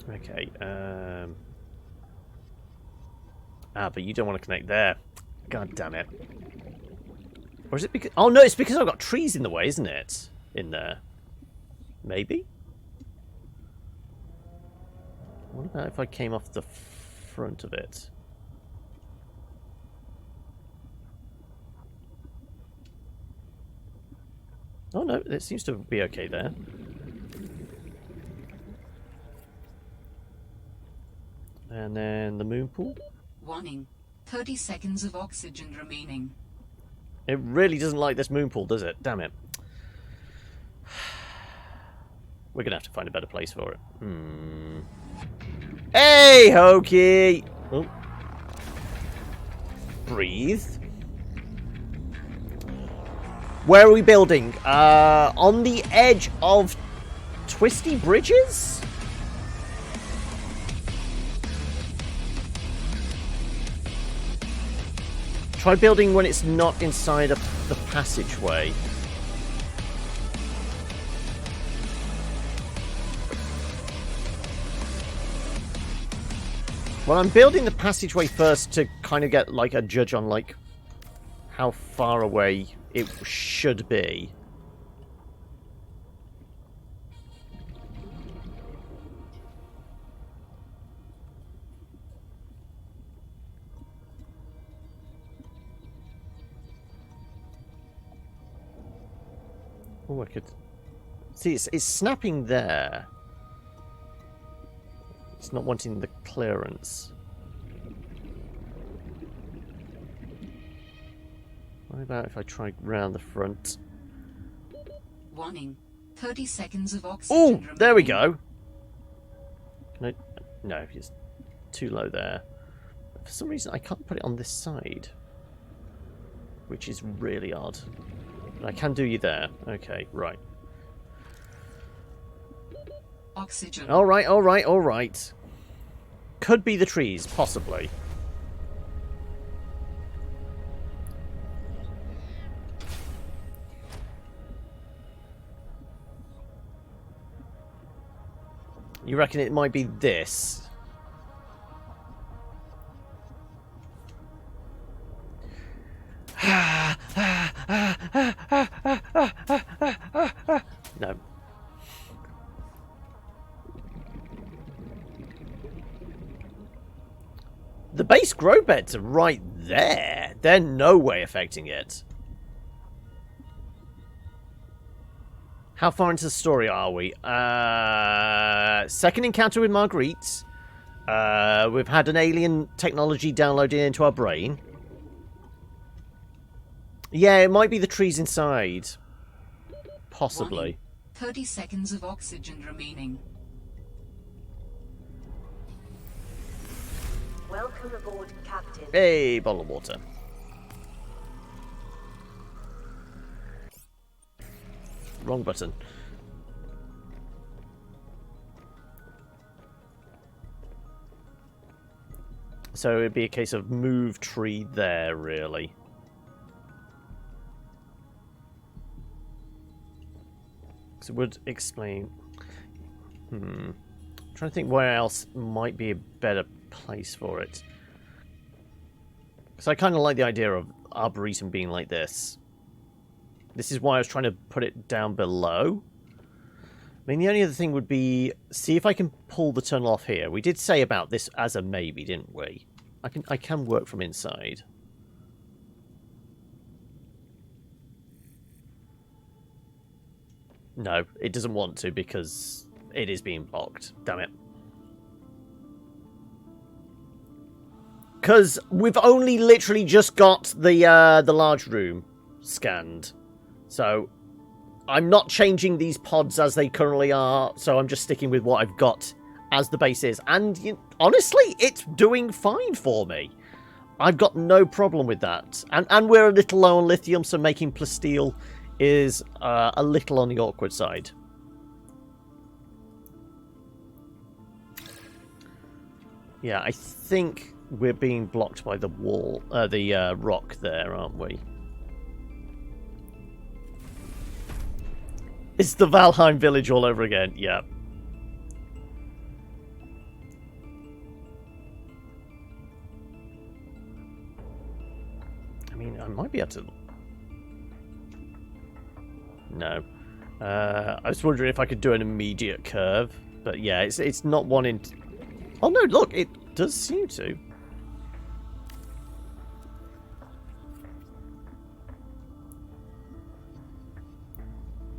Okay. But you don't want to connect there. God damn it. Or is it because... Oh, no, it's because I've got trees in the way, isn't it? In there. Maybe? What about if I came off the front of it? Oh, no, it seems to be okay there. And then the moon pool. Warning. 30 seconds of oxygen remaining. It really doesn't like this moon pool, does it? Damn it. We're going to have to find a better place for it. Hey, Hokey! Oh. Breathe. Where are we building? On the edge of Twisty Bridges? Try building when it's not inside of the passageway. Well, I'm building the passageway first to kind of get, like, a judge on, like, how far away it should be. Oh, I could... See, it's snapping there. It's not wanting the clearance. What about if I try round the front? Warning. 30 seconds of oxygen Oh, remaining. there we go. Can I... No, it's too low there. For some reason, I can't put it on this side. Which is really odd. But I can do you there. Okay, right. Oxygen. Alright, alright, alright. Could be the trees, possibly. You reckon it might be this? No. The base grow beds are right there. They're no way affecting it. How far into the story are we? Second encounter with Marguerite. We've had an alien technology downloaded into our brain. Yeah, it might be the trees inside. Possibly. Warning. 30 seconds of oxygen remaining. Welcome aboard, Captain. Hey, bottle of water. Wrong button. So it'd be a case of move tree there, really. So it would explain... I'm trying to think where else might be a better place for it. Because I kind of like the idea of Arboretum being like this. This is why I was trying to put it down below. I mean, the only other thing would be... See if I can pull the tunnel off here. We did say about this as a maybe, didn't we? I can work from inside. No, it doesn't want to because it is being blocked. Damn it. Because we've only literally just got the large room scanned. So I'm not changing these pods as they currently are. So I'm just sticking with what I've got as the base is. And honestly, it's doing fine for me. I've got no problem with that. And we're a little low on lithium, so making plasteel is a little on the awkward side. Yeah, I think we're being blocked by the wall, the rock there, aren't we? It's the Valheim village all over again. Yeah. I mean, I might be able to... No. I was wondering if I could do an immediate curve. But yeah, it's not wanting to... Oh no, look, it does seem to.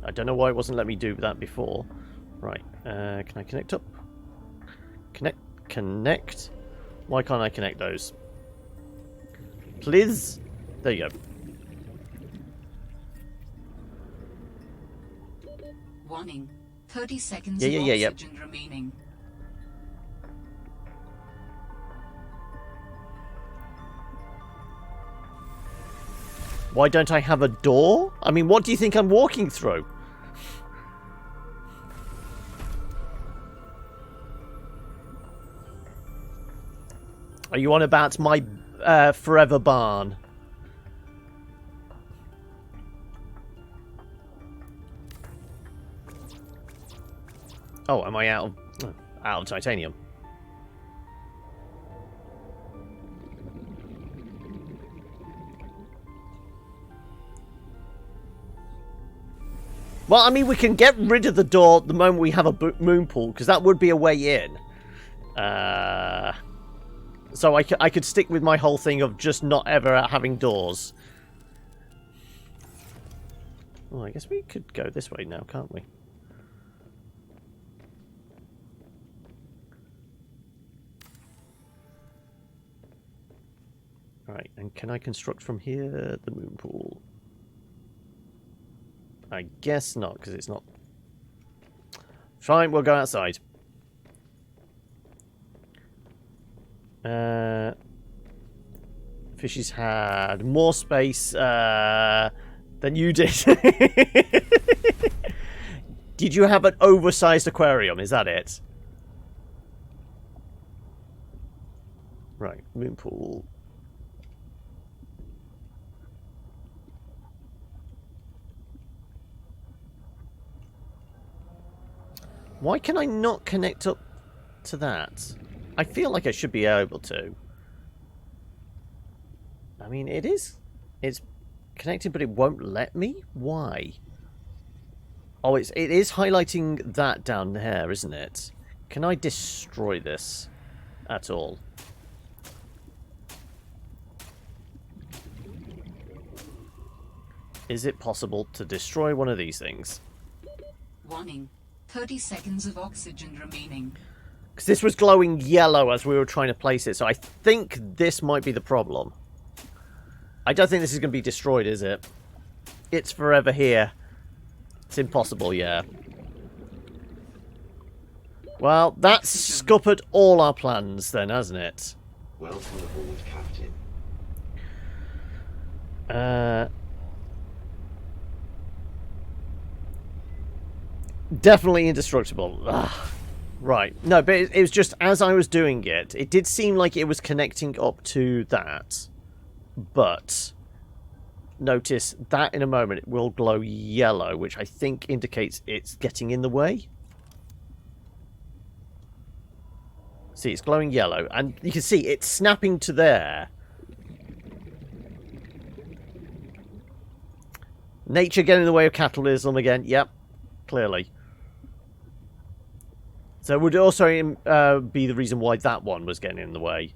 I don't know why it wasn't letting me do that before. Right, can I connect up? Connect? Why can't I connect those? Please? There you go. Warning. 30 seconds Yeah, of yeah. oxygen remaining. Why don't I have a door? I mean, what do you think I'm walking through? Are you on about my forever barn? Oh, am I out of titanium? Well, I mean, we can get rid of the door the moment we have a moon pool, because that would be a way in. So I could stick with my whole thing of just not ever having doors. Well, I guess we could go this way now, can't we? Right, and can I construct from here the moon pool? I guess not, because it's not... Fine, we'll go outside. Fishes had more space than you did. Did you have an oversized aquarium? Is that it? Right, moon pool. Why can I not connect up to that? I feel like I should be able to. I mean, it's connected, but it won't let me? Why? Oh, it is highlighting that down there, isn't it? Can I destroy this at all? Is it possible to destroy one of these things? Warning. 30 seconds of oxygen remaining. Because this was glowing yellow as we were trying to place it, so I think this might be the problem. I don't think this is going to be destroyed, is it? It's forever here. It's impossible, yeah. Well, that's scuppered all our plans then, hasn't it? Welcome aboard, Captain. Definitely indestructible. Ugh. Right. No, but it was just as I was doing it, it did seem like it was connecting up to that. But notice that in a moment it will glow yellow, which I think indicates it's getting in the way. See, it's glowing yellow, and you can see it's snapping to there. Nature getting in the way of capitalism again. Yep, clearly. So it would also be the reason why that one was getting in the way.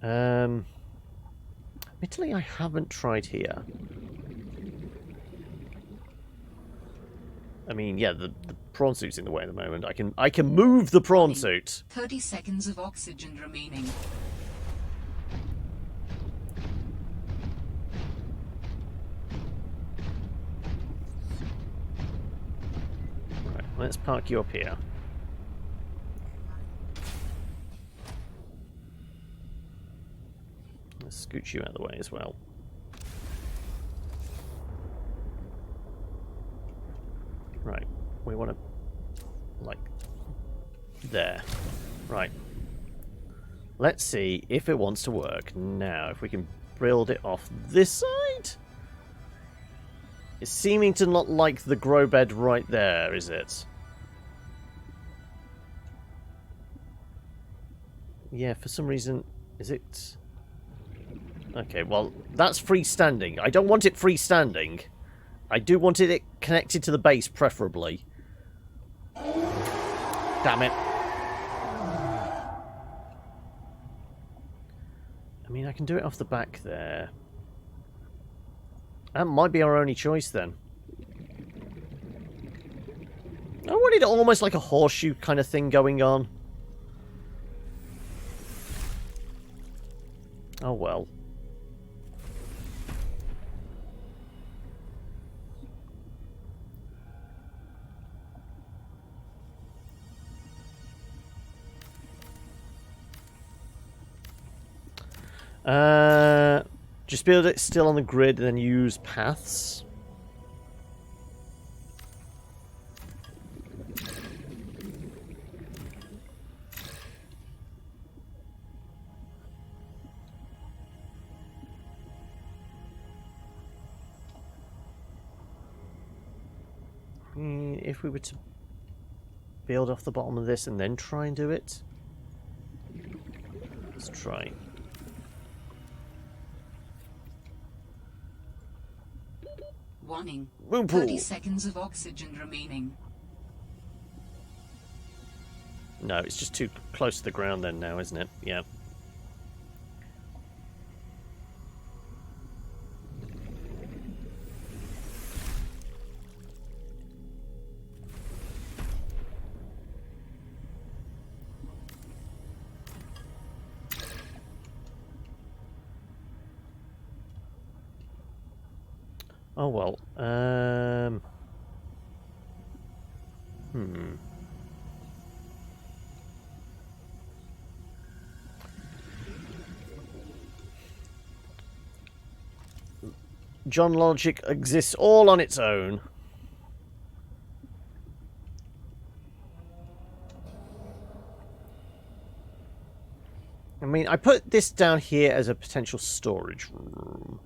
Admittedly, I haven't tried here. I mean, yeah, the prawn suit's in the way at the moment. I can move the prawn suit. 30 seconds of oxygen remaining. Right, let's park you up here. Let's scoot you out of the way as well. Right, we want to, like, there. Right. Let's see if it wants to work. Now, if we can build it off this side? It's seeming to not like the grow bed right there, is it? Yeah, for some reason, is it... Okay, well, that's freestanding. I don't want it freestanding. I do want it connected to the base, preferably. Damn it. I mean, I can do it off the back there. That might be our only choice, then. I wanted almost like a horseshoe kind of thing going on. Oh, well. Just build it still on the grid and then use paths. mean, if we were to build off the bottom of this and then try and do it. Let's try. Warning. Moon pool. 30 seconds of oxygen remaining. No, it's just too close to the ground then now, isn't it? Yeah. Oh well. John Logic exists all on its own. I mean, I put this down here as a potential storage room.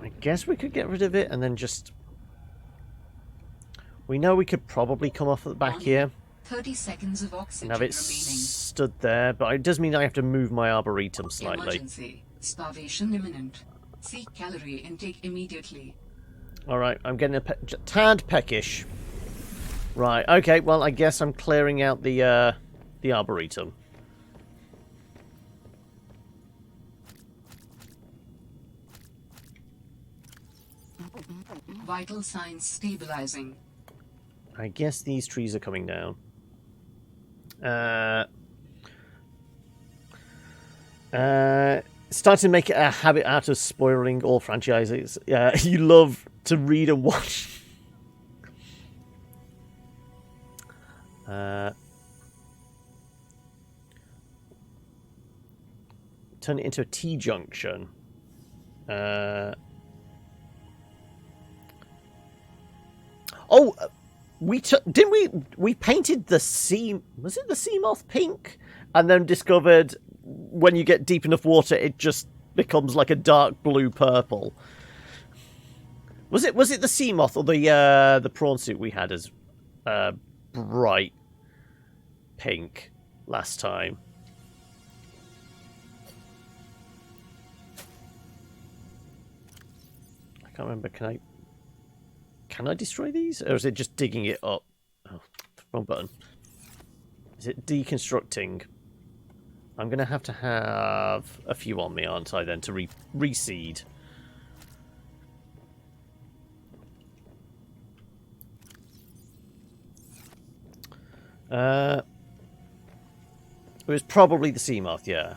I guess we could get rid of it and then just... We know we could probably come off at the back here 30 seconds of oxygen and have it remaining. stood there, but it does mean I have to move my arboretum slightly. Emergency. Starvation imminent. Seek calorie intake immediately. Alright, I'm getting a tad peckish. Right, okay, well, I guess I'm clearing out the arboretum. Vital signs stabilizing. I guess these trees are coming down. Starting to make it a habit out of spoiling all franchises. You love to read and watch. Turn it into a T-junction. Oh, we painted the sea. Was it the sea moth pink? And then discovered when you get deep enough water, it just becomes like a dark blue purple. Was it the sea moth or the prawn suit we had as bright pink last time? I can't remember. Can I destroy these? Or is it just digging it up? Oh, wrong button. Is it deconstructing? I'm going to have a few on me, aren't I, then, to reseed. It was probably the sea moth, yeah.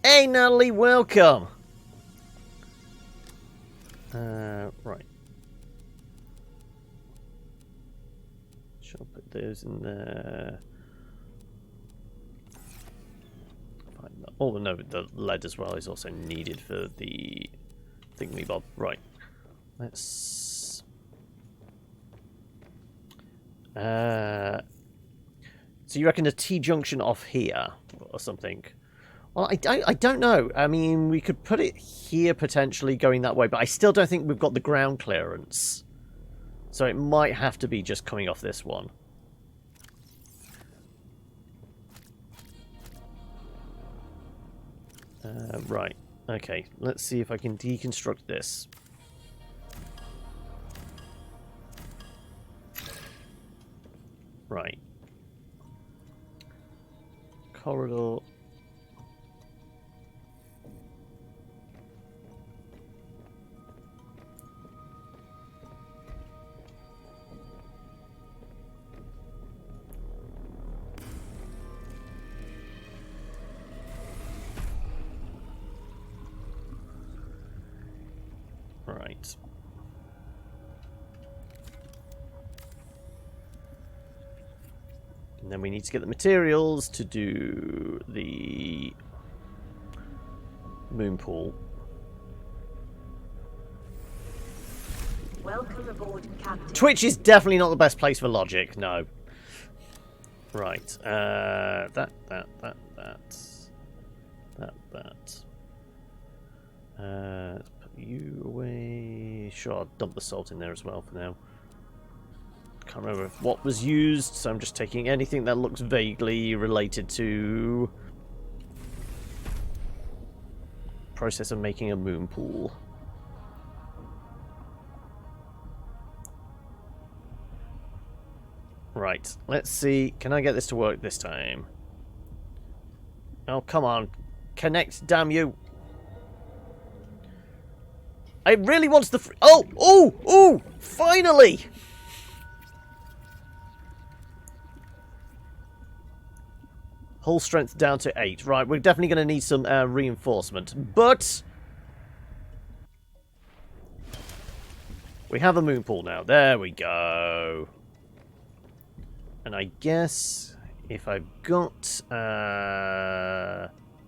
Hey, Natalie, welcome! Right. Shall I put those in there? Oh, no, the lead as well is also needed for the thingy-bob. Right. Let's... So you reckon a T-junction off here or something? Well, I don't know. I mean, we could put it here potentially going that way, but I still don't think we've got the ground clearance. So it might have to be just coming off this one. Right. Okay. Let's see if I can deconstruct this. Right. Corridor. Right. And then we need to get the materials to do the moon pool. Welcome aboard, Captain. Twitch is definitely not the best place for logic, no. Right. That. Let's put you away. sure I'll dump the salt in there as well for now. Can't remember what was used, so I'm just taking anything that looks vaguely related to process of making a moon pool. Right, let's see. Can I get this to work this time? Oh, come on. Connect, damn you. It really wants the... Oh, finally! Hull strength down to 8. Right, we're definitely going to need some reinforcement. But we have a moon pool now. There we go. And I guess if I've got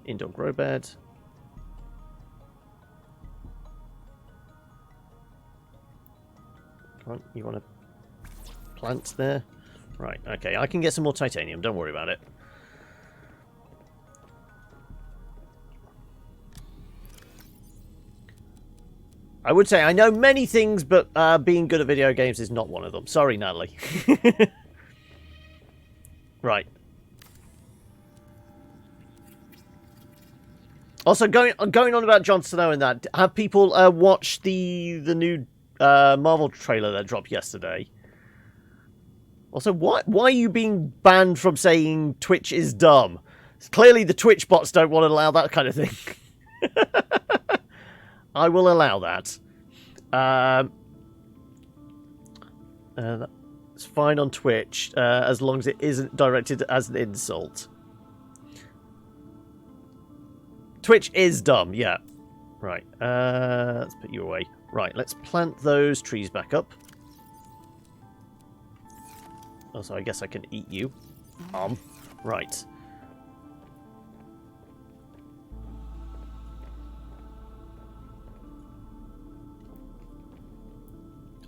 indoor grow bed. Come on, you want to plant there? Right, okay, I can get some more titanium. Don't worry about it. I would say I know many things, but being good at video games is not one of them. Sorry, Natalie. Right. Also, going on about Jon Snow and that, have people watched the new Marvel trailer that dropped yesterday? Also, why are you being banned from saying Twitch is dumb? Clearly the Twitch bots don't want to allow that kind of thing. I will allow that. It's fine on Twitch, as long as it isn't directed as an insult. Twitch is dumb, yeah. Right, let's put you away. Right, let's plant those trees back up. Also, I guess I can eat you. Right.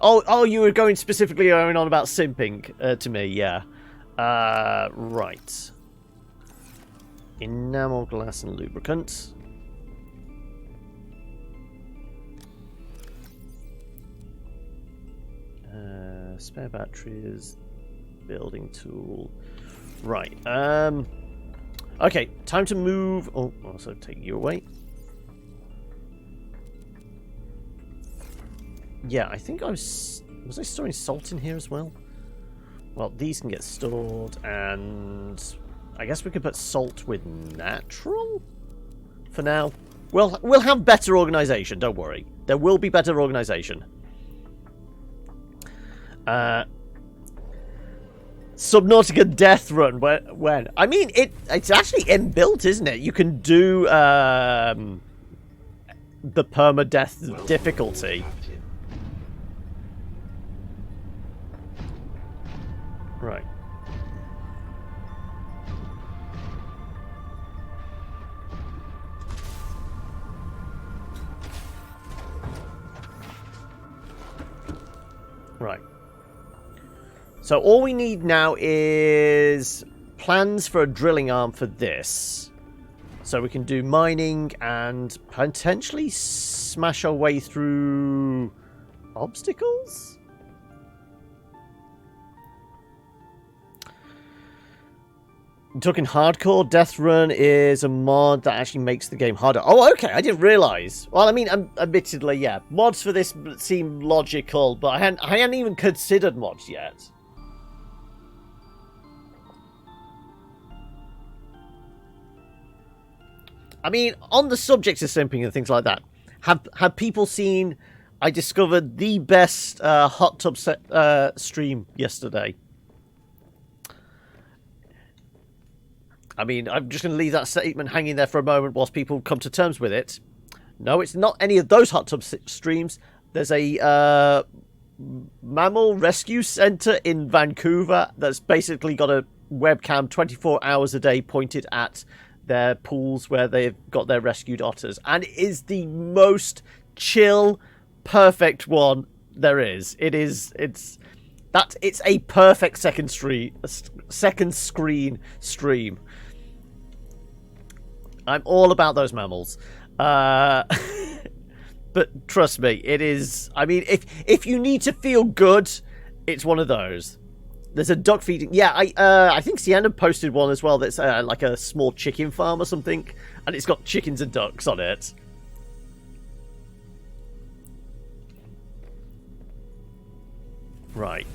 Oh, you were specifically on about simping to me, yeah. Right. Enamel, glass, and lubricant. Spare batteries, building tool. Right. Okay, time to move. Oh, also take you away. Yeah, I think was I storing salt in here as well? Well, these can get stored, and I guess we could put salt with natural for now. We'll have better organization, don't worry. There will be better organization. Subnautica Death Run, when? I mean, it's actually inbuilt, isn't it? You can do the permadeath difficulty. Right. Right. So all we need now is plans for a drilling arm for this. So we can do mining and potentially smash our way through obstacles? Talking hardcore, Death Run is a mod that actually makes the game harder. Oh, okay, I didn't realise. Well, I mean, admittedly, yeah, mods for this seem logical, but I hadn't even considered mods yet. I mean, on the subject of simping and things like that, have people seen? I discovered the best hot tub stream yesterday. I mean, I'm just going to leave that statement hanging there for a moment whilst people come to terms with it. No, it's not any of those hot tub streams. There's a mammal rescue centre in Vancouver that's basically got a webcam 24 hours a day pointed at their pools where they've got their rescued otters. And it is the most chill, perfect one there is. It's a perfect second screen stream. I'm all about those mammals. But trust me, it is... I mean, if you need to feel good, it's one of those. There's a duck feeding... Yeah, I think Sienna posted one as well that's like a small chicken farm or something. And it's got chickens and ducks on it. Right.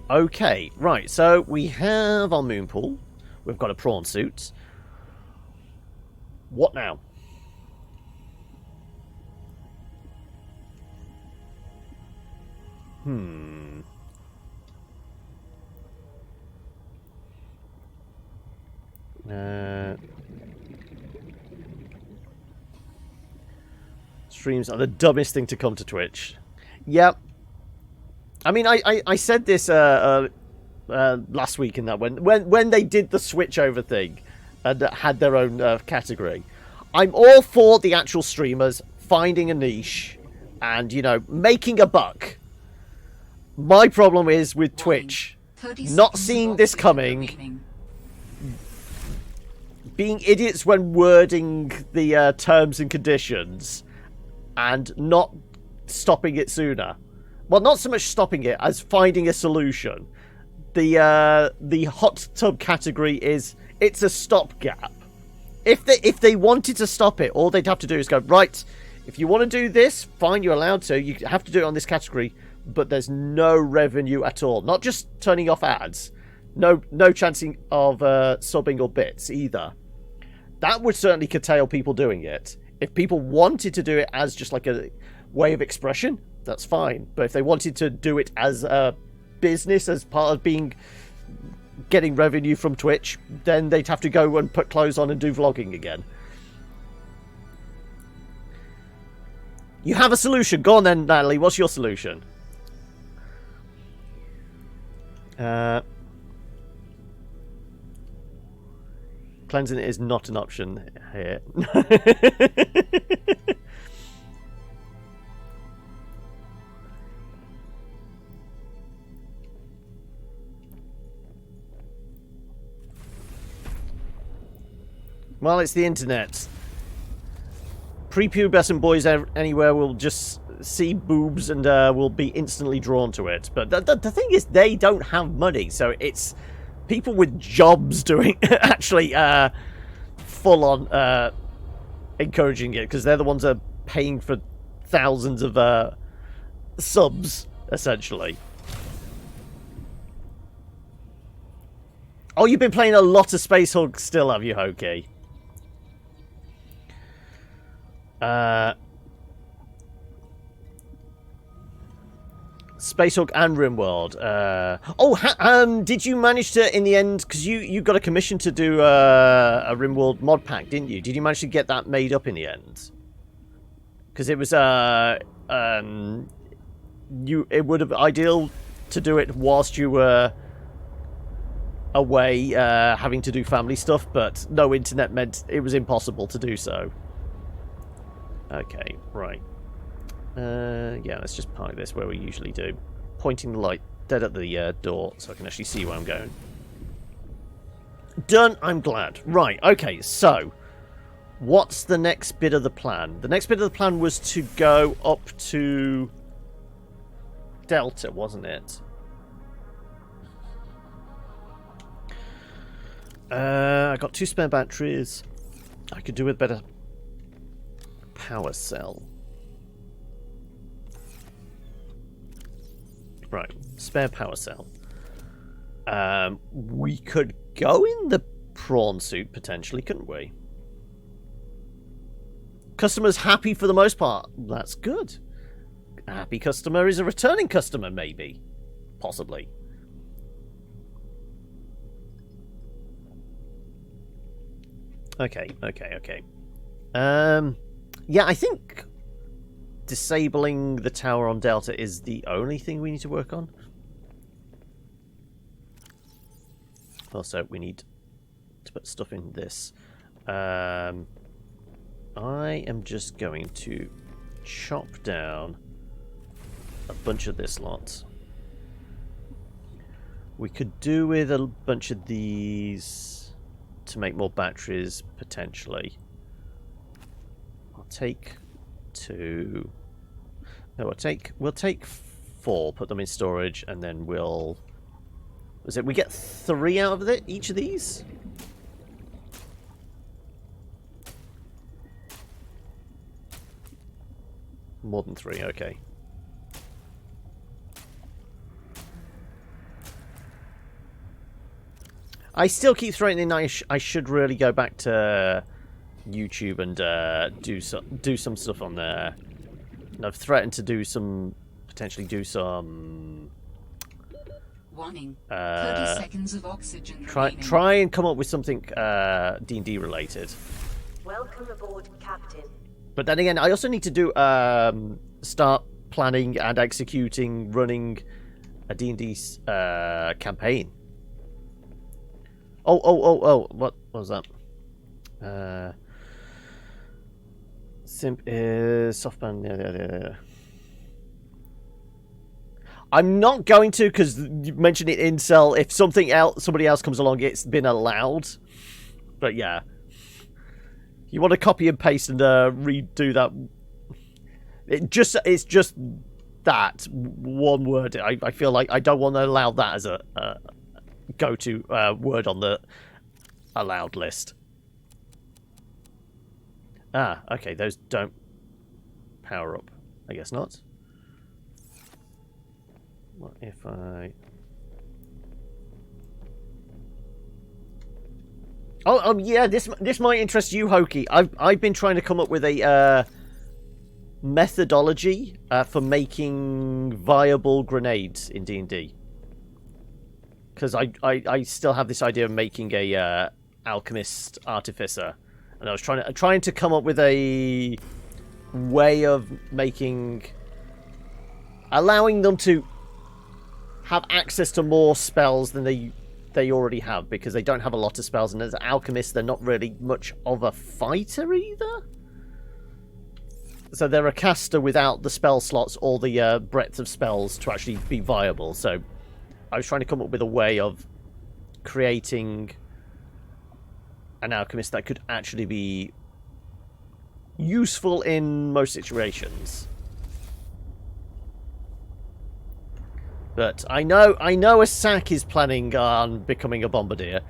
Okay, right. So we have our moon pool. We've got a prawn suit. What now? Streams are the dumbest thing to come to Twitch. Yep. I mean, I said this last week in that when they did the switch over thing and had their own category. I'm all for the actual streamers finding a niche and, you know, making a buck. My problem is with Twitch not seeing this coming, being idiots when wording the terms and conditions, and not stopping it sooner. Well, not so much stopping it as finding a solution. The hot tub category it's a stopgap. If they wanted to stop it, all they'd have to do is go, right, if you want to do this, fine, you're allowed to. You have to do it on this category, but there's no revenue at all. Not just turning off ads. No chancing of subbing or bits either. That would certainly curtail people doing it. If people wanted to do it as just like a way of expression, that's fine. But if they wanted to do it as a business, as part of getting revenue from Twitch, then they'd have to go and put clothes on and do vlogging again. You have a solution. Go on then, Natalie. What's your solution? Cleansing is not an option here. Well, it's the internet. Prepubescent boys anywhere will just see boobs and will be instantly drawn to it. But the thing is, they don't have money, so it's people with jobs doing actually full on encouraging it, because they're the ones that are paying for thousands of subs, essentially. Oh, you've been playing a lot of Space Hulk still, have you, Hoki? Space Hulk and RimWorld. Did you manage to, in the end, because you got a commission to do a RimWorld mod pack, didn't you? Did you manage to get that made up in the end? Because it was it would have been ideal to do it whilst you were away having to do family stuff, but no internet meant it was impossible to do so. Okay, right. Yeah, let's just park this where we usually do. Pointing the light dead at the door so I can actually see where I'm going. Done, I'm glad. Right, okay, so what's the next bit of the plan? The next bit of the plan was to go up to Delta, wasn't it? I got 2 spare batteries. I could do with better power cell. Right, spare power cell. We could go in the prawn suit, potentially, couldn't we? Customer's happy for the most part. That's good. A happy customer is a returning customer, maybe. Possibly. Okay. Yeah, I think disabling the tower on Delta is the only thing we need to work on. Also, we need to put stuff in this. I am just going to chop down a bunch of this lot. We could do with a bunch of these to make more batteries, potentially. I'll take 2. No, we'll take 4, put them in storage, and then we'll. Was it we get 3 out of it? Each of these? More than 3, okay. I still keep throwing in I should really go back to YouTube and do some stuff on there. And I've threatened to potentially do some. Warning. 30 seconds of oxygen remaining. Try and come up with something D&D related. Welcome aboard, Captain. But then again, I also need to do start planning and executing, running a D&D campaign. Oh! What was that? Simp is softband. Yeah. I'm not going to, because you mentioned it incel. If somebody else comes along, it's been allowed. But yeah, you want to copy and paste and redo that. It's just that one word. I feel like I don't want to allow that as a go-to word on the allowed list. Ah, okay, those don't power up. I guess not. What if I... Oh, yeah, this might interest you, Hoki. I've been trying to come up with a methodology for making viable grenades in D&D. Because I still have this idea of making a alchemist artificer, and I was trying to come up with a way of allowing them to have access to more spells than they already have, because they don't have a lot of spells, and as alchemists they're not really much of a fighter either. So they're a caster without the spell slots or the breadth of spells to actually be viable. So I was trying to come up with a way of creating an alchemist that could actually be useful in most situations. But I know a sack is planning on becoming a bombardier.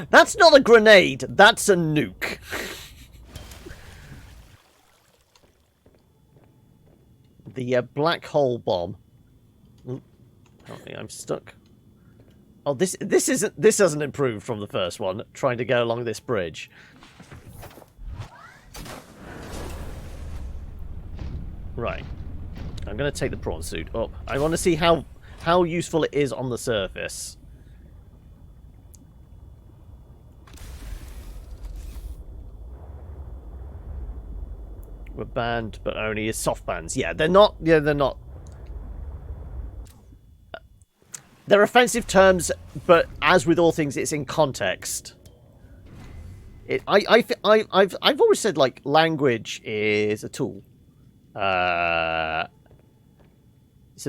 That's not a grenade, that's a nuke. The black hole bomb. Ooh, apparently I'm stuck. Oh, this hasn't improved from the first one, trying to go along this bridge. Right. I'm going to take the prawn suit up. I want to see how useful it is on the surface. We're banned, but only as soft bans. Yeah, they're not. Yeah, they're not. They're offensive terms, but as with all things, it's in context. I've always said, like, language is a tool. It's a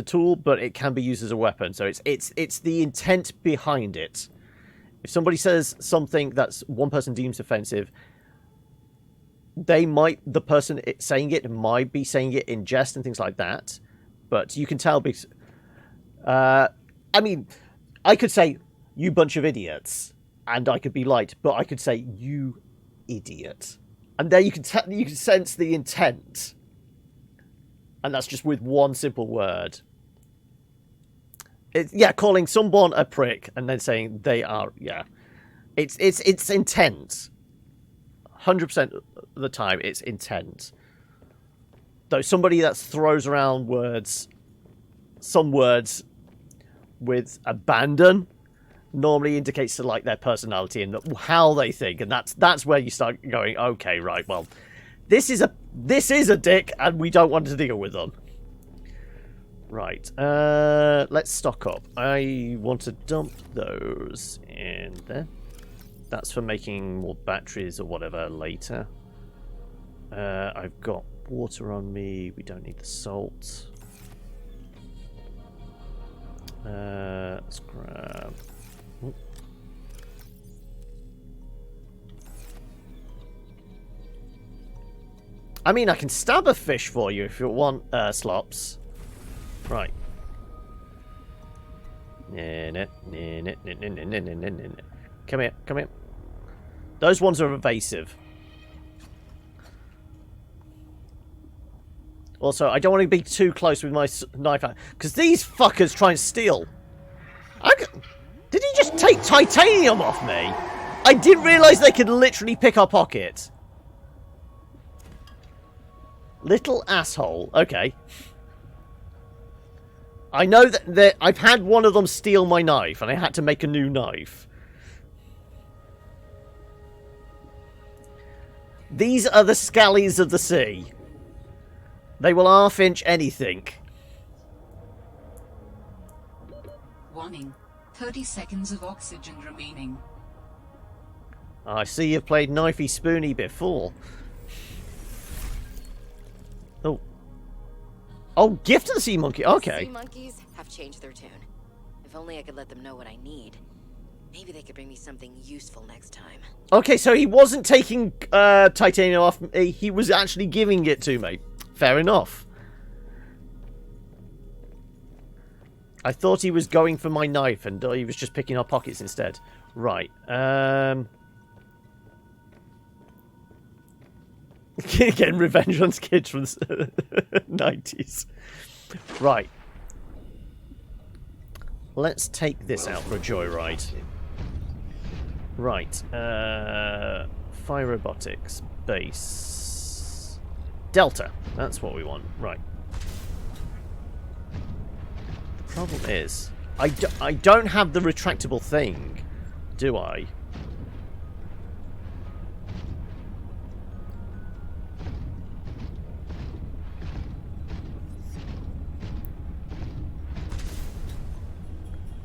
tool, but it can be used as a weapon. So it's the intent behind it. If somebody says something that's one person deems offensive, the person saying it might be saying it in jest and things like that. But you can tell because. I mean, I could say, you bunch of idiots, and I could be light, but I could say, you idiot. And there you can sense the intent. And that's just with one simple word. Yeah, calling someone a prick and then saying they are, yeah. It's intent. 100% of the time, it's intent. Though somebody that throws around words, some words with abandon, normally indicates to like their personality and how they think, and that's where you start going, okay, right, well, this is a dick, and we don't want to deal with them. Right, let's stock up. I want to dump those in there. That's for making more batteries or whatever later. I've got water on me. We don't need the salt. Let's grab... Ooh. I mean, I can stab a fish for you if you want, slops. Right. Come here, come here. Those ones are evasive. Also, I don't want to be too close with my knife out, because these fuckers try and steal. Did he just take titanium off me? I didn't realise they could literally pick our pocket. Little asshole. Okay. I know that I've had one of them steal my knife, and I had to make a new knife. These are the scallies of the sea. They will half-inch anything. Warning. 30 seconds of oxygen remaining. I see you've played Knifey Spoony before. Oh. Oh, gift of the sea monkey. Okay. Sea monkeys have changed their tune. If only I could let them know what I need. Maybe they could bring me something useful next time. Okay, so he wasn't taking titanium off me. He was actually giving it to me. Fair enough. I thought he was going for my knife and he was just picking our pockets instead. Right. Getting revenge on kids from the 90s. Right. Let's take this out for a joyride. Right. Fire robotics. Base. Delta. That's what we want. Right. The problem is, I don't have the retractable thing, do I?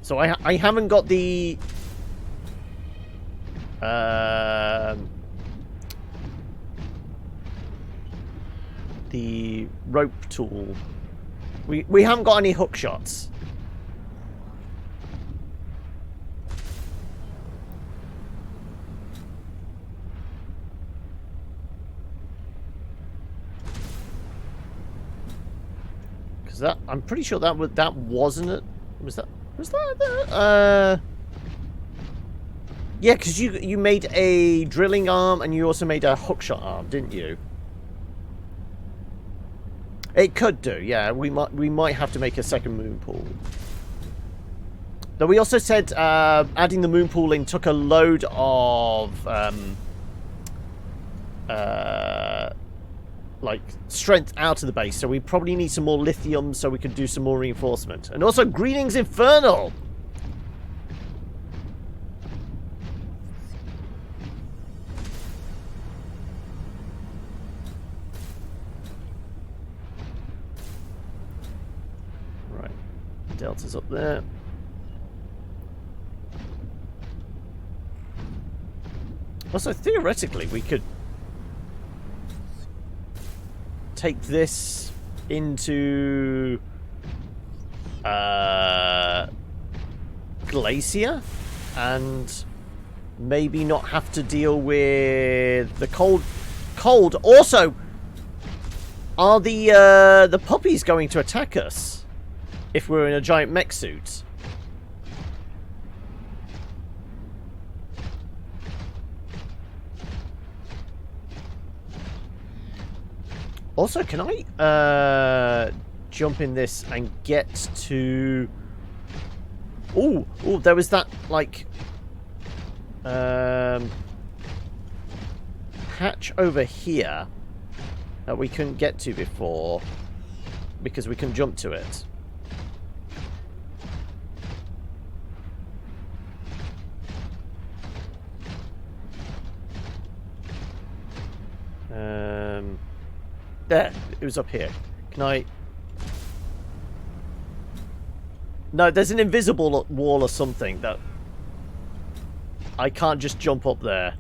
So I haven't got the rope tool. We haven't got any hook shots. Because that, I'm pretty sure that wasn't it. Was that yeah, because you made a drilling arm and you also made a hookshot arm, didn't you? It could do, yeah. We might have to make a second moon pool. Though we also said adding the moon pool in took a load of like strength out of the base, so we probably need some more lithium so we can do some more reinforcement. And also Greetings Infernal! Right. Delta's up there. Also, theoretically, we could take this into Glacier and maybe not have to deal with the cold. Also, are the puppies going to attack us if we're in a giant mech suit? Also, can I jump in this and get to... Oh, there was that, like, hatch over here that we couldn't get to before because we couldn't jump to it. There, it was up here. Can I... No, there's an invisible wall or something that... I can't just jump up there.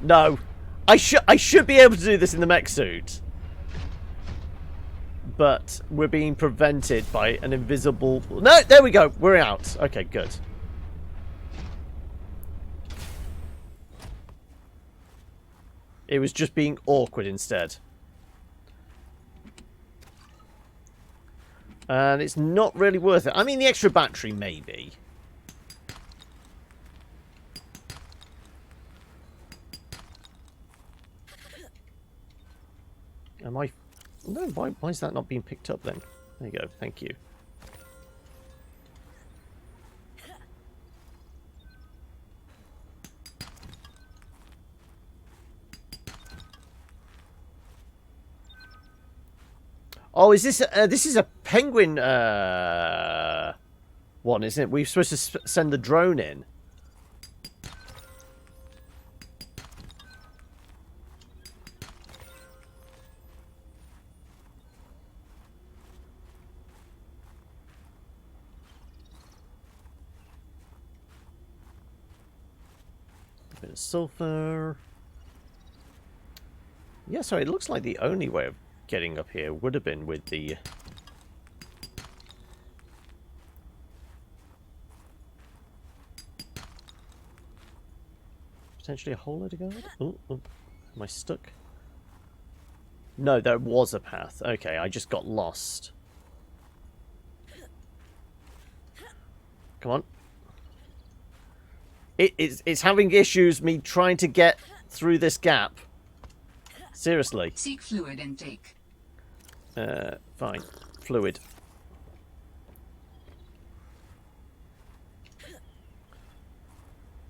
No. I should be able to do this in the mech suit. but we're being prevented by an invisible... No, there we go. We're out. Okay, good. It was just being awkward instead. And it's not really worth it. I mean, the extra battery, maybe. Am I... No, why is that not being picked up then? There you go, thank you. Oh, is this... this is a penguin one, isn't it? We're supposed to send the drone in. A bit of sulfur. Yeah, so it looks like the only way of getting up here would have been with the... Potentially a hole to go? Oh, am I stuck? No, there was a path. Okay, I just got lost. Come on. It's having issues me trying to get through this gap. Seriously. Seek fluid intake. Fine. Fluid.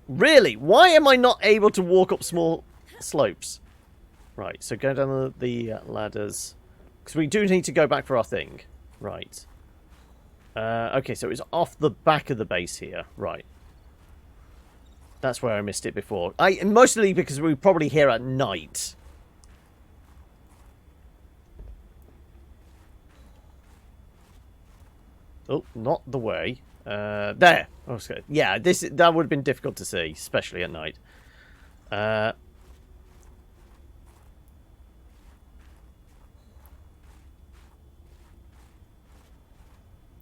Really? Why am I not able to walk up small slopes? Right, so go down the ladders. Because we do need to go back for our thing. Right. Okay, so it's off the back of the base here. Right. That's where I missed it before. Mostly because we were probably here at night. Oh, not the way. There. Okay. Yeah, that would have been difficult to see, especially at night.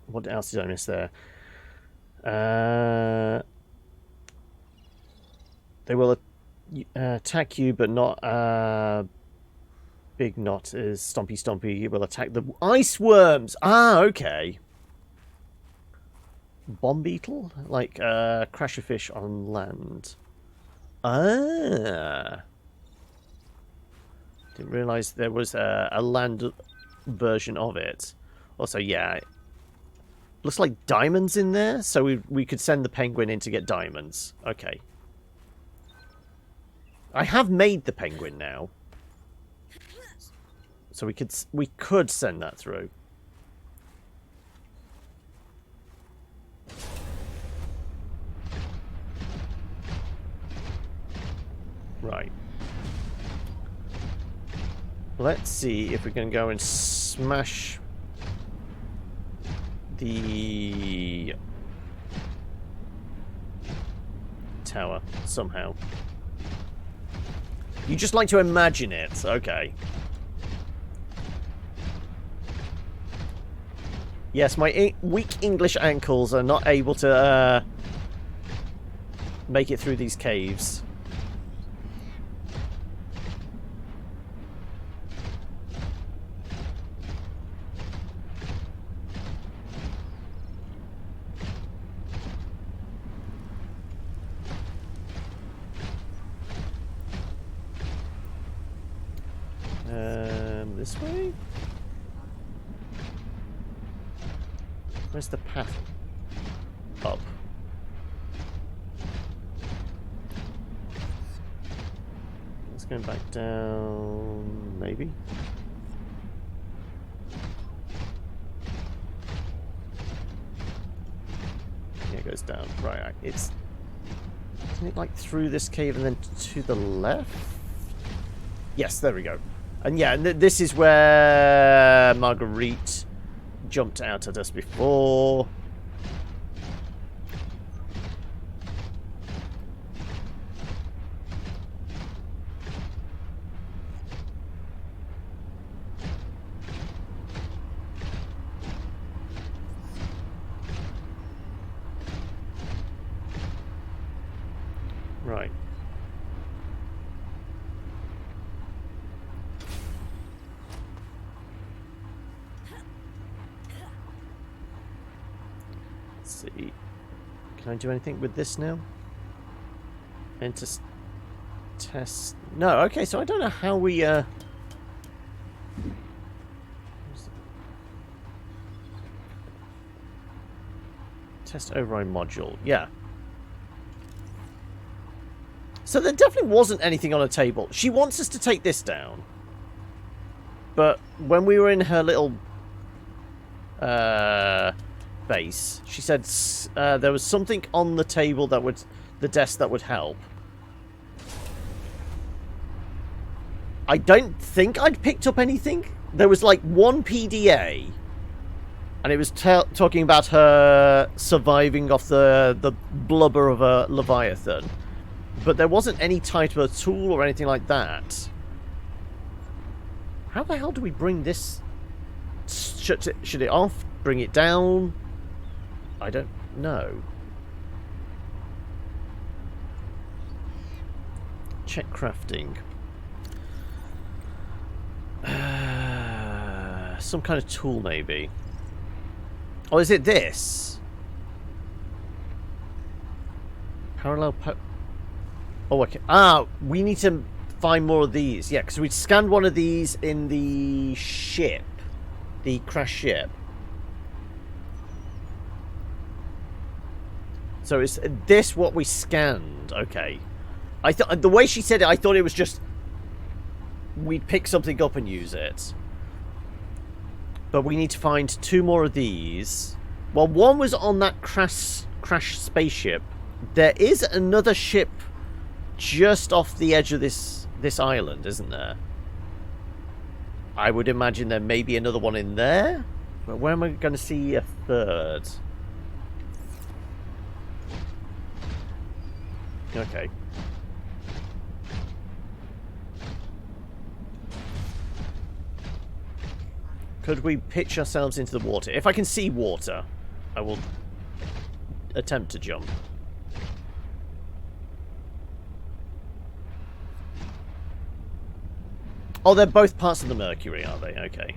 What else did I miss there? They will attack you, but not... Big knot is Stompy Stompy. It will attack the ice worms. Ah, okay. Bomb beetle? Like crasher fish on land. Ah. Didn't realise there was a land version of it. Also, yeah. Looks like diamonds in there, so we could send the penguin in to get diamonds. Okay. I have made the penguin now. So we could send that through. Right. Let's see if we can go and smash the tower somehow. You just like to imagine it. Okay. Yes, my weak English ankles are not able to make it through these caves. This way? Where's the path? Up. Let's go back down, maybe? Yeah, it goes down. Right, isn't it like through this cave and then to the left? Yes, there we go. And yeah, this is where Marguerite jumped out at us before. see. Can I do anything with this now? Enter test. No, okay, so I don't know how we test override module. Yeah. So there definitely wasn't anything on a table. She wants us to take this down. But when we were in her little base, she said there was something on the table that would, the desk that would help. I don't think I'd picked up anything. There was like one PDA, and it was talking about her surviving off the blubber of a leviathan. But there wasn't any type of a tool or anything like that. How the hell do we bring this? Shut it off? Bring it down? I don't know. Check crafting. Some kind of tool, maybe. Oh, is it this? Parallel oh, okay. Ah, we need to find more of these. Yeah, because we scanned one of these in the ship. The crash ship. So is this what we scanned? Okay. I thought the way she said it, I thought it was just we'd pick something up and use it. But we need to find 2 more of these. Well, one was on that crash spaceship. There is another ship just off the edge of this island, isn't there? I would imagine there may be another one in there. But where am I going to see a third? Okay. Could we pitch ourselves into the water? If I can see water, I will attempt to jump. Oh, they're both parts of the Mercury, are they? Okay.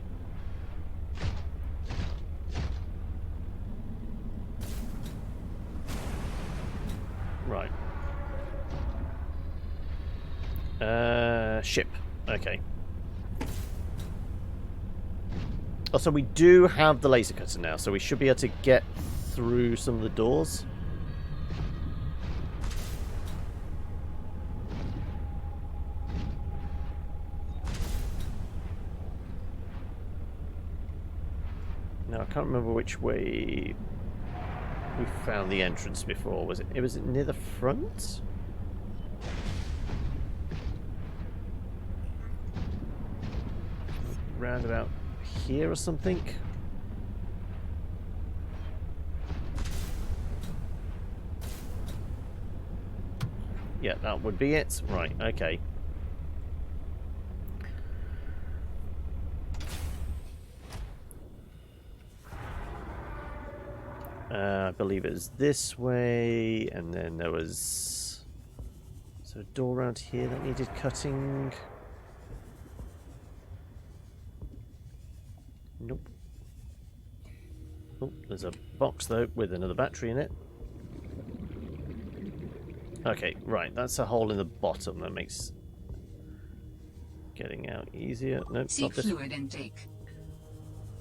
Right. Ship. Okay. Oh, so we do have the laser cutter now, so we should be able to get through some of the doors. Now, I can't remember which way we found the entrance before. Was it near the front? Round about here or something? Yeah, that would be it. Right, okay. I believe it was this way, and then there was a door around here that needed cutting. Nope. Oh, there's a box though with another battery in it. Okay, right, that's a hole in the bottom that makes getting out easier. Nope, Seek not this. fluid intake.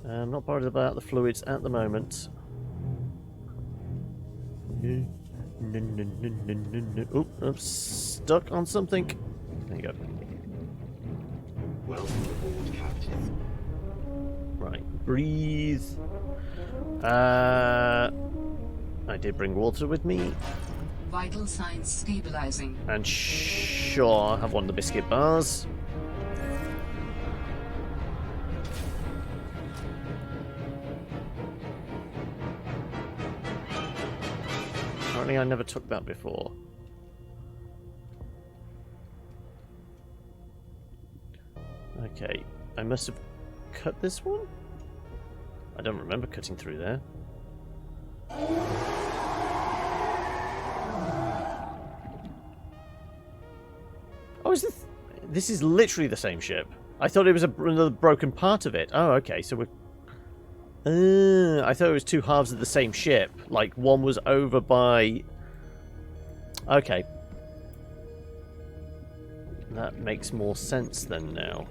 I'm not bothered about the fluids at the moment. No. Oh, I'm stuck on something. There you go. Welcome aboard, Captain. Right, breathe. I did bring water with me. Vital signs stabilizing. And sure, I have one of the biscuit bars. Apparently I never took that before. Okay, I must have cut this one? I don't remember cutting through there. Oh, is this is literally the same ship. I thought it was another broken part of it. Oh, okay, so we're... I thought it was two halves of the same ship. Like, one was over by... Okay. That makes more sense then now.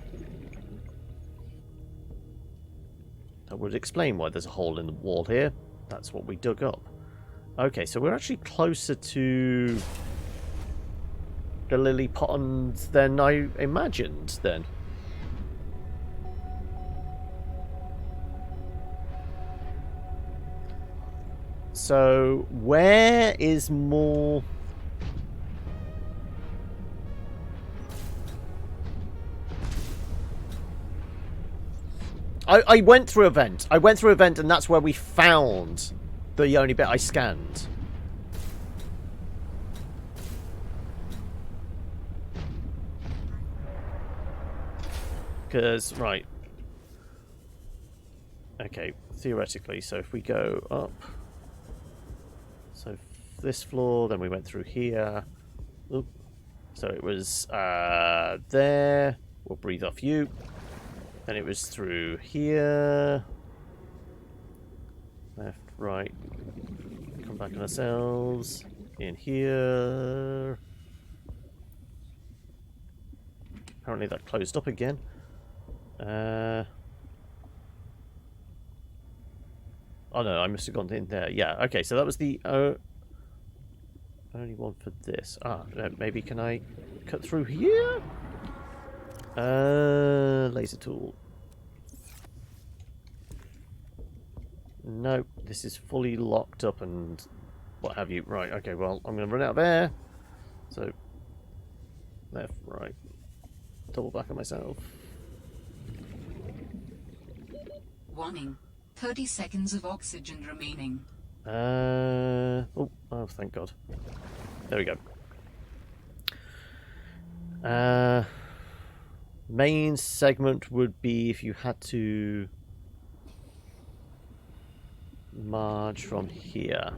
That would explain why there's a hole in the wall here. That's what we dug up. Okay, so we're actually closer to the lily pond than I imagined then. So, where is more... I went through a vent. I went through a vent, and that's where we found the only bit I scanned. Because, right. Okay, theoretically, so if we go up... So this floor, then we went through here. Oop. So it was there. We'll breathe off you. Then it was through here. Left, right. Come back on ourselves. In here. Apparently that closed up again. Oh no, I must have gone in there. Yeah, okay, so that was the only one for this. Maybe can I cut through here? Laser tool. Nope, this is fully locked up and what have you. Right, okay, well, I'm going to run out of air. So, left, right. Double back on myself. Warning. 30 seconds of oxygen remaining. Oh, thank God. There we go. Main segment would be if you had to march from here.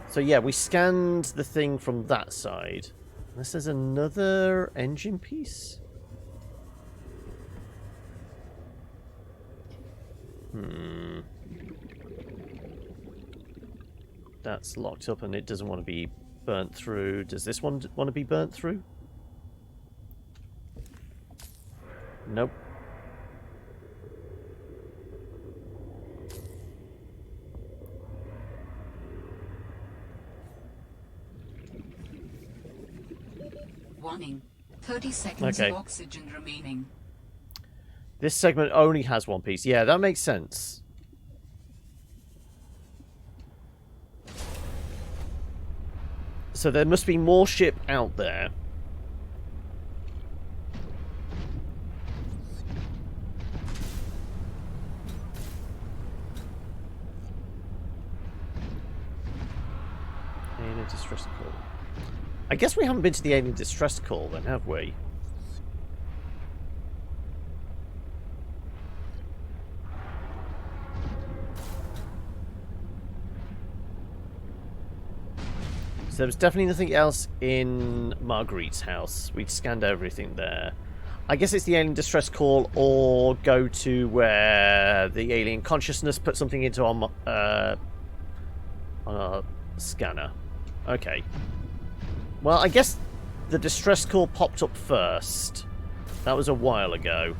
So yeah, we scanned the thing from that side. Unless there's another engine piece? That's locked up and it doesn't want to be burnt through. Does this one want to be burnt through? Nope. Warning. 30 seconds of oxygen remaining. This segment only has one piece. Yeah, that makes sense. So there must be more ship out there. Alien distress call. I guess we haven't been to the alien distress call then, have we? So there was definitely nothing else in Marguerite's house. We'd scanned everything there. I guess it's the alien distress call or go to where the alien consciousness put something into on our scanner. Okay. Well, I guess the distress call popped up first. That was a while ago.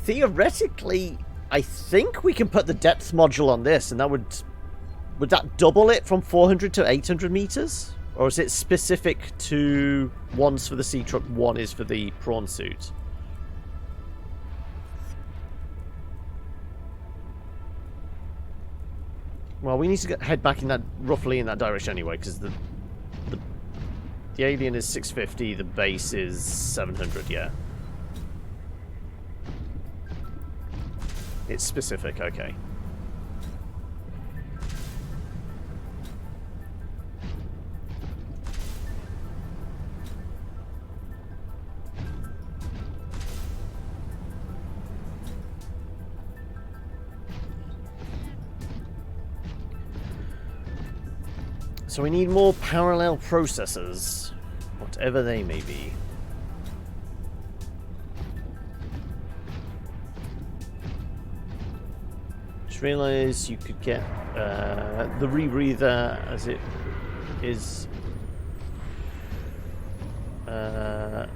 Theoretically, I think we can put the depth module on this, and that would that double it from 400 to 800 meters? Or is it specific to one's for the sea truck, one is for the prawn suit? Well, we need to head back in that roughly in that direction anyway, because the alien is 650, the base is 700. Yeah, it's specific. Okay. So we need more parallel processors, whatever they may be. Just realised you could get the rebreather as it is. I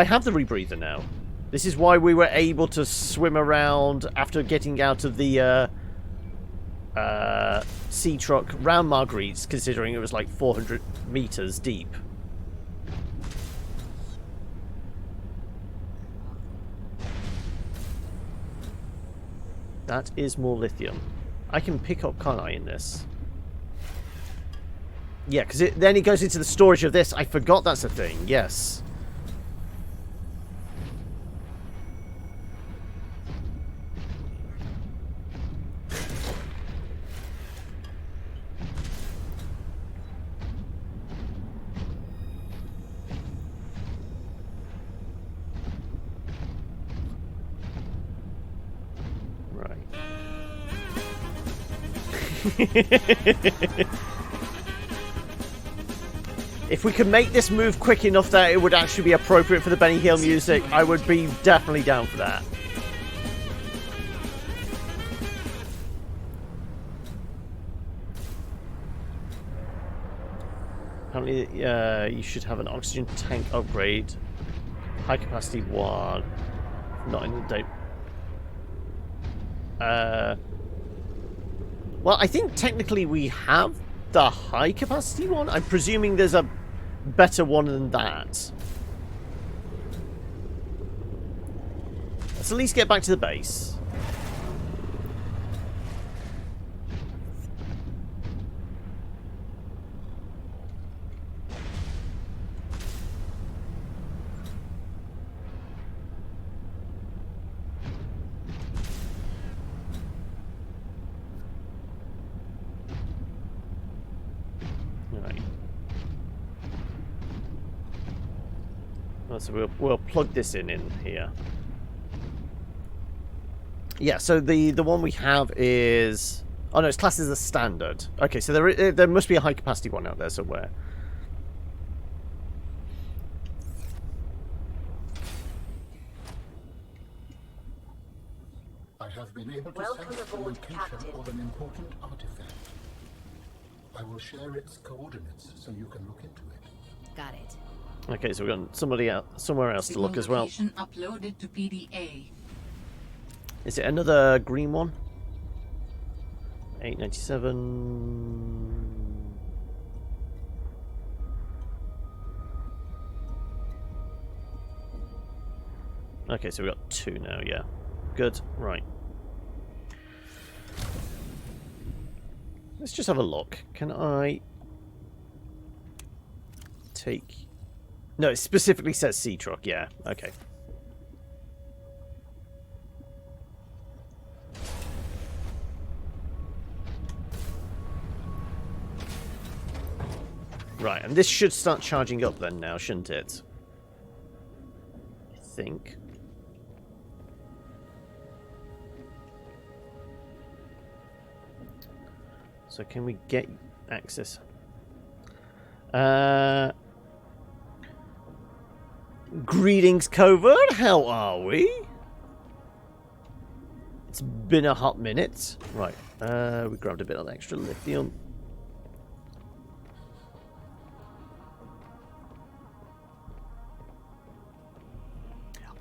have the rebreather now. This is why we were able to swim around after getting out of the sea truck round Marguerite's, considering it was like 400 meters deep. That is more lithium. I can pick up, can't I, in this? Yeah, because then it goes into the storage of this. I forgot that's a thing. Yes. If we could make this move quick enough that it would actually be appropriate for the Benny Hill music, I would be definitely down for that. Apparently, you should have an oxygen tank upgrade. High capacity one. Not in the day. Well, I think technically we have the high capacity one. I'm presuming there's a better one than that. Let's at least get back to the base. So we'll plug this in here. Yeah, so the one we have is... Oh no, it's classed as a standard. Okay, so there must be a high capacity one out there somewhere. I have been able to Welcome sense the aboard, location Captain. of an important artifact. I will share its coordinates so you can look into it. Got it. Okay, so we've got somewhere else to look as well. Location uploaded to PDA. Is it another green one? 897. Okay, so we've got two now, yeah. Good, right. Let's just have a look. Can I take... No, it specifically says sea truck, yeah. Okay. Right, and this should start charging up then now, shouldn't it? I think. So can we get access? Greetings, Covert. How are we? It's been a hot minute. Right. We grabbed a bit of extra lithium.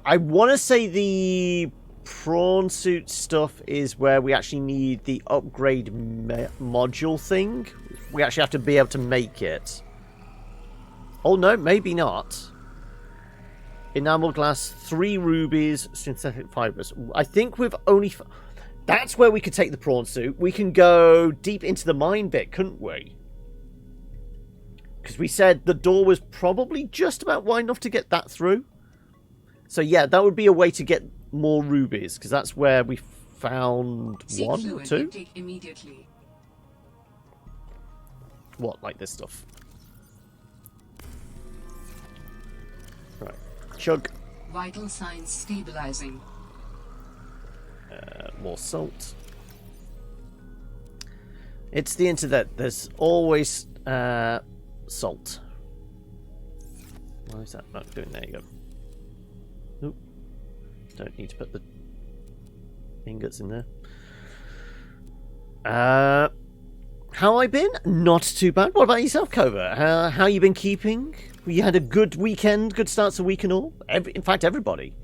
I want to say the prawn suit stuff is where we actually need the upgrade module thing. We actually have to be able to make it. Oh no, maybe not. Enamel glass, 3 rubies, synthetic fibers. I think we've only... That's where we could take the prawn suit. We can go deep into the mine bit, couldn't we? Because we said the door was probably just about wide enough to get that through. So yeah, that would be a way to get more rubies, because that's where we found Seek 1 or fluid 2. intake immediately. What, like this stuff? Right. Chug. Vital signs stabilizing. More salt. It's the internet. There's always salt. Why is that not doing? There you go. Oop. Don't need to put the ingots in there. How I been? Not too bad. What about yourself, Cova? How you been keeping? You had a good weekend, good start to the week and all? In fact, everybody.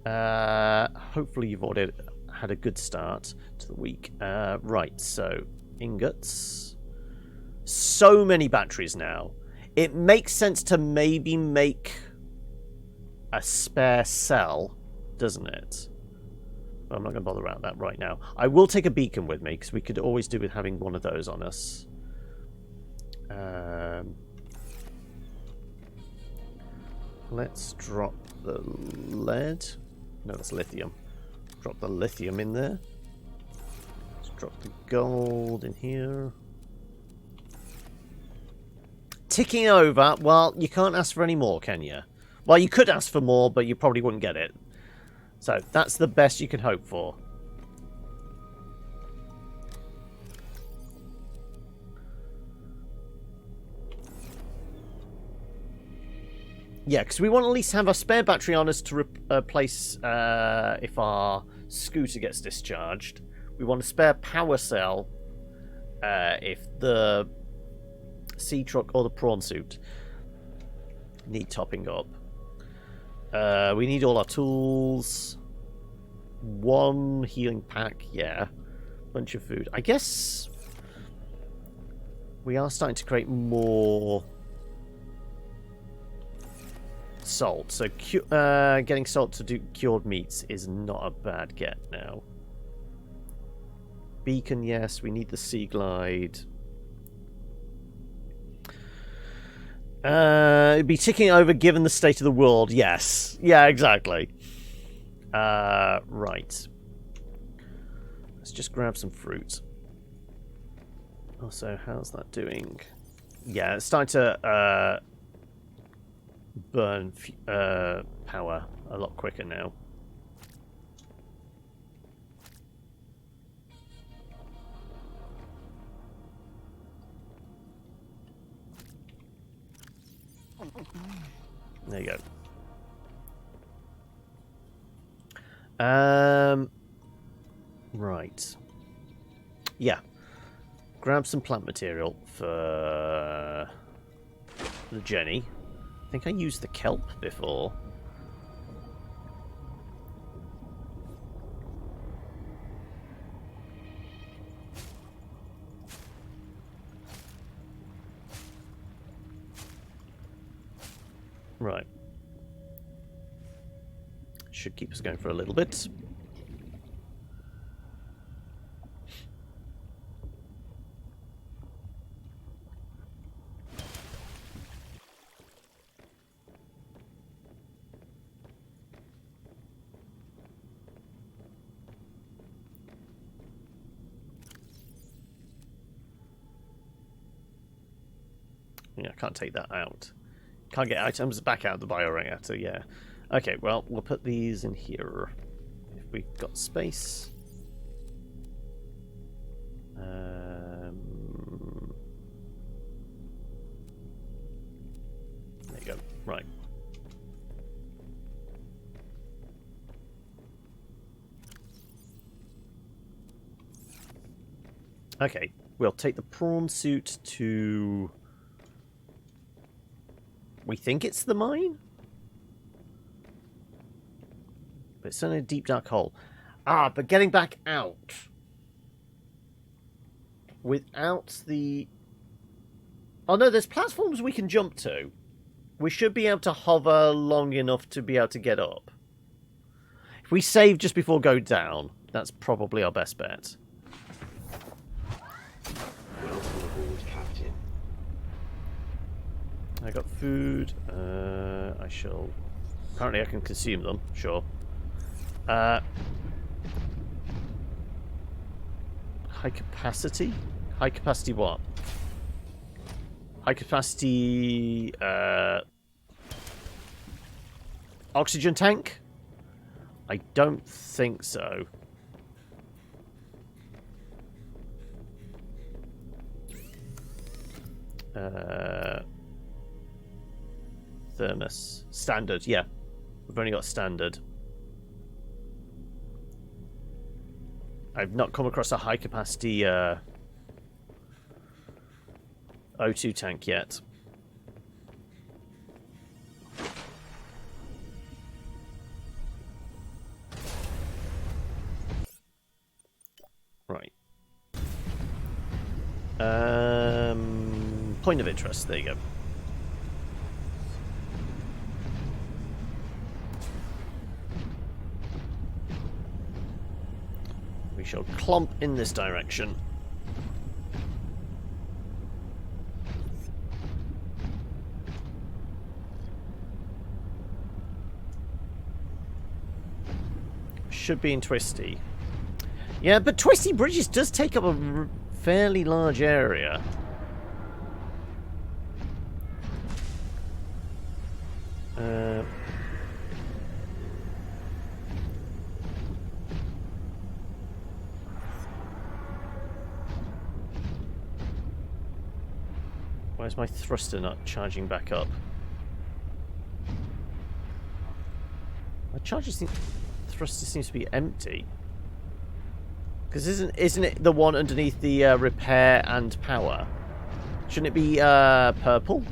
Hopefully you've already had a good start to the week. Right, so ingots. So many batteries now. It makes sense to maybe make a spare cell, doesn't it? But I'm not going to bother about that right now. I will take a beacon with me, because we could always do with having one of those on us. Let's drop the lead. No, that's lithium. Drop the lithium in there. Let's drop the gold in here. Ticking over. Well, you can't ask for any more, can you? Well, you could ask for more, but you probably wouldn't get it. So, that's the best you can hope for. Yeah, because we want to at least have a spare battery on us to replace if our scooter gets discharged. We want a spare power cell if the sea truck or the prawn suit need topping up. We need all our tools. One healing pack, yeah. Bunch of food. I guess we are starting to create more salt. So getting salt to do cured meats is not a bad get now. Beacon, yes. We need the sea glide. It'd be ticking over given the state of the world. Yes. Yeah, exactly. Right. Let's just grab some fruit. Also, how's that doing? Yeah, it's starting to burn power a lot quicker now. There you go. Right. Yeah. Grab some plant material for the Jenny. I think I used the kelp before. Right. Should keep us going for a little bit. Yeah, I can't take that out. Can't get items back out of the bioreactor, yeah. Okay, well, we'll put these in here. If we've got space. There you go. Right. Okay, we'll take the prawn suit to... We think it's the mine? But it's in a deep dark hole. Ah, but getting back out. Without the... Oh no, there's platforms we can jump to. We should be able to hover long enough to be able to get up. If we save just before go down, that's probably our best bet. Welcome aboard, Captain. I got food. I shall... Apparently I can consume them, sure. High capacity? High capacity what? High capacity... oxygen tank? I don't think so. Thermos. Standard, yeah. We've only got standard. I've not come across a high capacity O2 tank yet. Right. Point of interest, there you go. We shall clump in this direction. Should be in Twisty. Yeah, but Twisty Bridges does take up a fairly large area. Where's my thruster not charging back up? My thruster seems to be empty. Because isn't it the one underneath the repair and power? Shouldn't it be purple?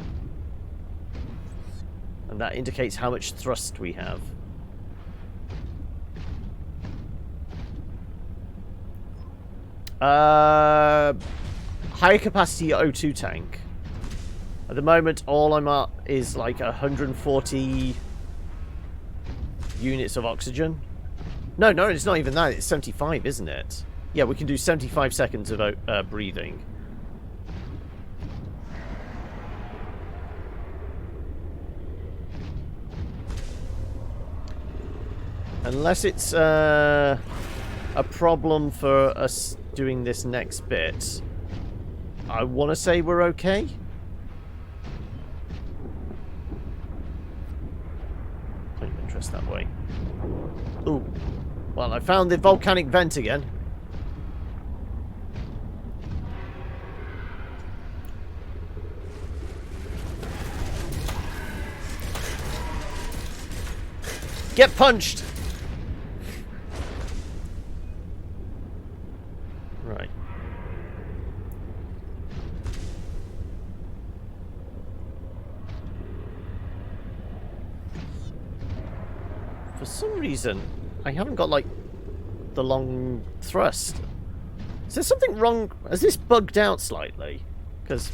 And that indicates how much thrust we have. Higher capacity O2 tank. At the moment, all I'm at is like 140 units of oxygen. No, it's not even that. It's 75, isn't it? Yeah, we can do 75 seconds of breathing. Unless it's a problem for us doing this next bit, I want to say we're okay. Point of interest that way. Ooh. Well, I found the volcanic vent again. Get punched! Right. For some reason, I haven't got, like, the long thrust. Is there something wrong? Has this bugged out slightly? Because...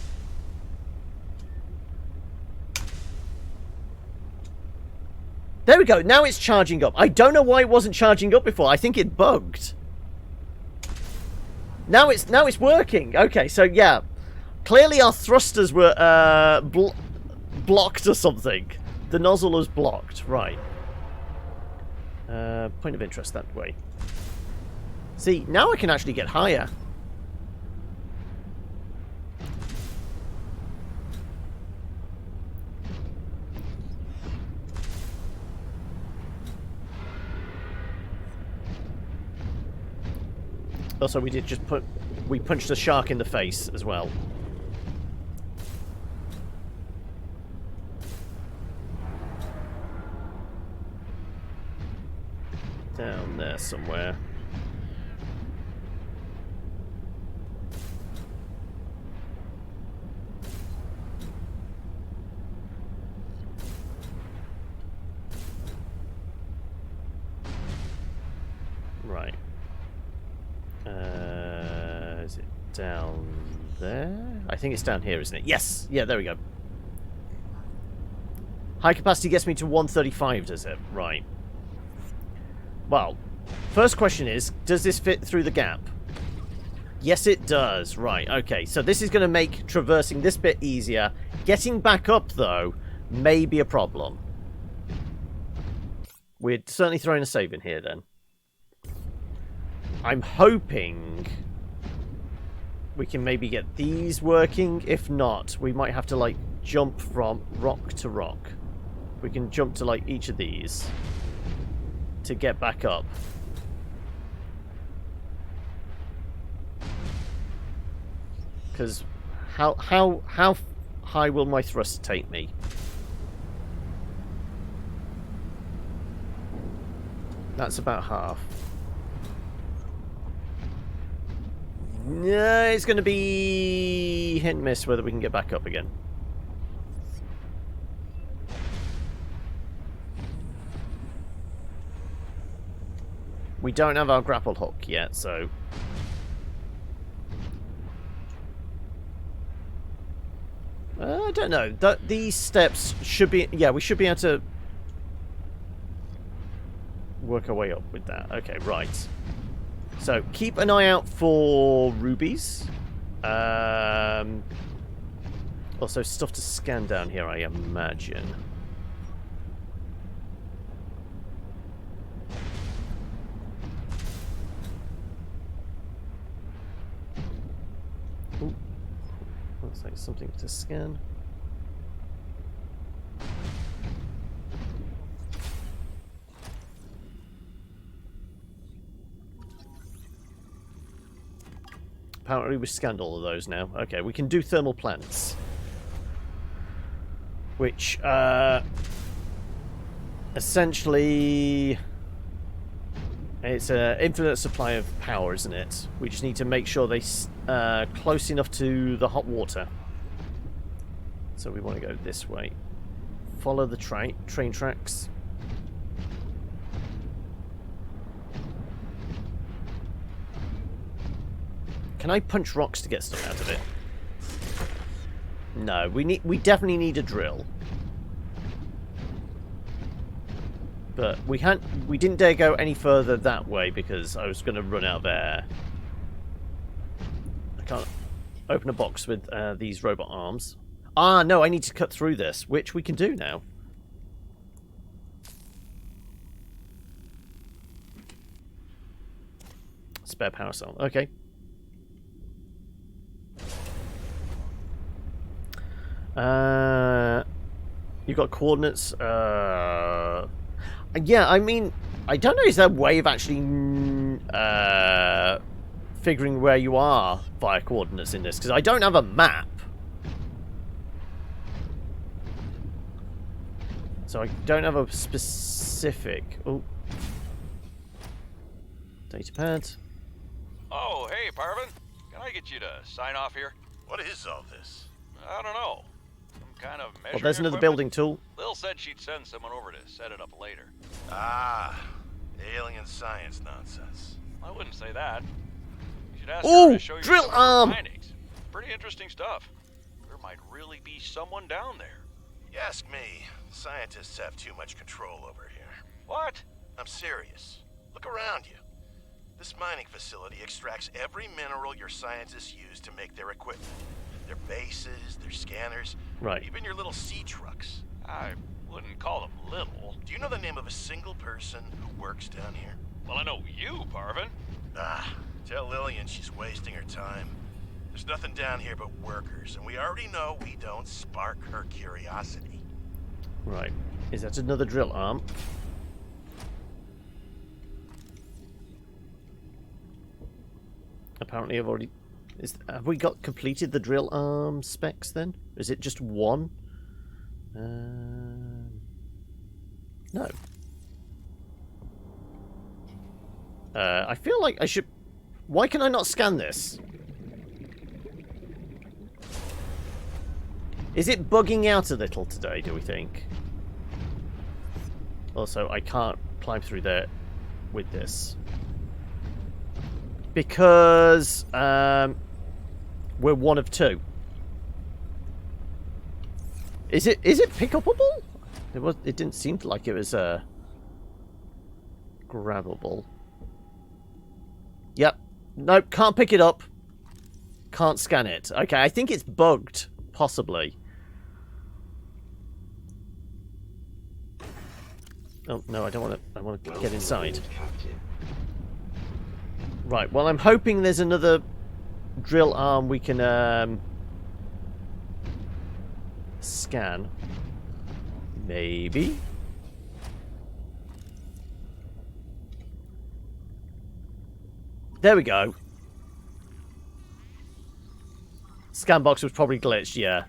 there we go. Now it's charging up. I don't know why it wasn't charging up before. I think it bugged. Now it's working. Okay, so yeah. Clearly our thrusters were blocked or something. The nozzle was blocked. Right. Point of interest that way. See, now I can actually get higher. Also, we did just we punched a shark in the face as well. Down there somewhere. Right. Is it down there? I think it's down here, isn't it? Yes! Yeah, there we go. High capacity gets me to 135, does it? Right. Well, first question is, does this fit through the gap? Yes, it does. Right, okay. So this is going to make traversing this bit easier. Getting back up, though, may be a problem. We're certainly throwing a save in here, then. I'm hoping we can maybe get these working. If not, we might have to, like, jump from rock to rock. We can jump to, like, each of these to get back up. Because how high will my thrust take me? That's about half. No, it's going to be hit and miss whether we can get back up again. We don't have our grapple hook yet, so... I don't know. These steps should be... Yeah, we should be able to work our way up with that. Okay, right. So, keep an eye out for rubies. Also, stuff to scan down here, I imagine. Ooh. Looks like something to scan. Apparently we scanned all of those now. Okay, we can do thermal plants. Which, essentially... It's an infinite supply of power, isn't it? We just need to make sure they're close enough to the hot water. So we want to go this way. Follow the train tracks. Can I punch rocks to get stuff out of it? No, we definitely need a drill. But we didn't dare go any further that way because I was going to run out of air. I can't open a box with these robot arms. Ah, no, I need to cut through this, which we can do now. Spare power cell. Okay. You got coordinates? Yeah, I mean, I don't know, is there a way of actually figuring where you are via coordinates in this? Because I don't have a map. So I don't have a specific... Oh. Datapad. Oh, hey, Parvin. Can I get you to sign off here? What is all this? I don't know. Some kind of measuring Well, there's another equipment? building tool. Lil said she'd send someone over to set it up later. Ah, alien science nonsense. I wouldn't say that. You should ask Ooh, her to show you drill some of her arm! findings. Pretty interesting stuff. There might really be someone down there. You ask me, scientists have too much control over here. What? I'm serious. Look around you. This mining facility extracts every mineral your scientists use to make their equipment. Their bases, their scanners, Right. even your little sea trucks. I wouldn't call them little. Do you know the name of a single person who works down here? Well, I know you, Parvin. Ah, tell Lillian she's wasting her time. There's nothing down here but workers, and we already know we don't spark her curiosity. Right. Is that another drill arm? Apparently I've already... Have we completed the drill arm specs then? Is it just one? No. I feel like I should... Why can I not scan this? Is it bugging out a little today, do we think? Also, I can't climb through there with this. Because we're one of two. Is it pick-upable? It didn't seem like it was grabbable. Yep. Nope, can't pick it up. Can't scan it. Okay, I think it's bugged, possibly. Oh no, I don't want to. I want to get inside. Captain. Right. Well, I'm hoping there's another drill arm we can scan. Maybe. There we go. Scan box was probably glitched. Yeah.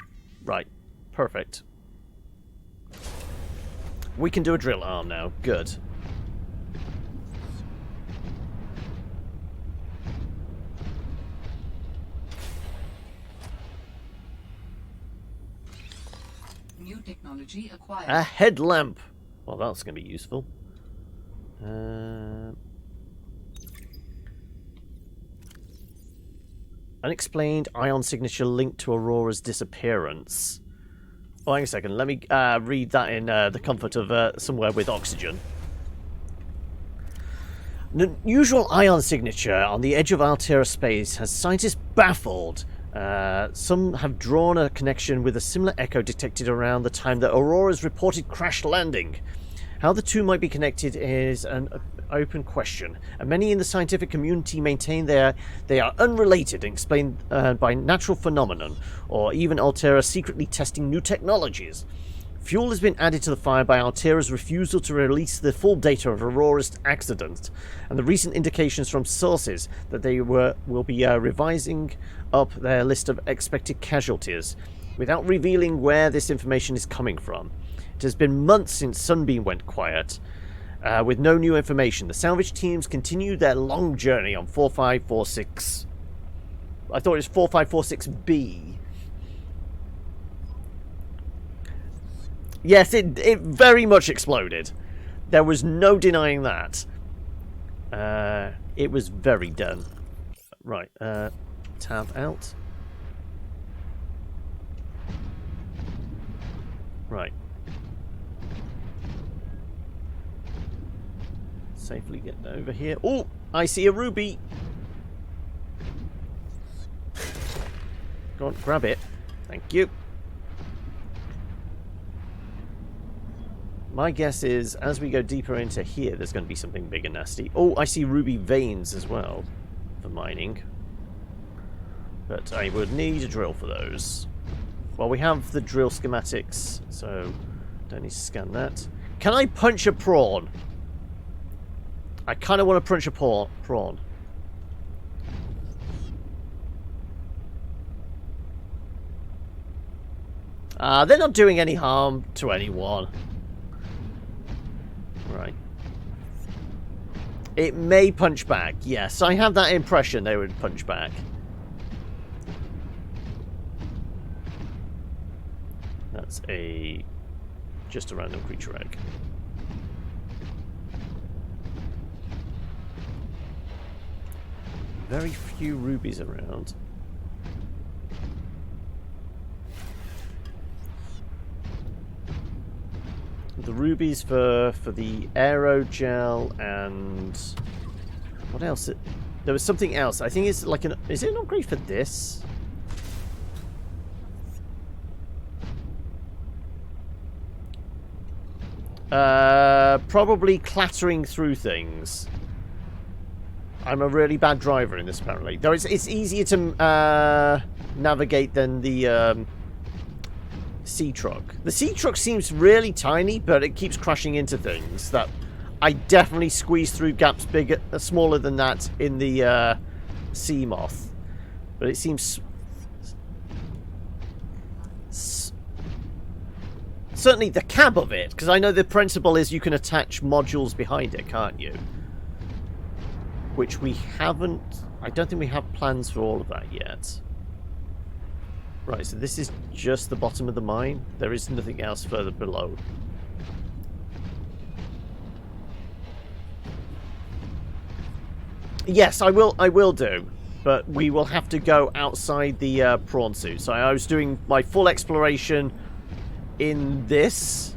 Right. Perfect. We can do a drill arm now. Good. New technology acquired. A headlamp. Well, that's going to be useful. Unexplained ion signature linked to Aurora's disappearance. Oh, hang on a second. Let me read that in the comfort of somewhere with oxygen. An unusual ion signature on the edge of Altera space has scientists baffled. Some have drawn a connection with a similar echo detected around the time that Aurora's reported crash landing. How the two might be connected is an open question, and many in the scientific community maintain they are unrelated and explained by natural phenomenon, or even Altera secretly testing new technologies. Fuel has been added to the fire by Altera's refusal to release the full data of Aurora's accident, and the recent indications from sources that they will be revising up their list of expected casualties, without revealing where this information is coming from. It has been months since Sunbeam went quiet, with no new information. The salvage teams continue their long journey on 4546. I thought it was 4546B. Yes, it very much exploded. There was no denying that. It was very done. Right, tab out. Right. Safely get over here. Oh, I see a ruby. Go on, grab it. Thank you. My guess is, as we go deeper into here, there's going to be something big and nasty. Oh, I see ruby veins as well for mining. But I would need a drill for those. Well, we have the drill schematics, so don't need to scan that. Can I punch a prawn? I kind of want to punch a prawn. They're not doing any harm to anyone. Right. It may punch back. Yes, I have that impression they would punch back. That's just a random creature egg. Very few rubies around. The rubies for the aerogel and what else? There was something else. I think it's like is it not great for this? Probably clattering through things. I'm a really bad driver in this, apparently. Though it's easier to navigate than the sea truck. The sea truck seems really tiny, but it keeps crashing into things that I definitely squeeze through gaps bigger, smaller than that in the sea moth. But it seems certainly the cab of it, because I know the principle is you can attach modules behind it, can't you? Which we haven't... I don't think we have plans for all of that yet. Right, so this is just the bottom of the mine. There is nothing else further below. Yes, I will do. But we will have to go outside the prawn suit. So I was doing my full exploration in this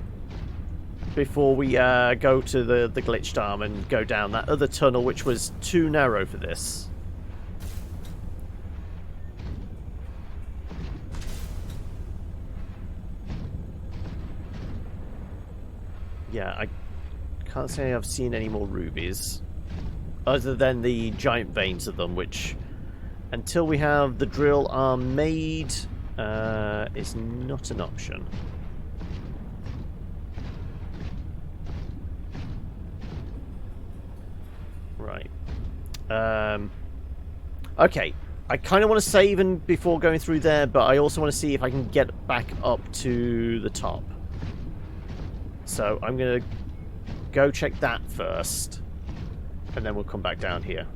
before we go to the glitched arm and go down that other tunnel, which was too narrow for this. Yeah, I can't say I've seen any more rubies, other than the giant veins of them, which, until we have the drill arm made, is not an option. Right. Okay. I kind of want to save and before going through there, but I also want to see if I can get back up to the top. So I'm going to go check that first, and then we'll come back down here.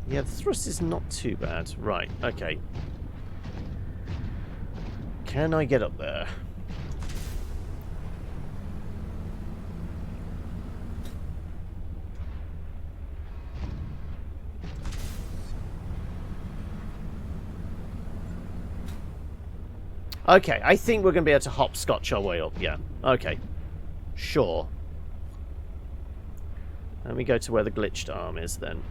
Yeah, the thrust is not too bad. Right, okay. Can I get up there? Okay, I think we're going to be able to hopscotch our way up, yeah. Okay. Sure. Let me go to where the glitched arm is then.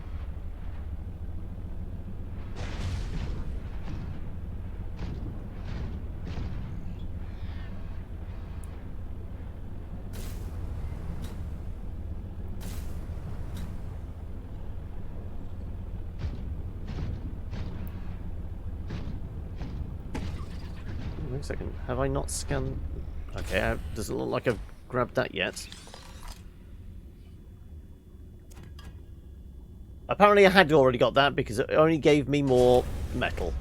Wait a second. Have I not scanned? Okay, does it look like I've grabbed that yet? Apparently I had already got that because it only gave me more metal.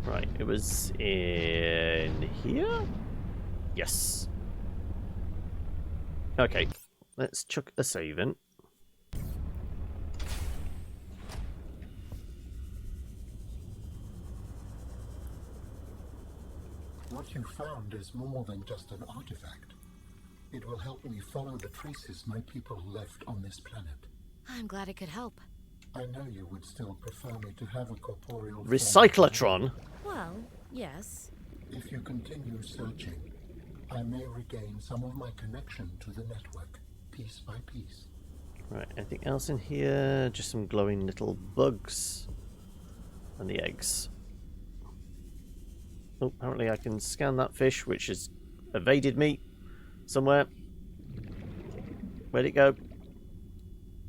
Right, it was in here? Yes. Okay, let's chuck a save in. What you found is more than just an artifact. It will help me follow the traces my people left on this planet. I'm glad it could help. I know you would still prefer me to have a corporeal form. Recyclotron? Well, yes. If you continue searching, I may regain some of my connection to the network, piece by piece. Right, anything else in here? Just some glowing little bugs. And the eggs. Oh, apparently I can scan that fish, which has evaded me somewhere. Where'd it go?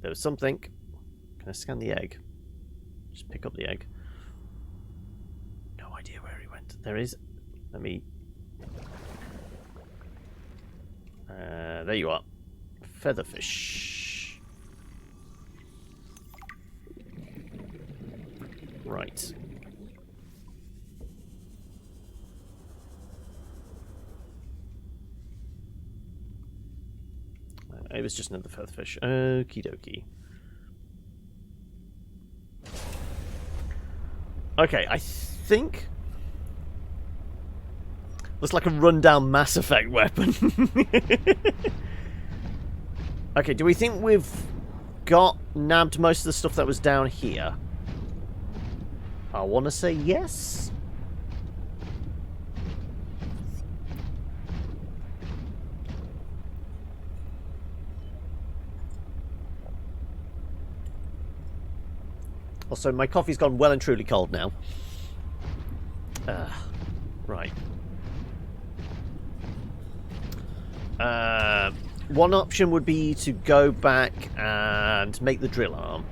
There was something. Can I scan the egg? Just pick up the egg. No idea where he went. There is. Let me... there you are. Featherfish. Right. It was just another featherfish. Okie dokie. Okay, I think... looks like a rundown Mass Effect weapon. Okay, do we think we've nabbed most of the stuff that was down here? I want to say yes. Also, my coffee's gone well and truly cold now. Right. One option would be to go back and make the drill arm.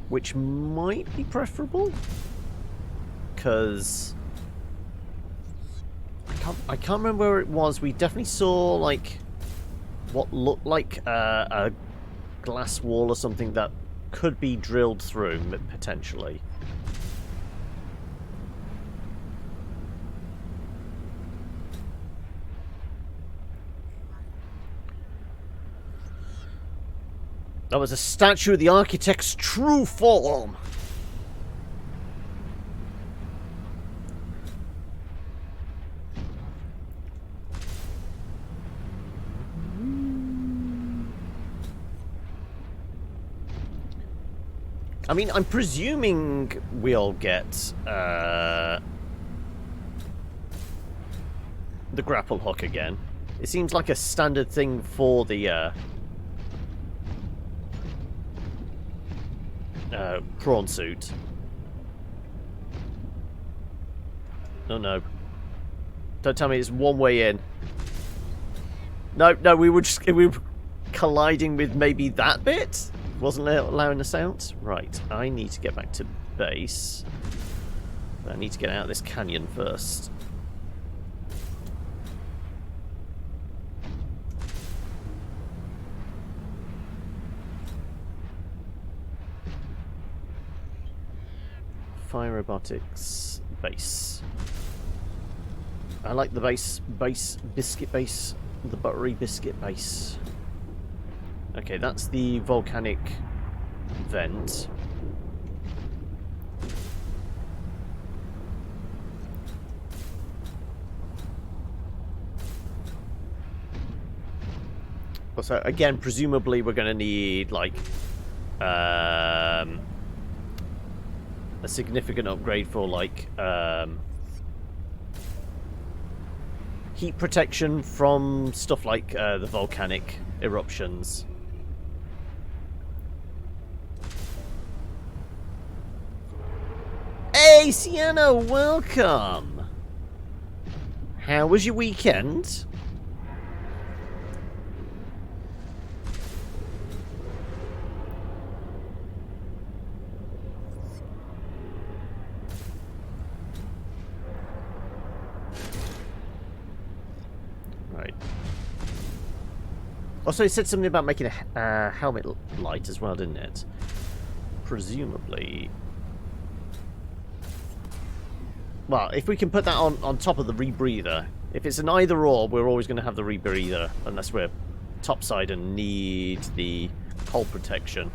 Which might be preferable. Because... I can't remember where it was. We definitely saw, like, what looked like a glass wall or something that could be drilled through, potentially. That was a statue of the architect's true form. I mean, I'm presuming we'll get the grapple hook again. It seems like a standard thing for the prawn suit. Oh no. Don't tell me it's one way in. No, we were colliding with maybe that bit? Wasn't allowing us out? Right, I need to get back to base. I need to get out of this canyon first. Fire robotics base. I like the biscuit base, the buttery biscuit base. Okay, that's the volcanic vent. So again, presumably we're going to need like a significant upgrade for like heat protection from stuff like the volcanic eruptions. Hey, Sienna, welcome! How was your weekend? Right. Also, it said something about making a helmet light as well, didn't it? Presumably. Well, if we can put that on top of the rebreather. If it's an either or, we're always going to have the rebreather. Unless we're topside and need the cold protection.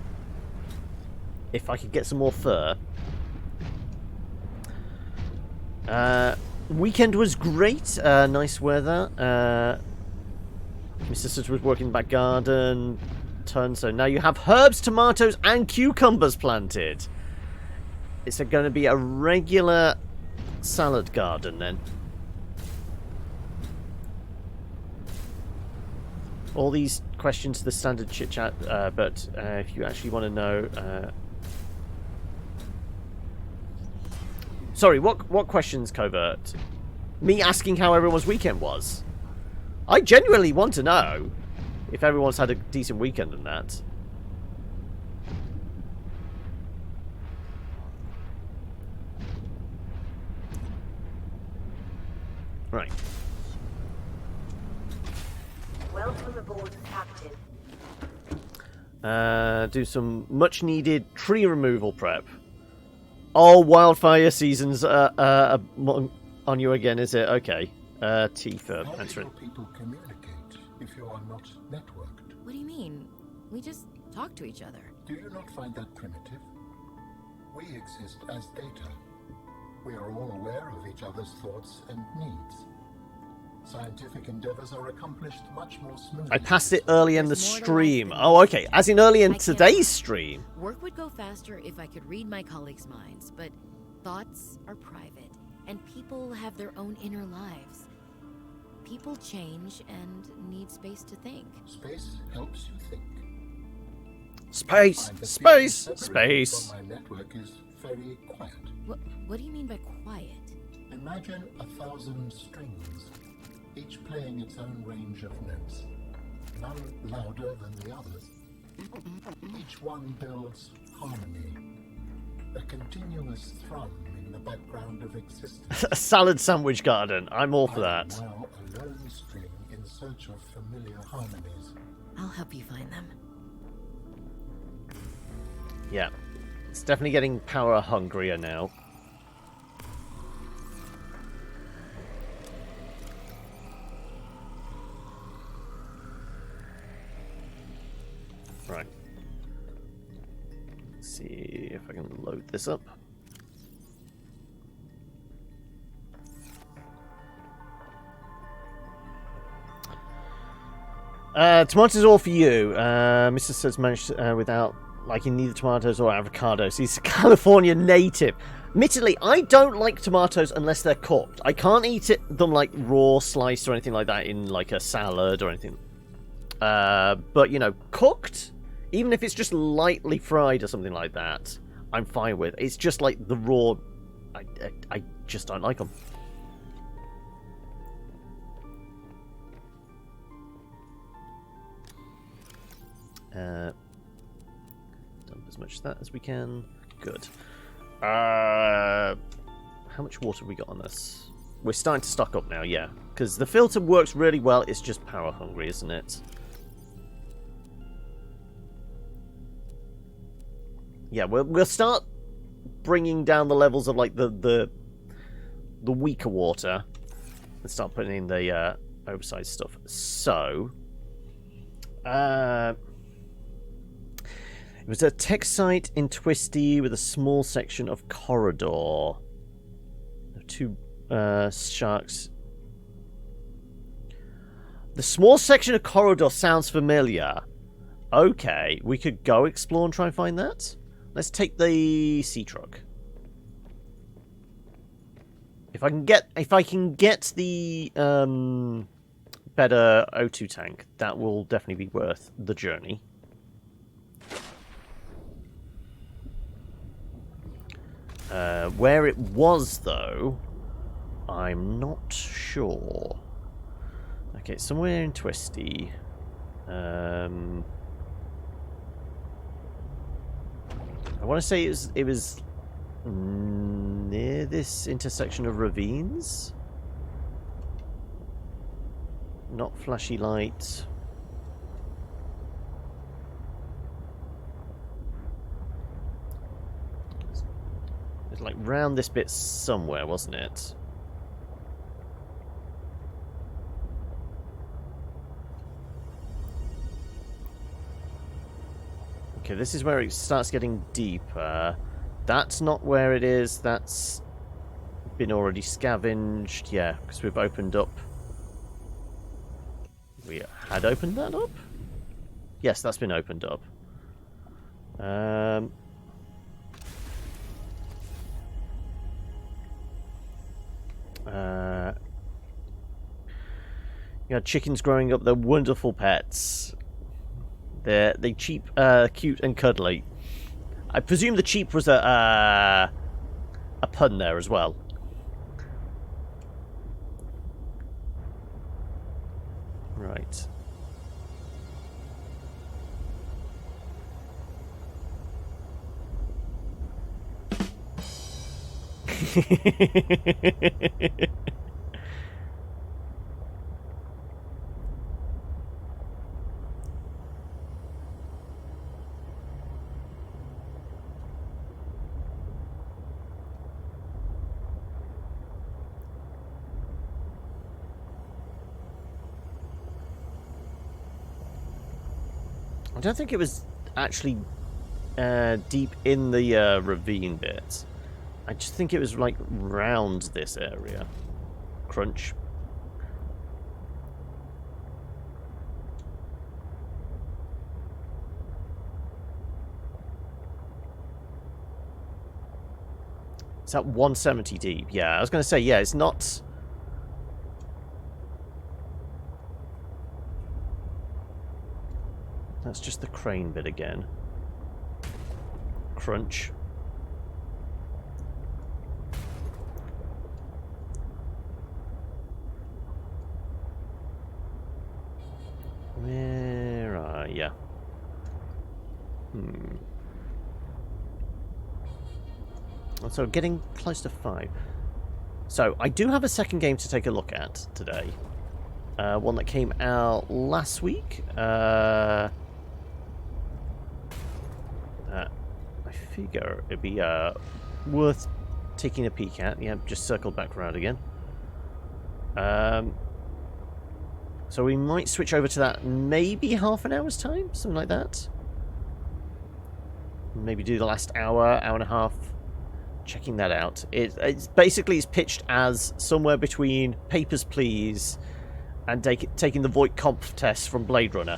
If I could get some more fur. Weekend was great. Nice weather. My sister was working in the back garden. So now you have herbs, tomatoes, and cucumbers planted. It's going to be a regular salad garden then. All these questions, the standard chit chat, but if you actually want to know, sorry, what questions, Covert? Me asking how everyone's weekend was. I genuinely want to know if everyone's had a decent weekend and that. Right. Welcome aboard, Captain. Do some much needed tree removal prep. Oh, wildfire season's on you again, is it? Okay. Tifa, How answering. will people communicate if you are not networked? What do you mean? We just talk to each other. Do you not find that primitive? We exist as data. We are all aware of each other's thoughts and needs. Scientific endeavors are accomplished much more smoothly. I passed it early in the There's more to stream. life than Oh, okay. As in early in I can't- today's stream. Work would go faster if I could read my colleagues' minds, but thoughts are private, and people have their own inner lives. People change and need space to think. Space helps you think. Space, Find that space, being separated space. from my network is very quiet. What do you mean by quiet? Imagine 1,000 strings, each playing its own range of notes, none louder than the others. Each one builds harmony, a continuous thrum in the background of existence. A salad sandwich garden. I'm all for I am that. now a lone string in search of familiar harmonies. I'll help you find them. Yeah. It's definitely getting power hungrier now. Right. Let's see if I can load this up. Tomatoes all for you. Mr. says managed without liking neither tomatoes or avocados. He's a California native. Admittedly, I don't like tomatoes unless they're cooked. I can't eat them like raw, sliced, or anything like that in like a salad or anything. But you know, cooked, Even if it's just lightly fried or something like that, I'm fine with. It's just like the raw... I just don't like them. Dump as much of that as we can. Good. How much water have we got on this? We're starting to stock up now, yeah. Because the filter works really well, it's just power hungry, isn't it? Yeah, we'll start bringing down the levels of like the weaker water and start putting in the oversized stuff. So, it was a tech site in Twisty with a small section of corridor. The two sharks. The small section of corridor sounds familiar. Okay, we could go explore and try and find that. Let's take the sea truck. If I can get the better O2 tank, that will definitely be worth the journey. Where it was though, I'm not sure. Okay, somewhere in Twisty. I want to say it was near this intersection of ravines. Not flashy light. It's like round this bit somewhere, wasn't it? Okay, this is where it starts getting deeper. That's not where it is. That's been already scavenged. Yeah, because we've opened up. We had opened that up? Yes, that's been opened up. You know, chickens growing up, they're wonderful pets. They're cheap, cute, and cuddly. I presume the cheap was a pun there as well. Right. I don't think it was actually deep in the ravine bit. I just think it was like round this area. Crunch. It's at 170 deep. Yeah, I was going to say, yeah, it's not... That's just the crane bit again. Crunch. Where are ya? So getting close to 5. So I do have a second game to take a look at today. One that came out last week. I figure it'd be worth taking a peek at. Yeah, just circle back around again. So we might switch over to that maybe half an hour's time, something like that. Maybe do the last hour, hour and a half, checking that out. It's basically pitched as somewhere between Papers, Please and taking the Voight Comp test from Blade Runner.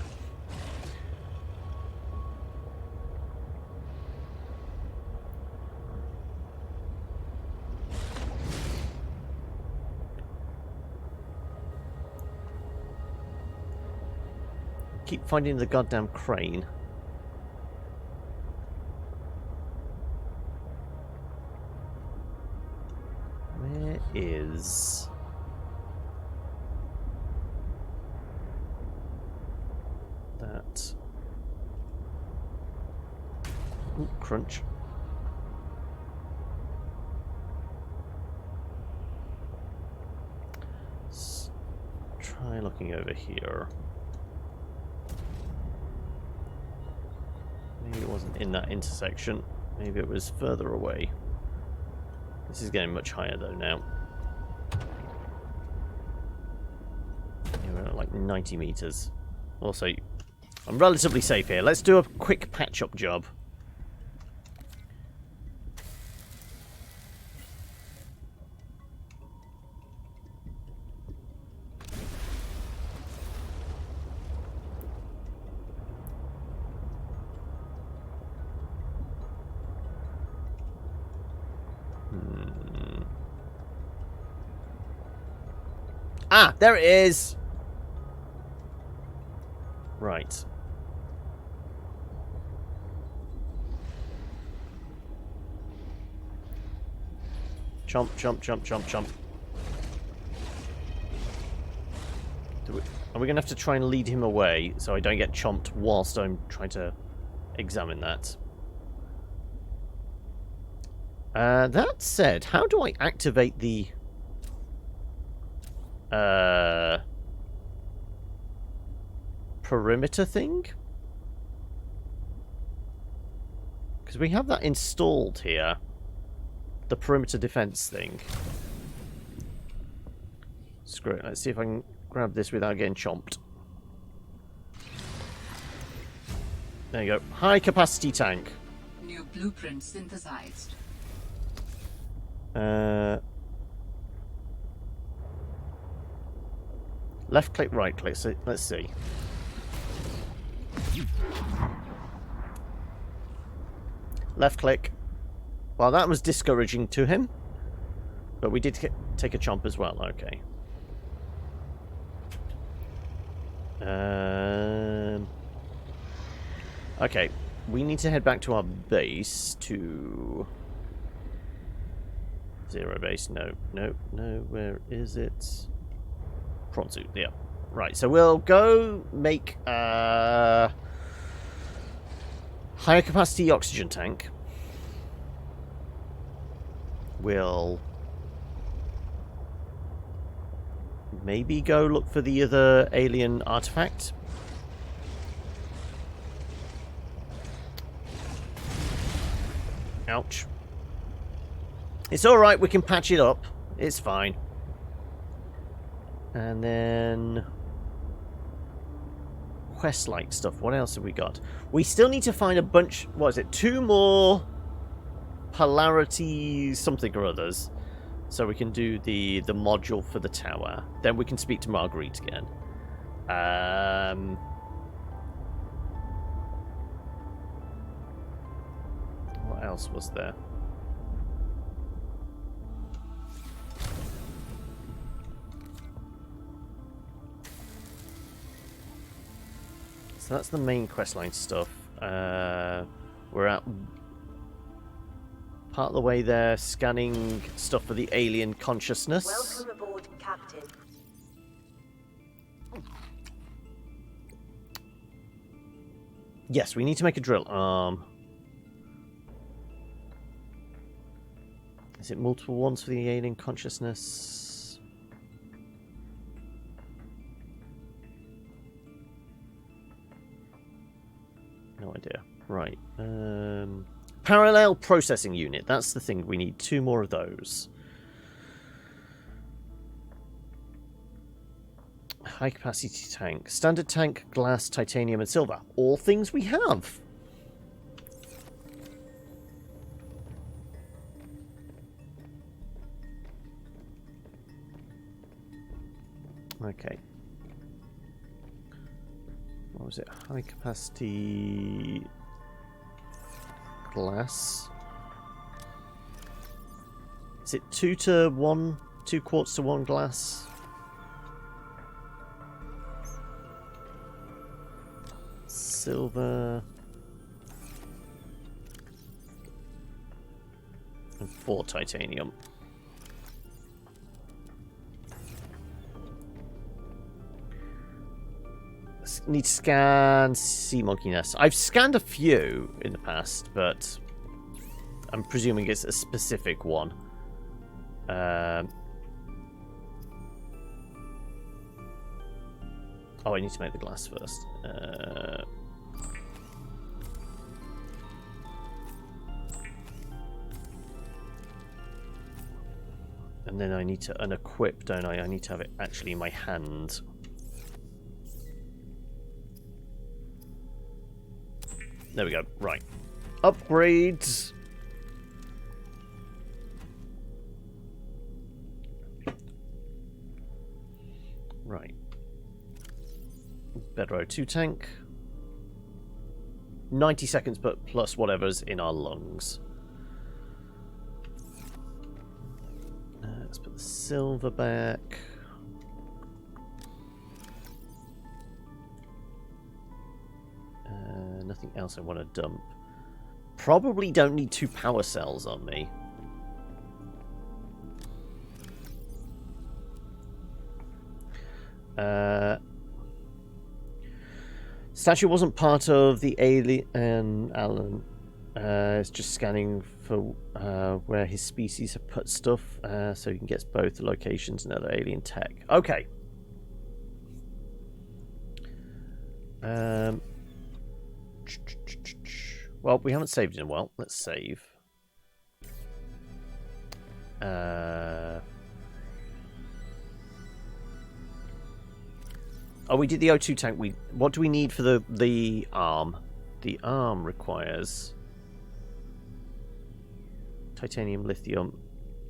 Keep finding the goddamn crane. is... that. Ooh, crunch. Let's try looking over here. Maybe it wasn't in that intersection. Maybe it was further away. This is getting much higher though now. Yeah, we're at like 90 meters. Also, I'm relatively safe here. Let's do a quick patch-up job. Ah, there it is! Right. Chomp, chomp, chomp, chomp, chomp. Are we going to have to try and lead him away so I don't get chomped whilst I'm trying to examine that? That said, how do I activate the... perimeter thing? Because we have that installed here. The perimeter defense thing. Screw it. Let's see if I can grab this without getting chomped. There you go. High capacity tank. New blueprint synthesized. Left click, right click. So let's see. Left click. Well, that was discouraging to him. But we did take a chomp as well. Okay. Okay. We need to head back to our base to... Zero base. No, no, no. Where is it? Prawn suit. Yeah. Right. So we'll go make a higher capacity oxygen tank. We'll maybe go look for the other alien artifact. Ouch. It's alright, we can patch it up. It's fine. And then... quest-like stuff. What else have we got? We still need to find a bunch... what is it? 2 more... polarity something or others. So we can do the module for the tower. Then we can speak to Marguerit again. What else was there? So that's the main questline stuff. We're at part of the way there, scanning stuff for the alien consciousness. Welcome aboard, Captain. Yes, we need to make a drill arm. Is it multiple ones for the alien consciousness? No idea. Right. Parallel processing unit. That's the thing. We need 2 more of those. High capacity tank. Standard tank, glass, titanium, and silver. All things we have. Okay. What was it? High capacity glass. Is it 2 to 1? 2 quarts to 1 glass? Silver. And 4 titanium. Need to scan sea monkey nests. I've scanned a few in the past, but I'm presuming it's a specific one. Oh, I need to make the glass first. And then I need to unequip, don't I? I need to have it actually in my hand. There we go. Right. Upgrades. Right. Better O2 tank. 90 seconds, but plus whatever's in our lungs. Let's put the silver back. Nothing else I want to dump. Probably don't need 2 power cells on me. Statue wasn't part of the alien, Alan. It's just scanning for where his species have put stuff, so he can get both the locations and other alien tech. Okay. Well, we haven't saved in a while. Let's save. Oh, we did the O2 tank. What do we need for the arm? The arm requires titanium, lithium,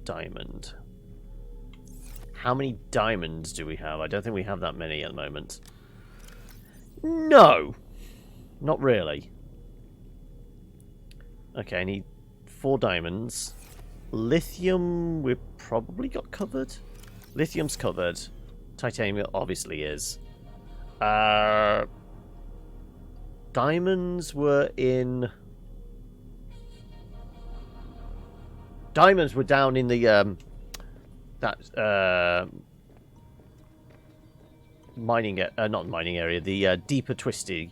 diamond. How many diamonds do we have? I don't think we have that many at the moment. No! Not really. Okay, I need 4 diamonds. Lithium, we've probably got covered. Lithium's covered. Titanium obviously is. Diamonds were in... Diamonds were down in the, mining... not mining area, the, deeper twisty.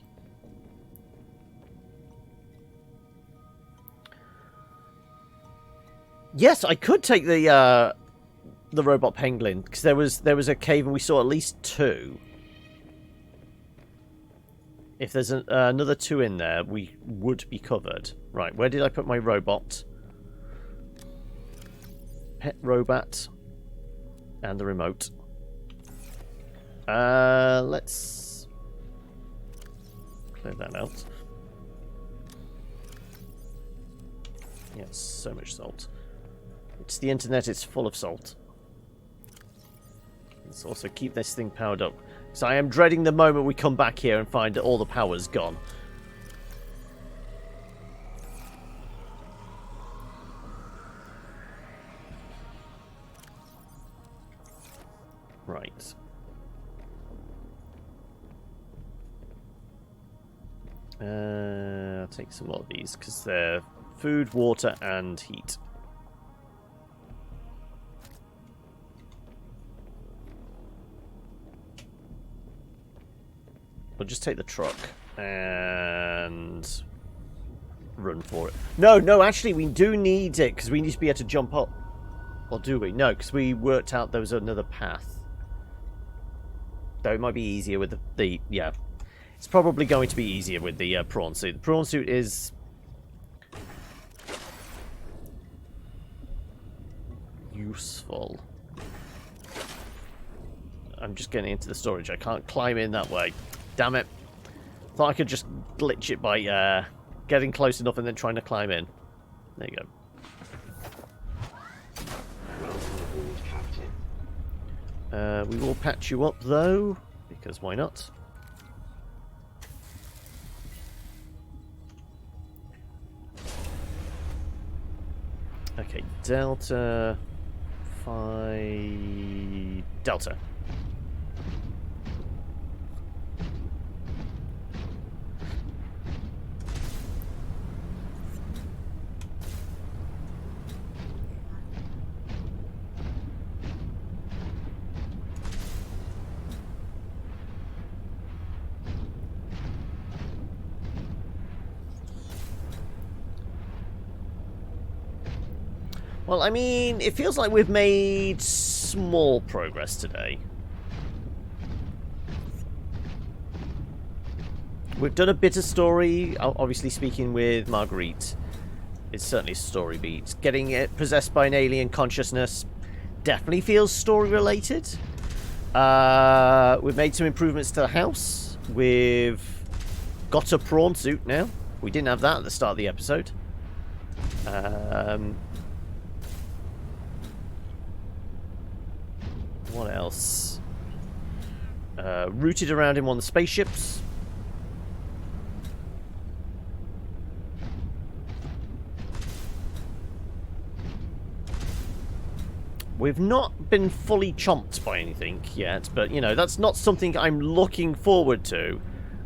Yes, I could take the robot penguin, because there was a cave and we saw at least 2. If there's another 2 in there, we would be covered. Right, where did I put my robot? Pet robot. And the remote. Let's clear that out. Yeah, so much salt. It's the internet, it's full of salt. Let's also keep this thing powered up. So I am dreading the moment we come back here and find that all the power's gone. Right. I'll take some more of these because they're food, water, and heat. We'll just take the truck and run for it. No, actually, we do need it because we need to be able to jump up. Or do we? No, because we worked out there was another path. Though it might be easier with the yeah. It's probably going to be easier with the prawn suit. The prawn suit is useful. I'm just getting into the storage. I can't climb in that way. Damn it. Thought I could just glitch it by getting close enough and then trying to climb in. There you go. We will patch you up though, because why not? Okay, Delta 5 Delta. Well, I mean, it feels like we've made small progress today. We've done a bit of story, obviously speaking with Marguerite. It's certainly a story beat. Getting it possessed by an alien consciousness definitely feels story related. We've made some improvements to the house. We've got a prawn suit now. We didn't have that at the start of the episode. What else? Rooted around in one of the spaceships. We've not been fully chomped by anything yet, but, you know, that's not something I'm looking forward to.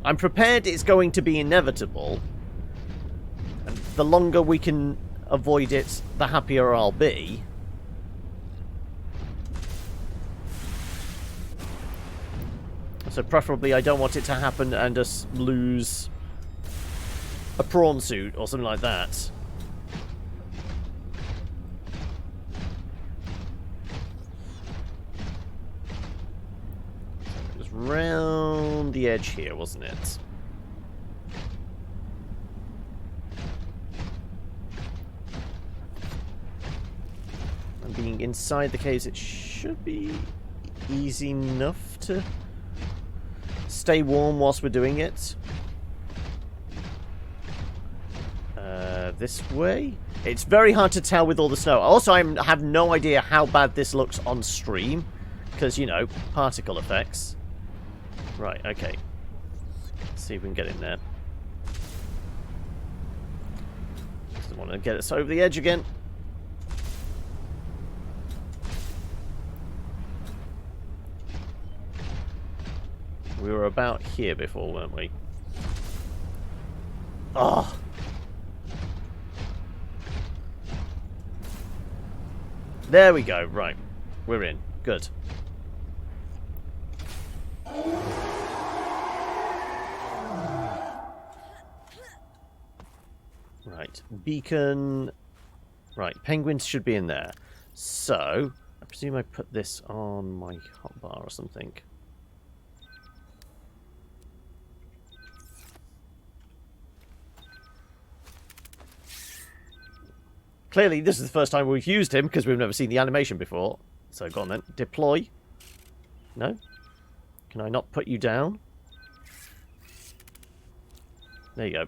I'm prepared it's going to be inevitable. And the longer we can avoid it, the happier I'll be. So preferably I don't want it to happen and us lose a prawn suit or something like that. Round the edge here, wasn't it? And being inside the caves, it should be easy enough to stay warm whilst we're doing it. This way? It's very hard to tell with all the snow. Also, I have no idea how bad this looks on stream. Because, you know, particle effects. Right, okay. Let's see if we can get in there. Doesn't want to get us over the edge again. We were about here before, weren't we? Oh! There we go, right. We're in. Good. Right, beacon. Right, penguins should be in there. So, I presume I put this on my hotbar or something. Clearly, this is the first time we've used him because we've never seen the animation before. So, go on then. Deploy. No? Can I not put you down? There you go.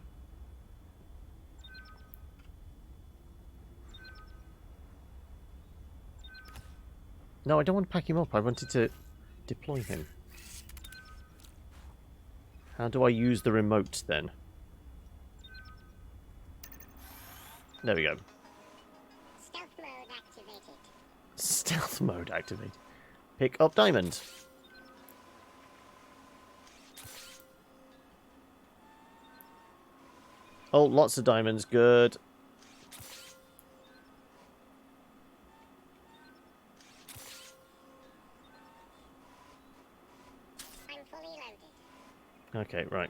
No, I don't want to pack him up. I wanted to deploy him. How do I use the remote then? There we go. Stealth mode activated. Stealth mode activated. Pick up diamond. Oh, lots of diamonds. Good. I'm fully loaded. Okay, right.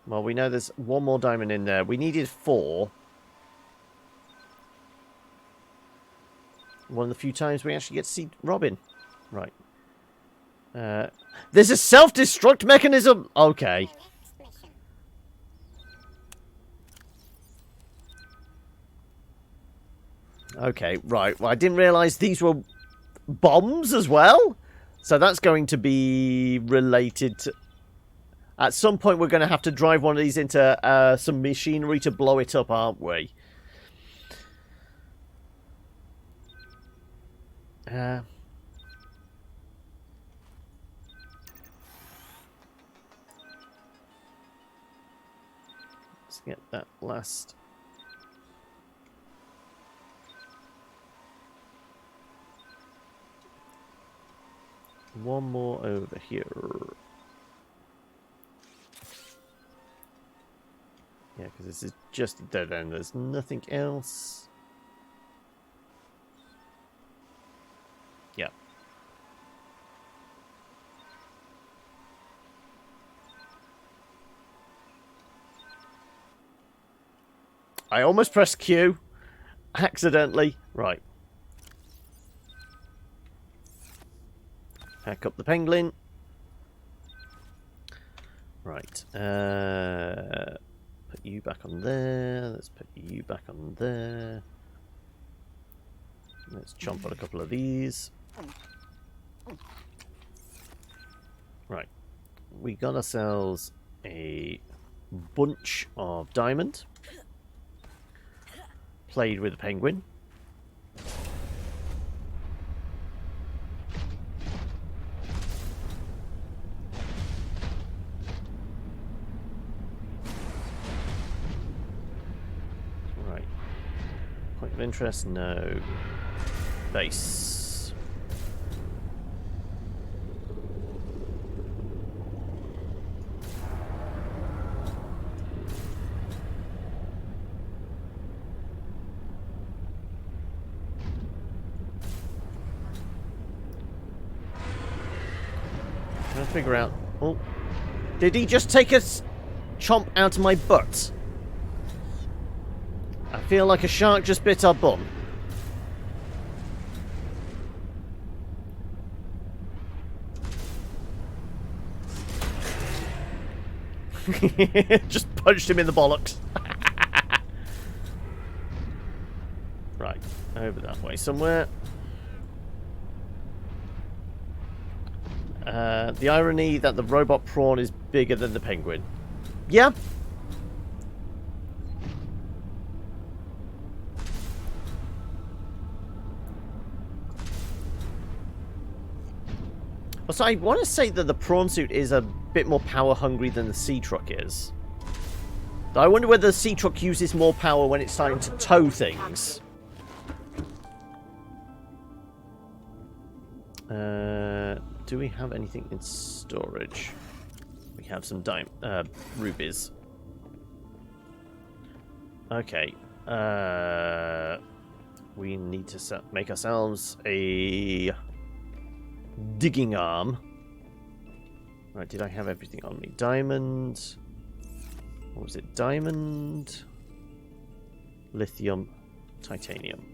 Well, we know there's one more diamond in there. We needed 4. One of the few times we actually get to see Robin. Right. There's a self-destruct mechanism! Okay. Okay, right. Well, I didn't realise these were bombs as well. So that's going to be related to... At some point, we're going to have to drive one of these into some machinery to blow it up, aren't we? Let's get that last... One more over here. Yeah, because this is just a dead end. There's nothing else. Yeah. I almost pressed Q. Accidentally. Right. Pack up the penguin. Right. Put you back on there. Let's put you back on there. Let's chomp on a couple of these. Right. We got ourselves a bunch of diamond. Played with the penguin. Right. Point of interest, no. Base. Trying to figure out. Oh, did he just take a chomp out of my butt? I feel like a shark just bit our bum. Just punched him in the bollocks. Right, over that way somewhere. The irony that the robot prawn is bigger than the penguin. Yeah. Also, I want to say that the prawn suit is a bit more power hungry than the sea truck is. I wonder whether the sea truck uses more power when it's starting to tow things. Do we have anything in storage? We have some rubies. Okay. We need to make ourselves a digging arm. Right, did I have everything on me? Diamond. What was it? Diamond, lithium, titanium.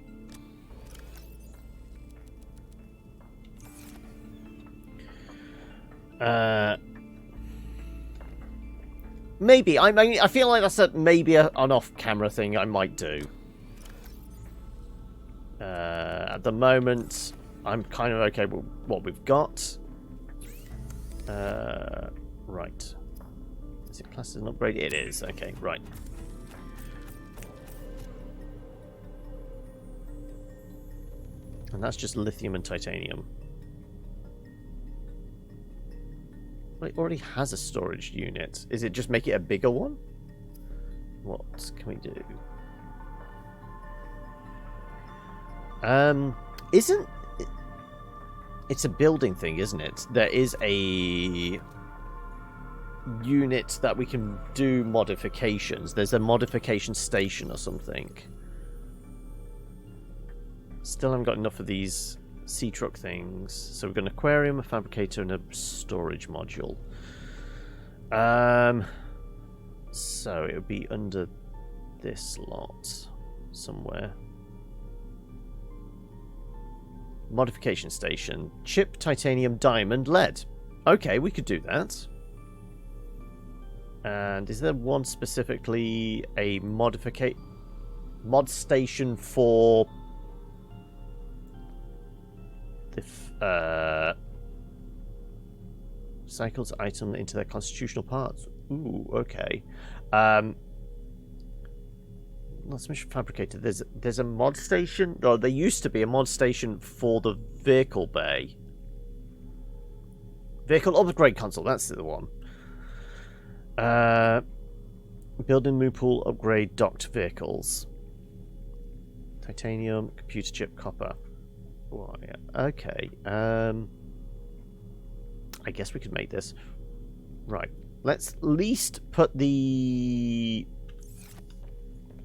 Maybe. I feel like that's maybe an off-camera thing I might do. At the moment, I'm kind of okay with what we've got. Right. Is it classed as an upgrade? It is. Okay, right. And that's just lithium and titanium. Well, it already has a storage unit. Is it just make it a bigger one? What can we do? Isn't... It's a building thing, isn't it? There is a unit that we can do modifications. There's a modification station or something. Still haven't got enough of these sea truck things. So we've got an aquarium, a fabricator, and a storage module. So it would be under this lot somewhere. Modification station. Chip, titanium, diamond, lead. Okay, we could do that. And is there one specifically a mod station for the cycles item into their constitutional parts? Ooh, okay. Not so much fabricator. There's a mod station. Oh, there used to be a mod station for the vehicle bay. Vehicle upgrade console. That's the one. Building moon pool upgrade docked vehicles. Titanium, computer chip, copper. Oh, yeah. Okay. I guess we could make this. Right. Let's at least put the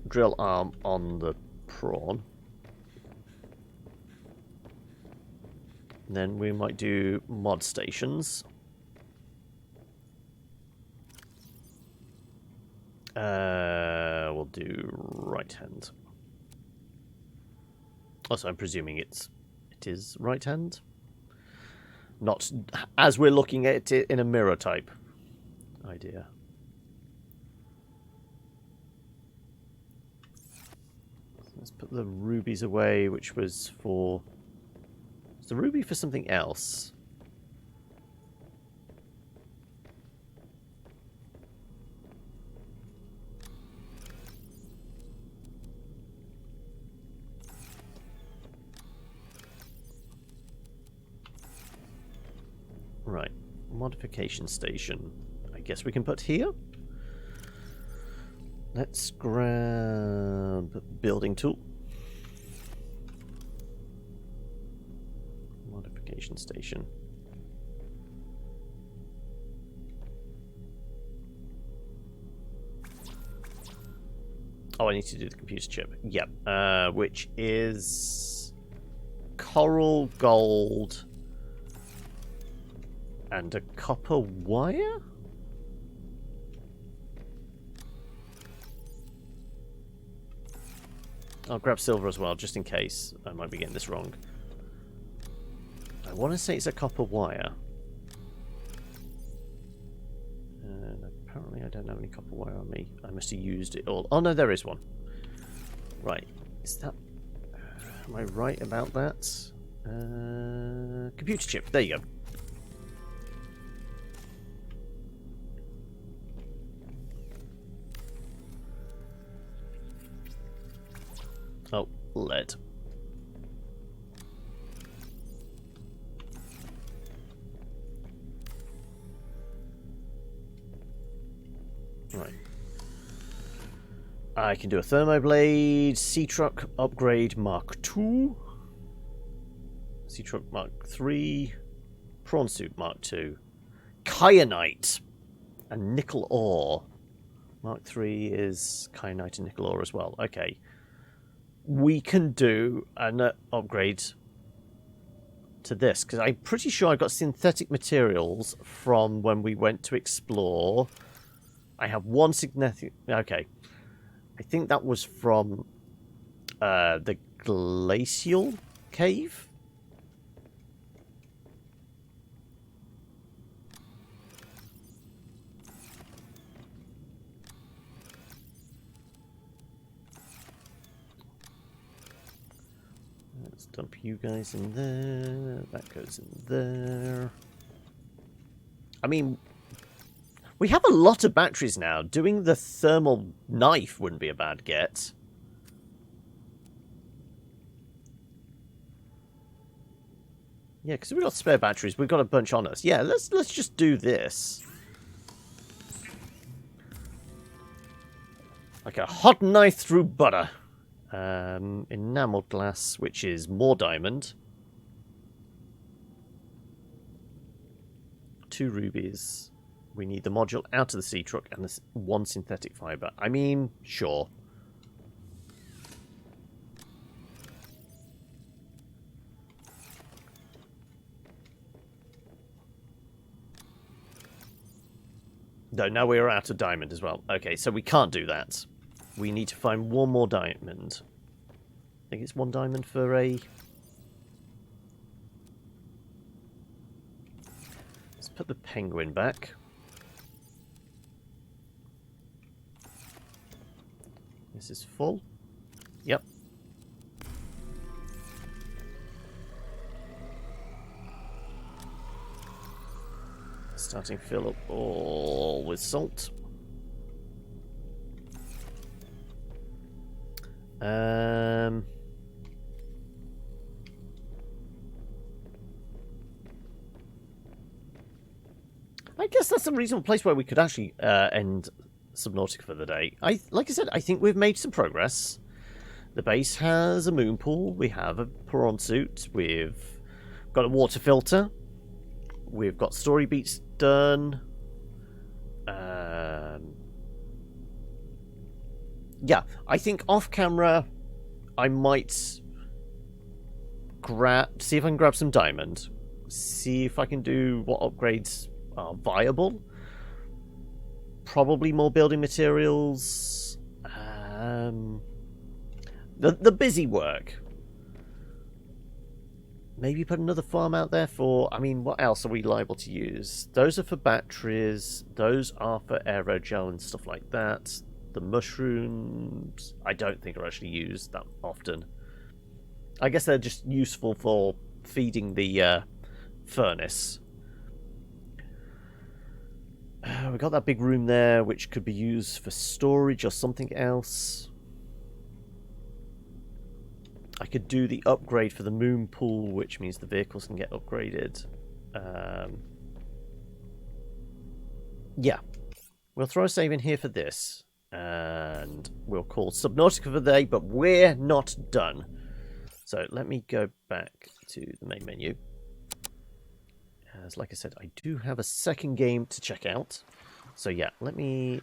drill arm on the prawn. And then we might do mod stations. We'll do right hand. Also, I'm presuming it is right hand. Not as we're looking at it in a mirror type idea. Let's put the rubies away, which was for... Is the ruby for something else? Right. Modification station. I guess we can put here. Let's grab building tool. Modification station. Oh, I need to do the computer chip. Yep. Which is coral, gold, and a copper wire? I'll grab silver as well, just in case. I might be getting this wrong. I want to say it's a copper wire. And apparently I don't have any copper wire on me. I must have used it all. Oh no, there is one. Right. Is that... am I right about that? Computer chip. There you go. Oh, lead. Right. I can do a thermoblade, sea truck upgrade Mark II, sea truck Mark III, prawn suit Mark II, kyanite, and nickel ore. Mark III is kyanite and nickel ore as well. Okay. We can do an upgrade to this, because I'm pretty sure I got synthetic materials from when we went to explore. I have one synthetic... Okay. I think that was from the glacial cave. Let's dump you guys in there. That goes in there. I mean, we have a lot of batteries now. Doing the thermal knife wouldn't be a bad get. Yeah, because we've got spare batteries. We've got a bunch on us. Yeah, let's just do this. Like a hot knife through butter. Enameled glass, which is more diamond. 2 rubies. We need the module out of the sea truck and this 1 synthetic fibre. I mean, sure. No, now we're out of diamond as well. Okay, so we can't do that. We need to find 1 more diamond. I think it's 1 diamond for a... Let's put the penguin back. This is full. Yep. Starting to fill up all with salt. I guess that's a reasonable place where we could actually end Subnautica for the day. Like I said, I think we've made some progress. The base has a moon pool. We have a prawn suit. We've got a water filter. We've got story beats done. Yeah, I think off camera, I might see if I can grab some diamond. See if I can do what upgrades are viable. Probably more building materials. The busy work. Maybe put another farm out there for... I mean, what else are we liable to use? Those are for batteries. Those are for aerogel and stuff like that. The mushrooms, I don't think are actually used that often. I guess they're just useful for feeding the furnace. We got that big room there, which could be used for storage or something else. I could do the upgrade for the moon pool, which means the vehicles can get upgraded. Yeah. We'll throw a save in here for this. And we'll call Subnautica for the day, but we're not done. So let me go back to the main menu. As like I said, I do have a second game to check out. So yeah, let me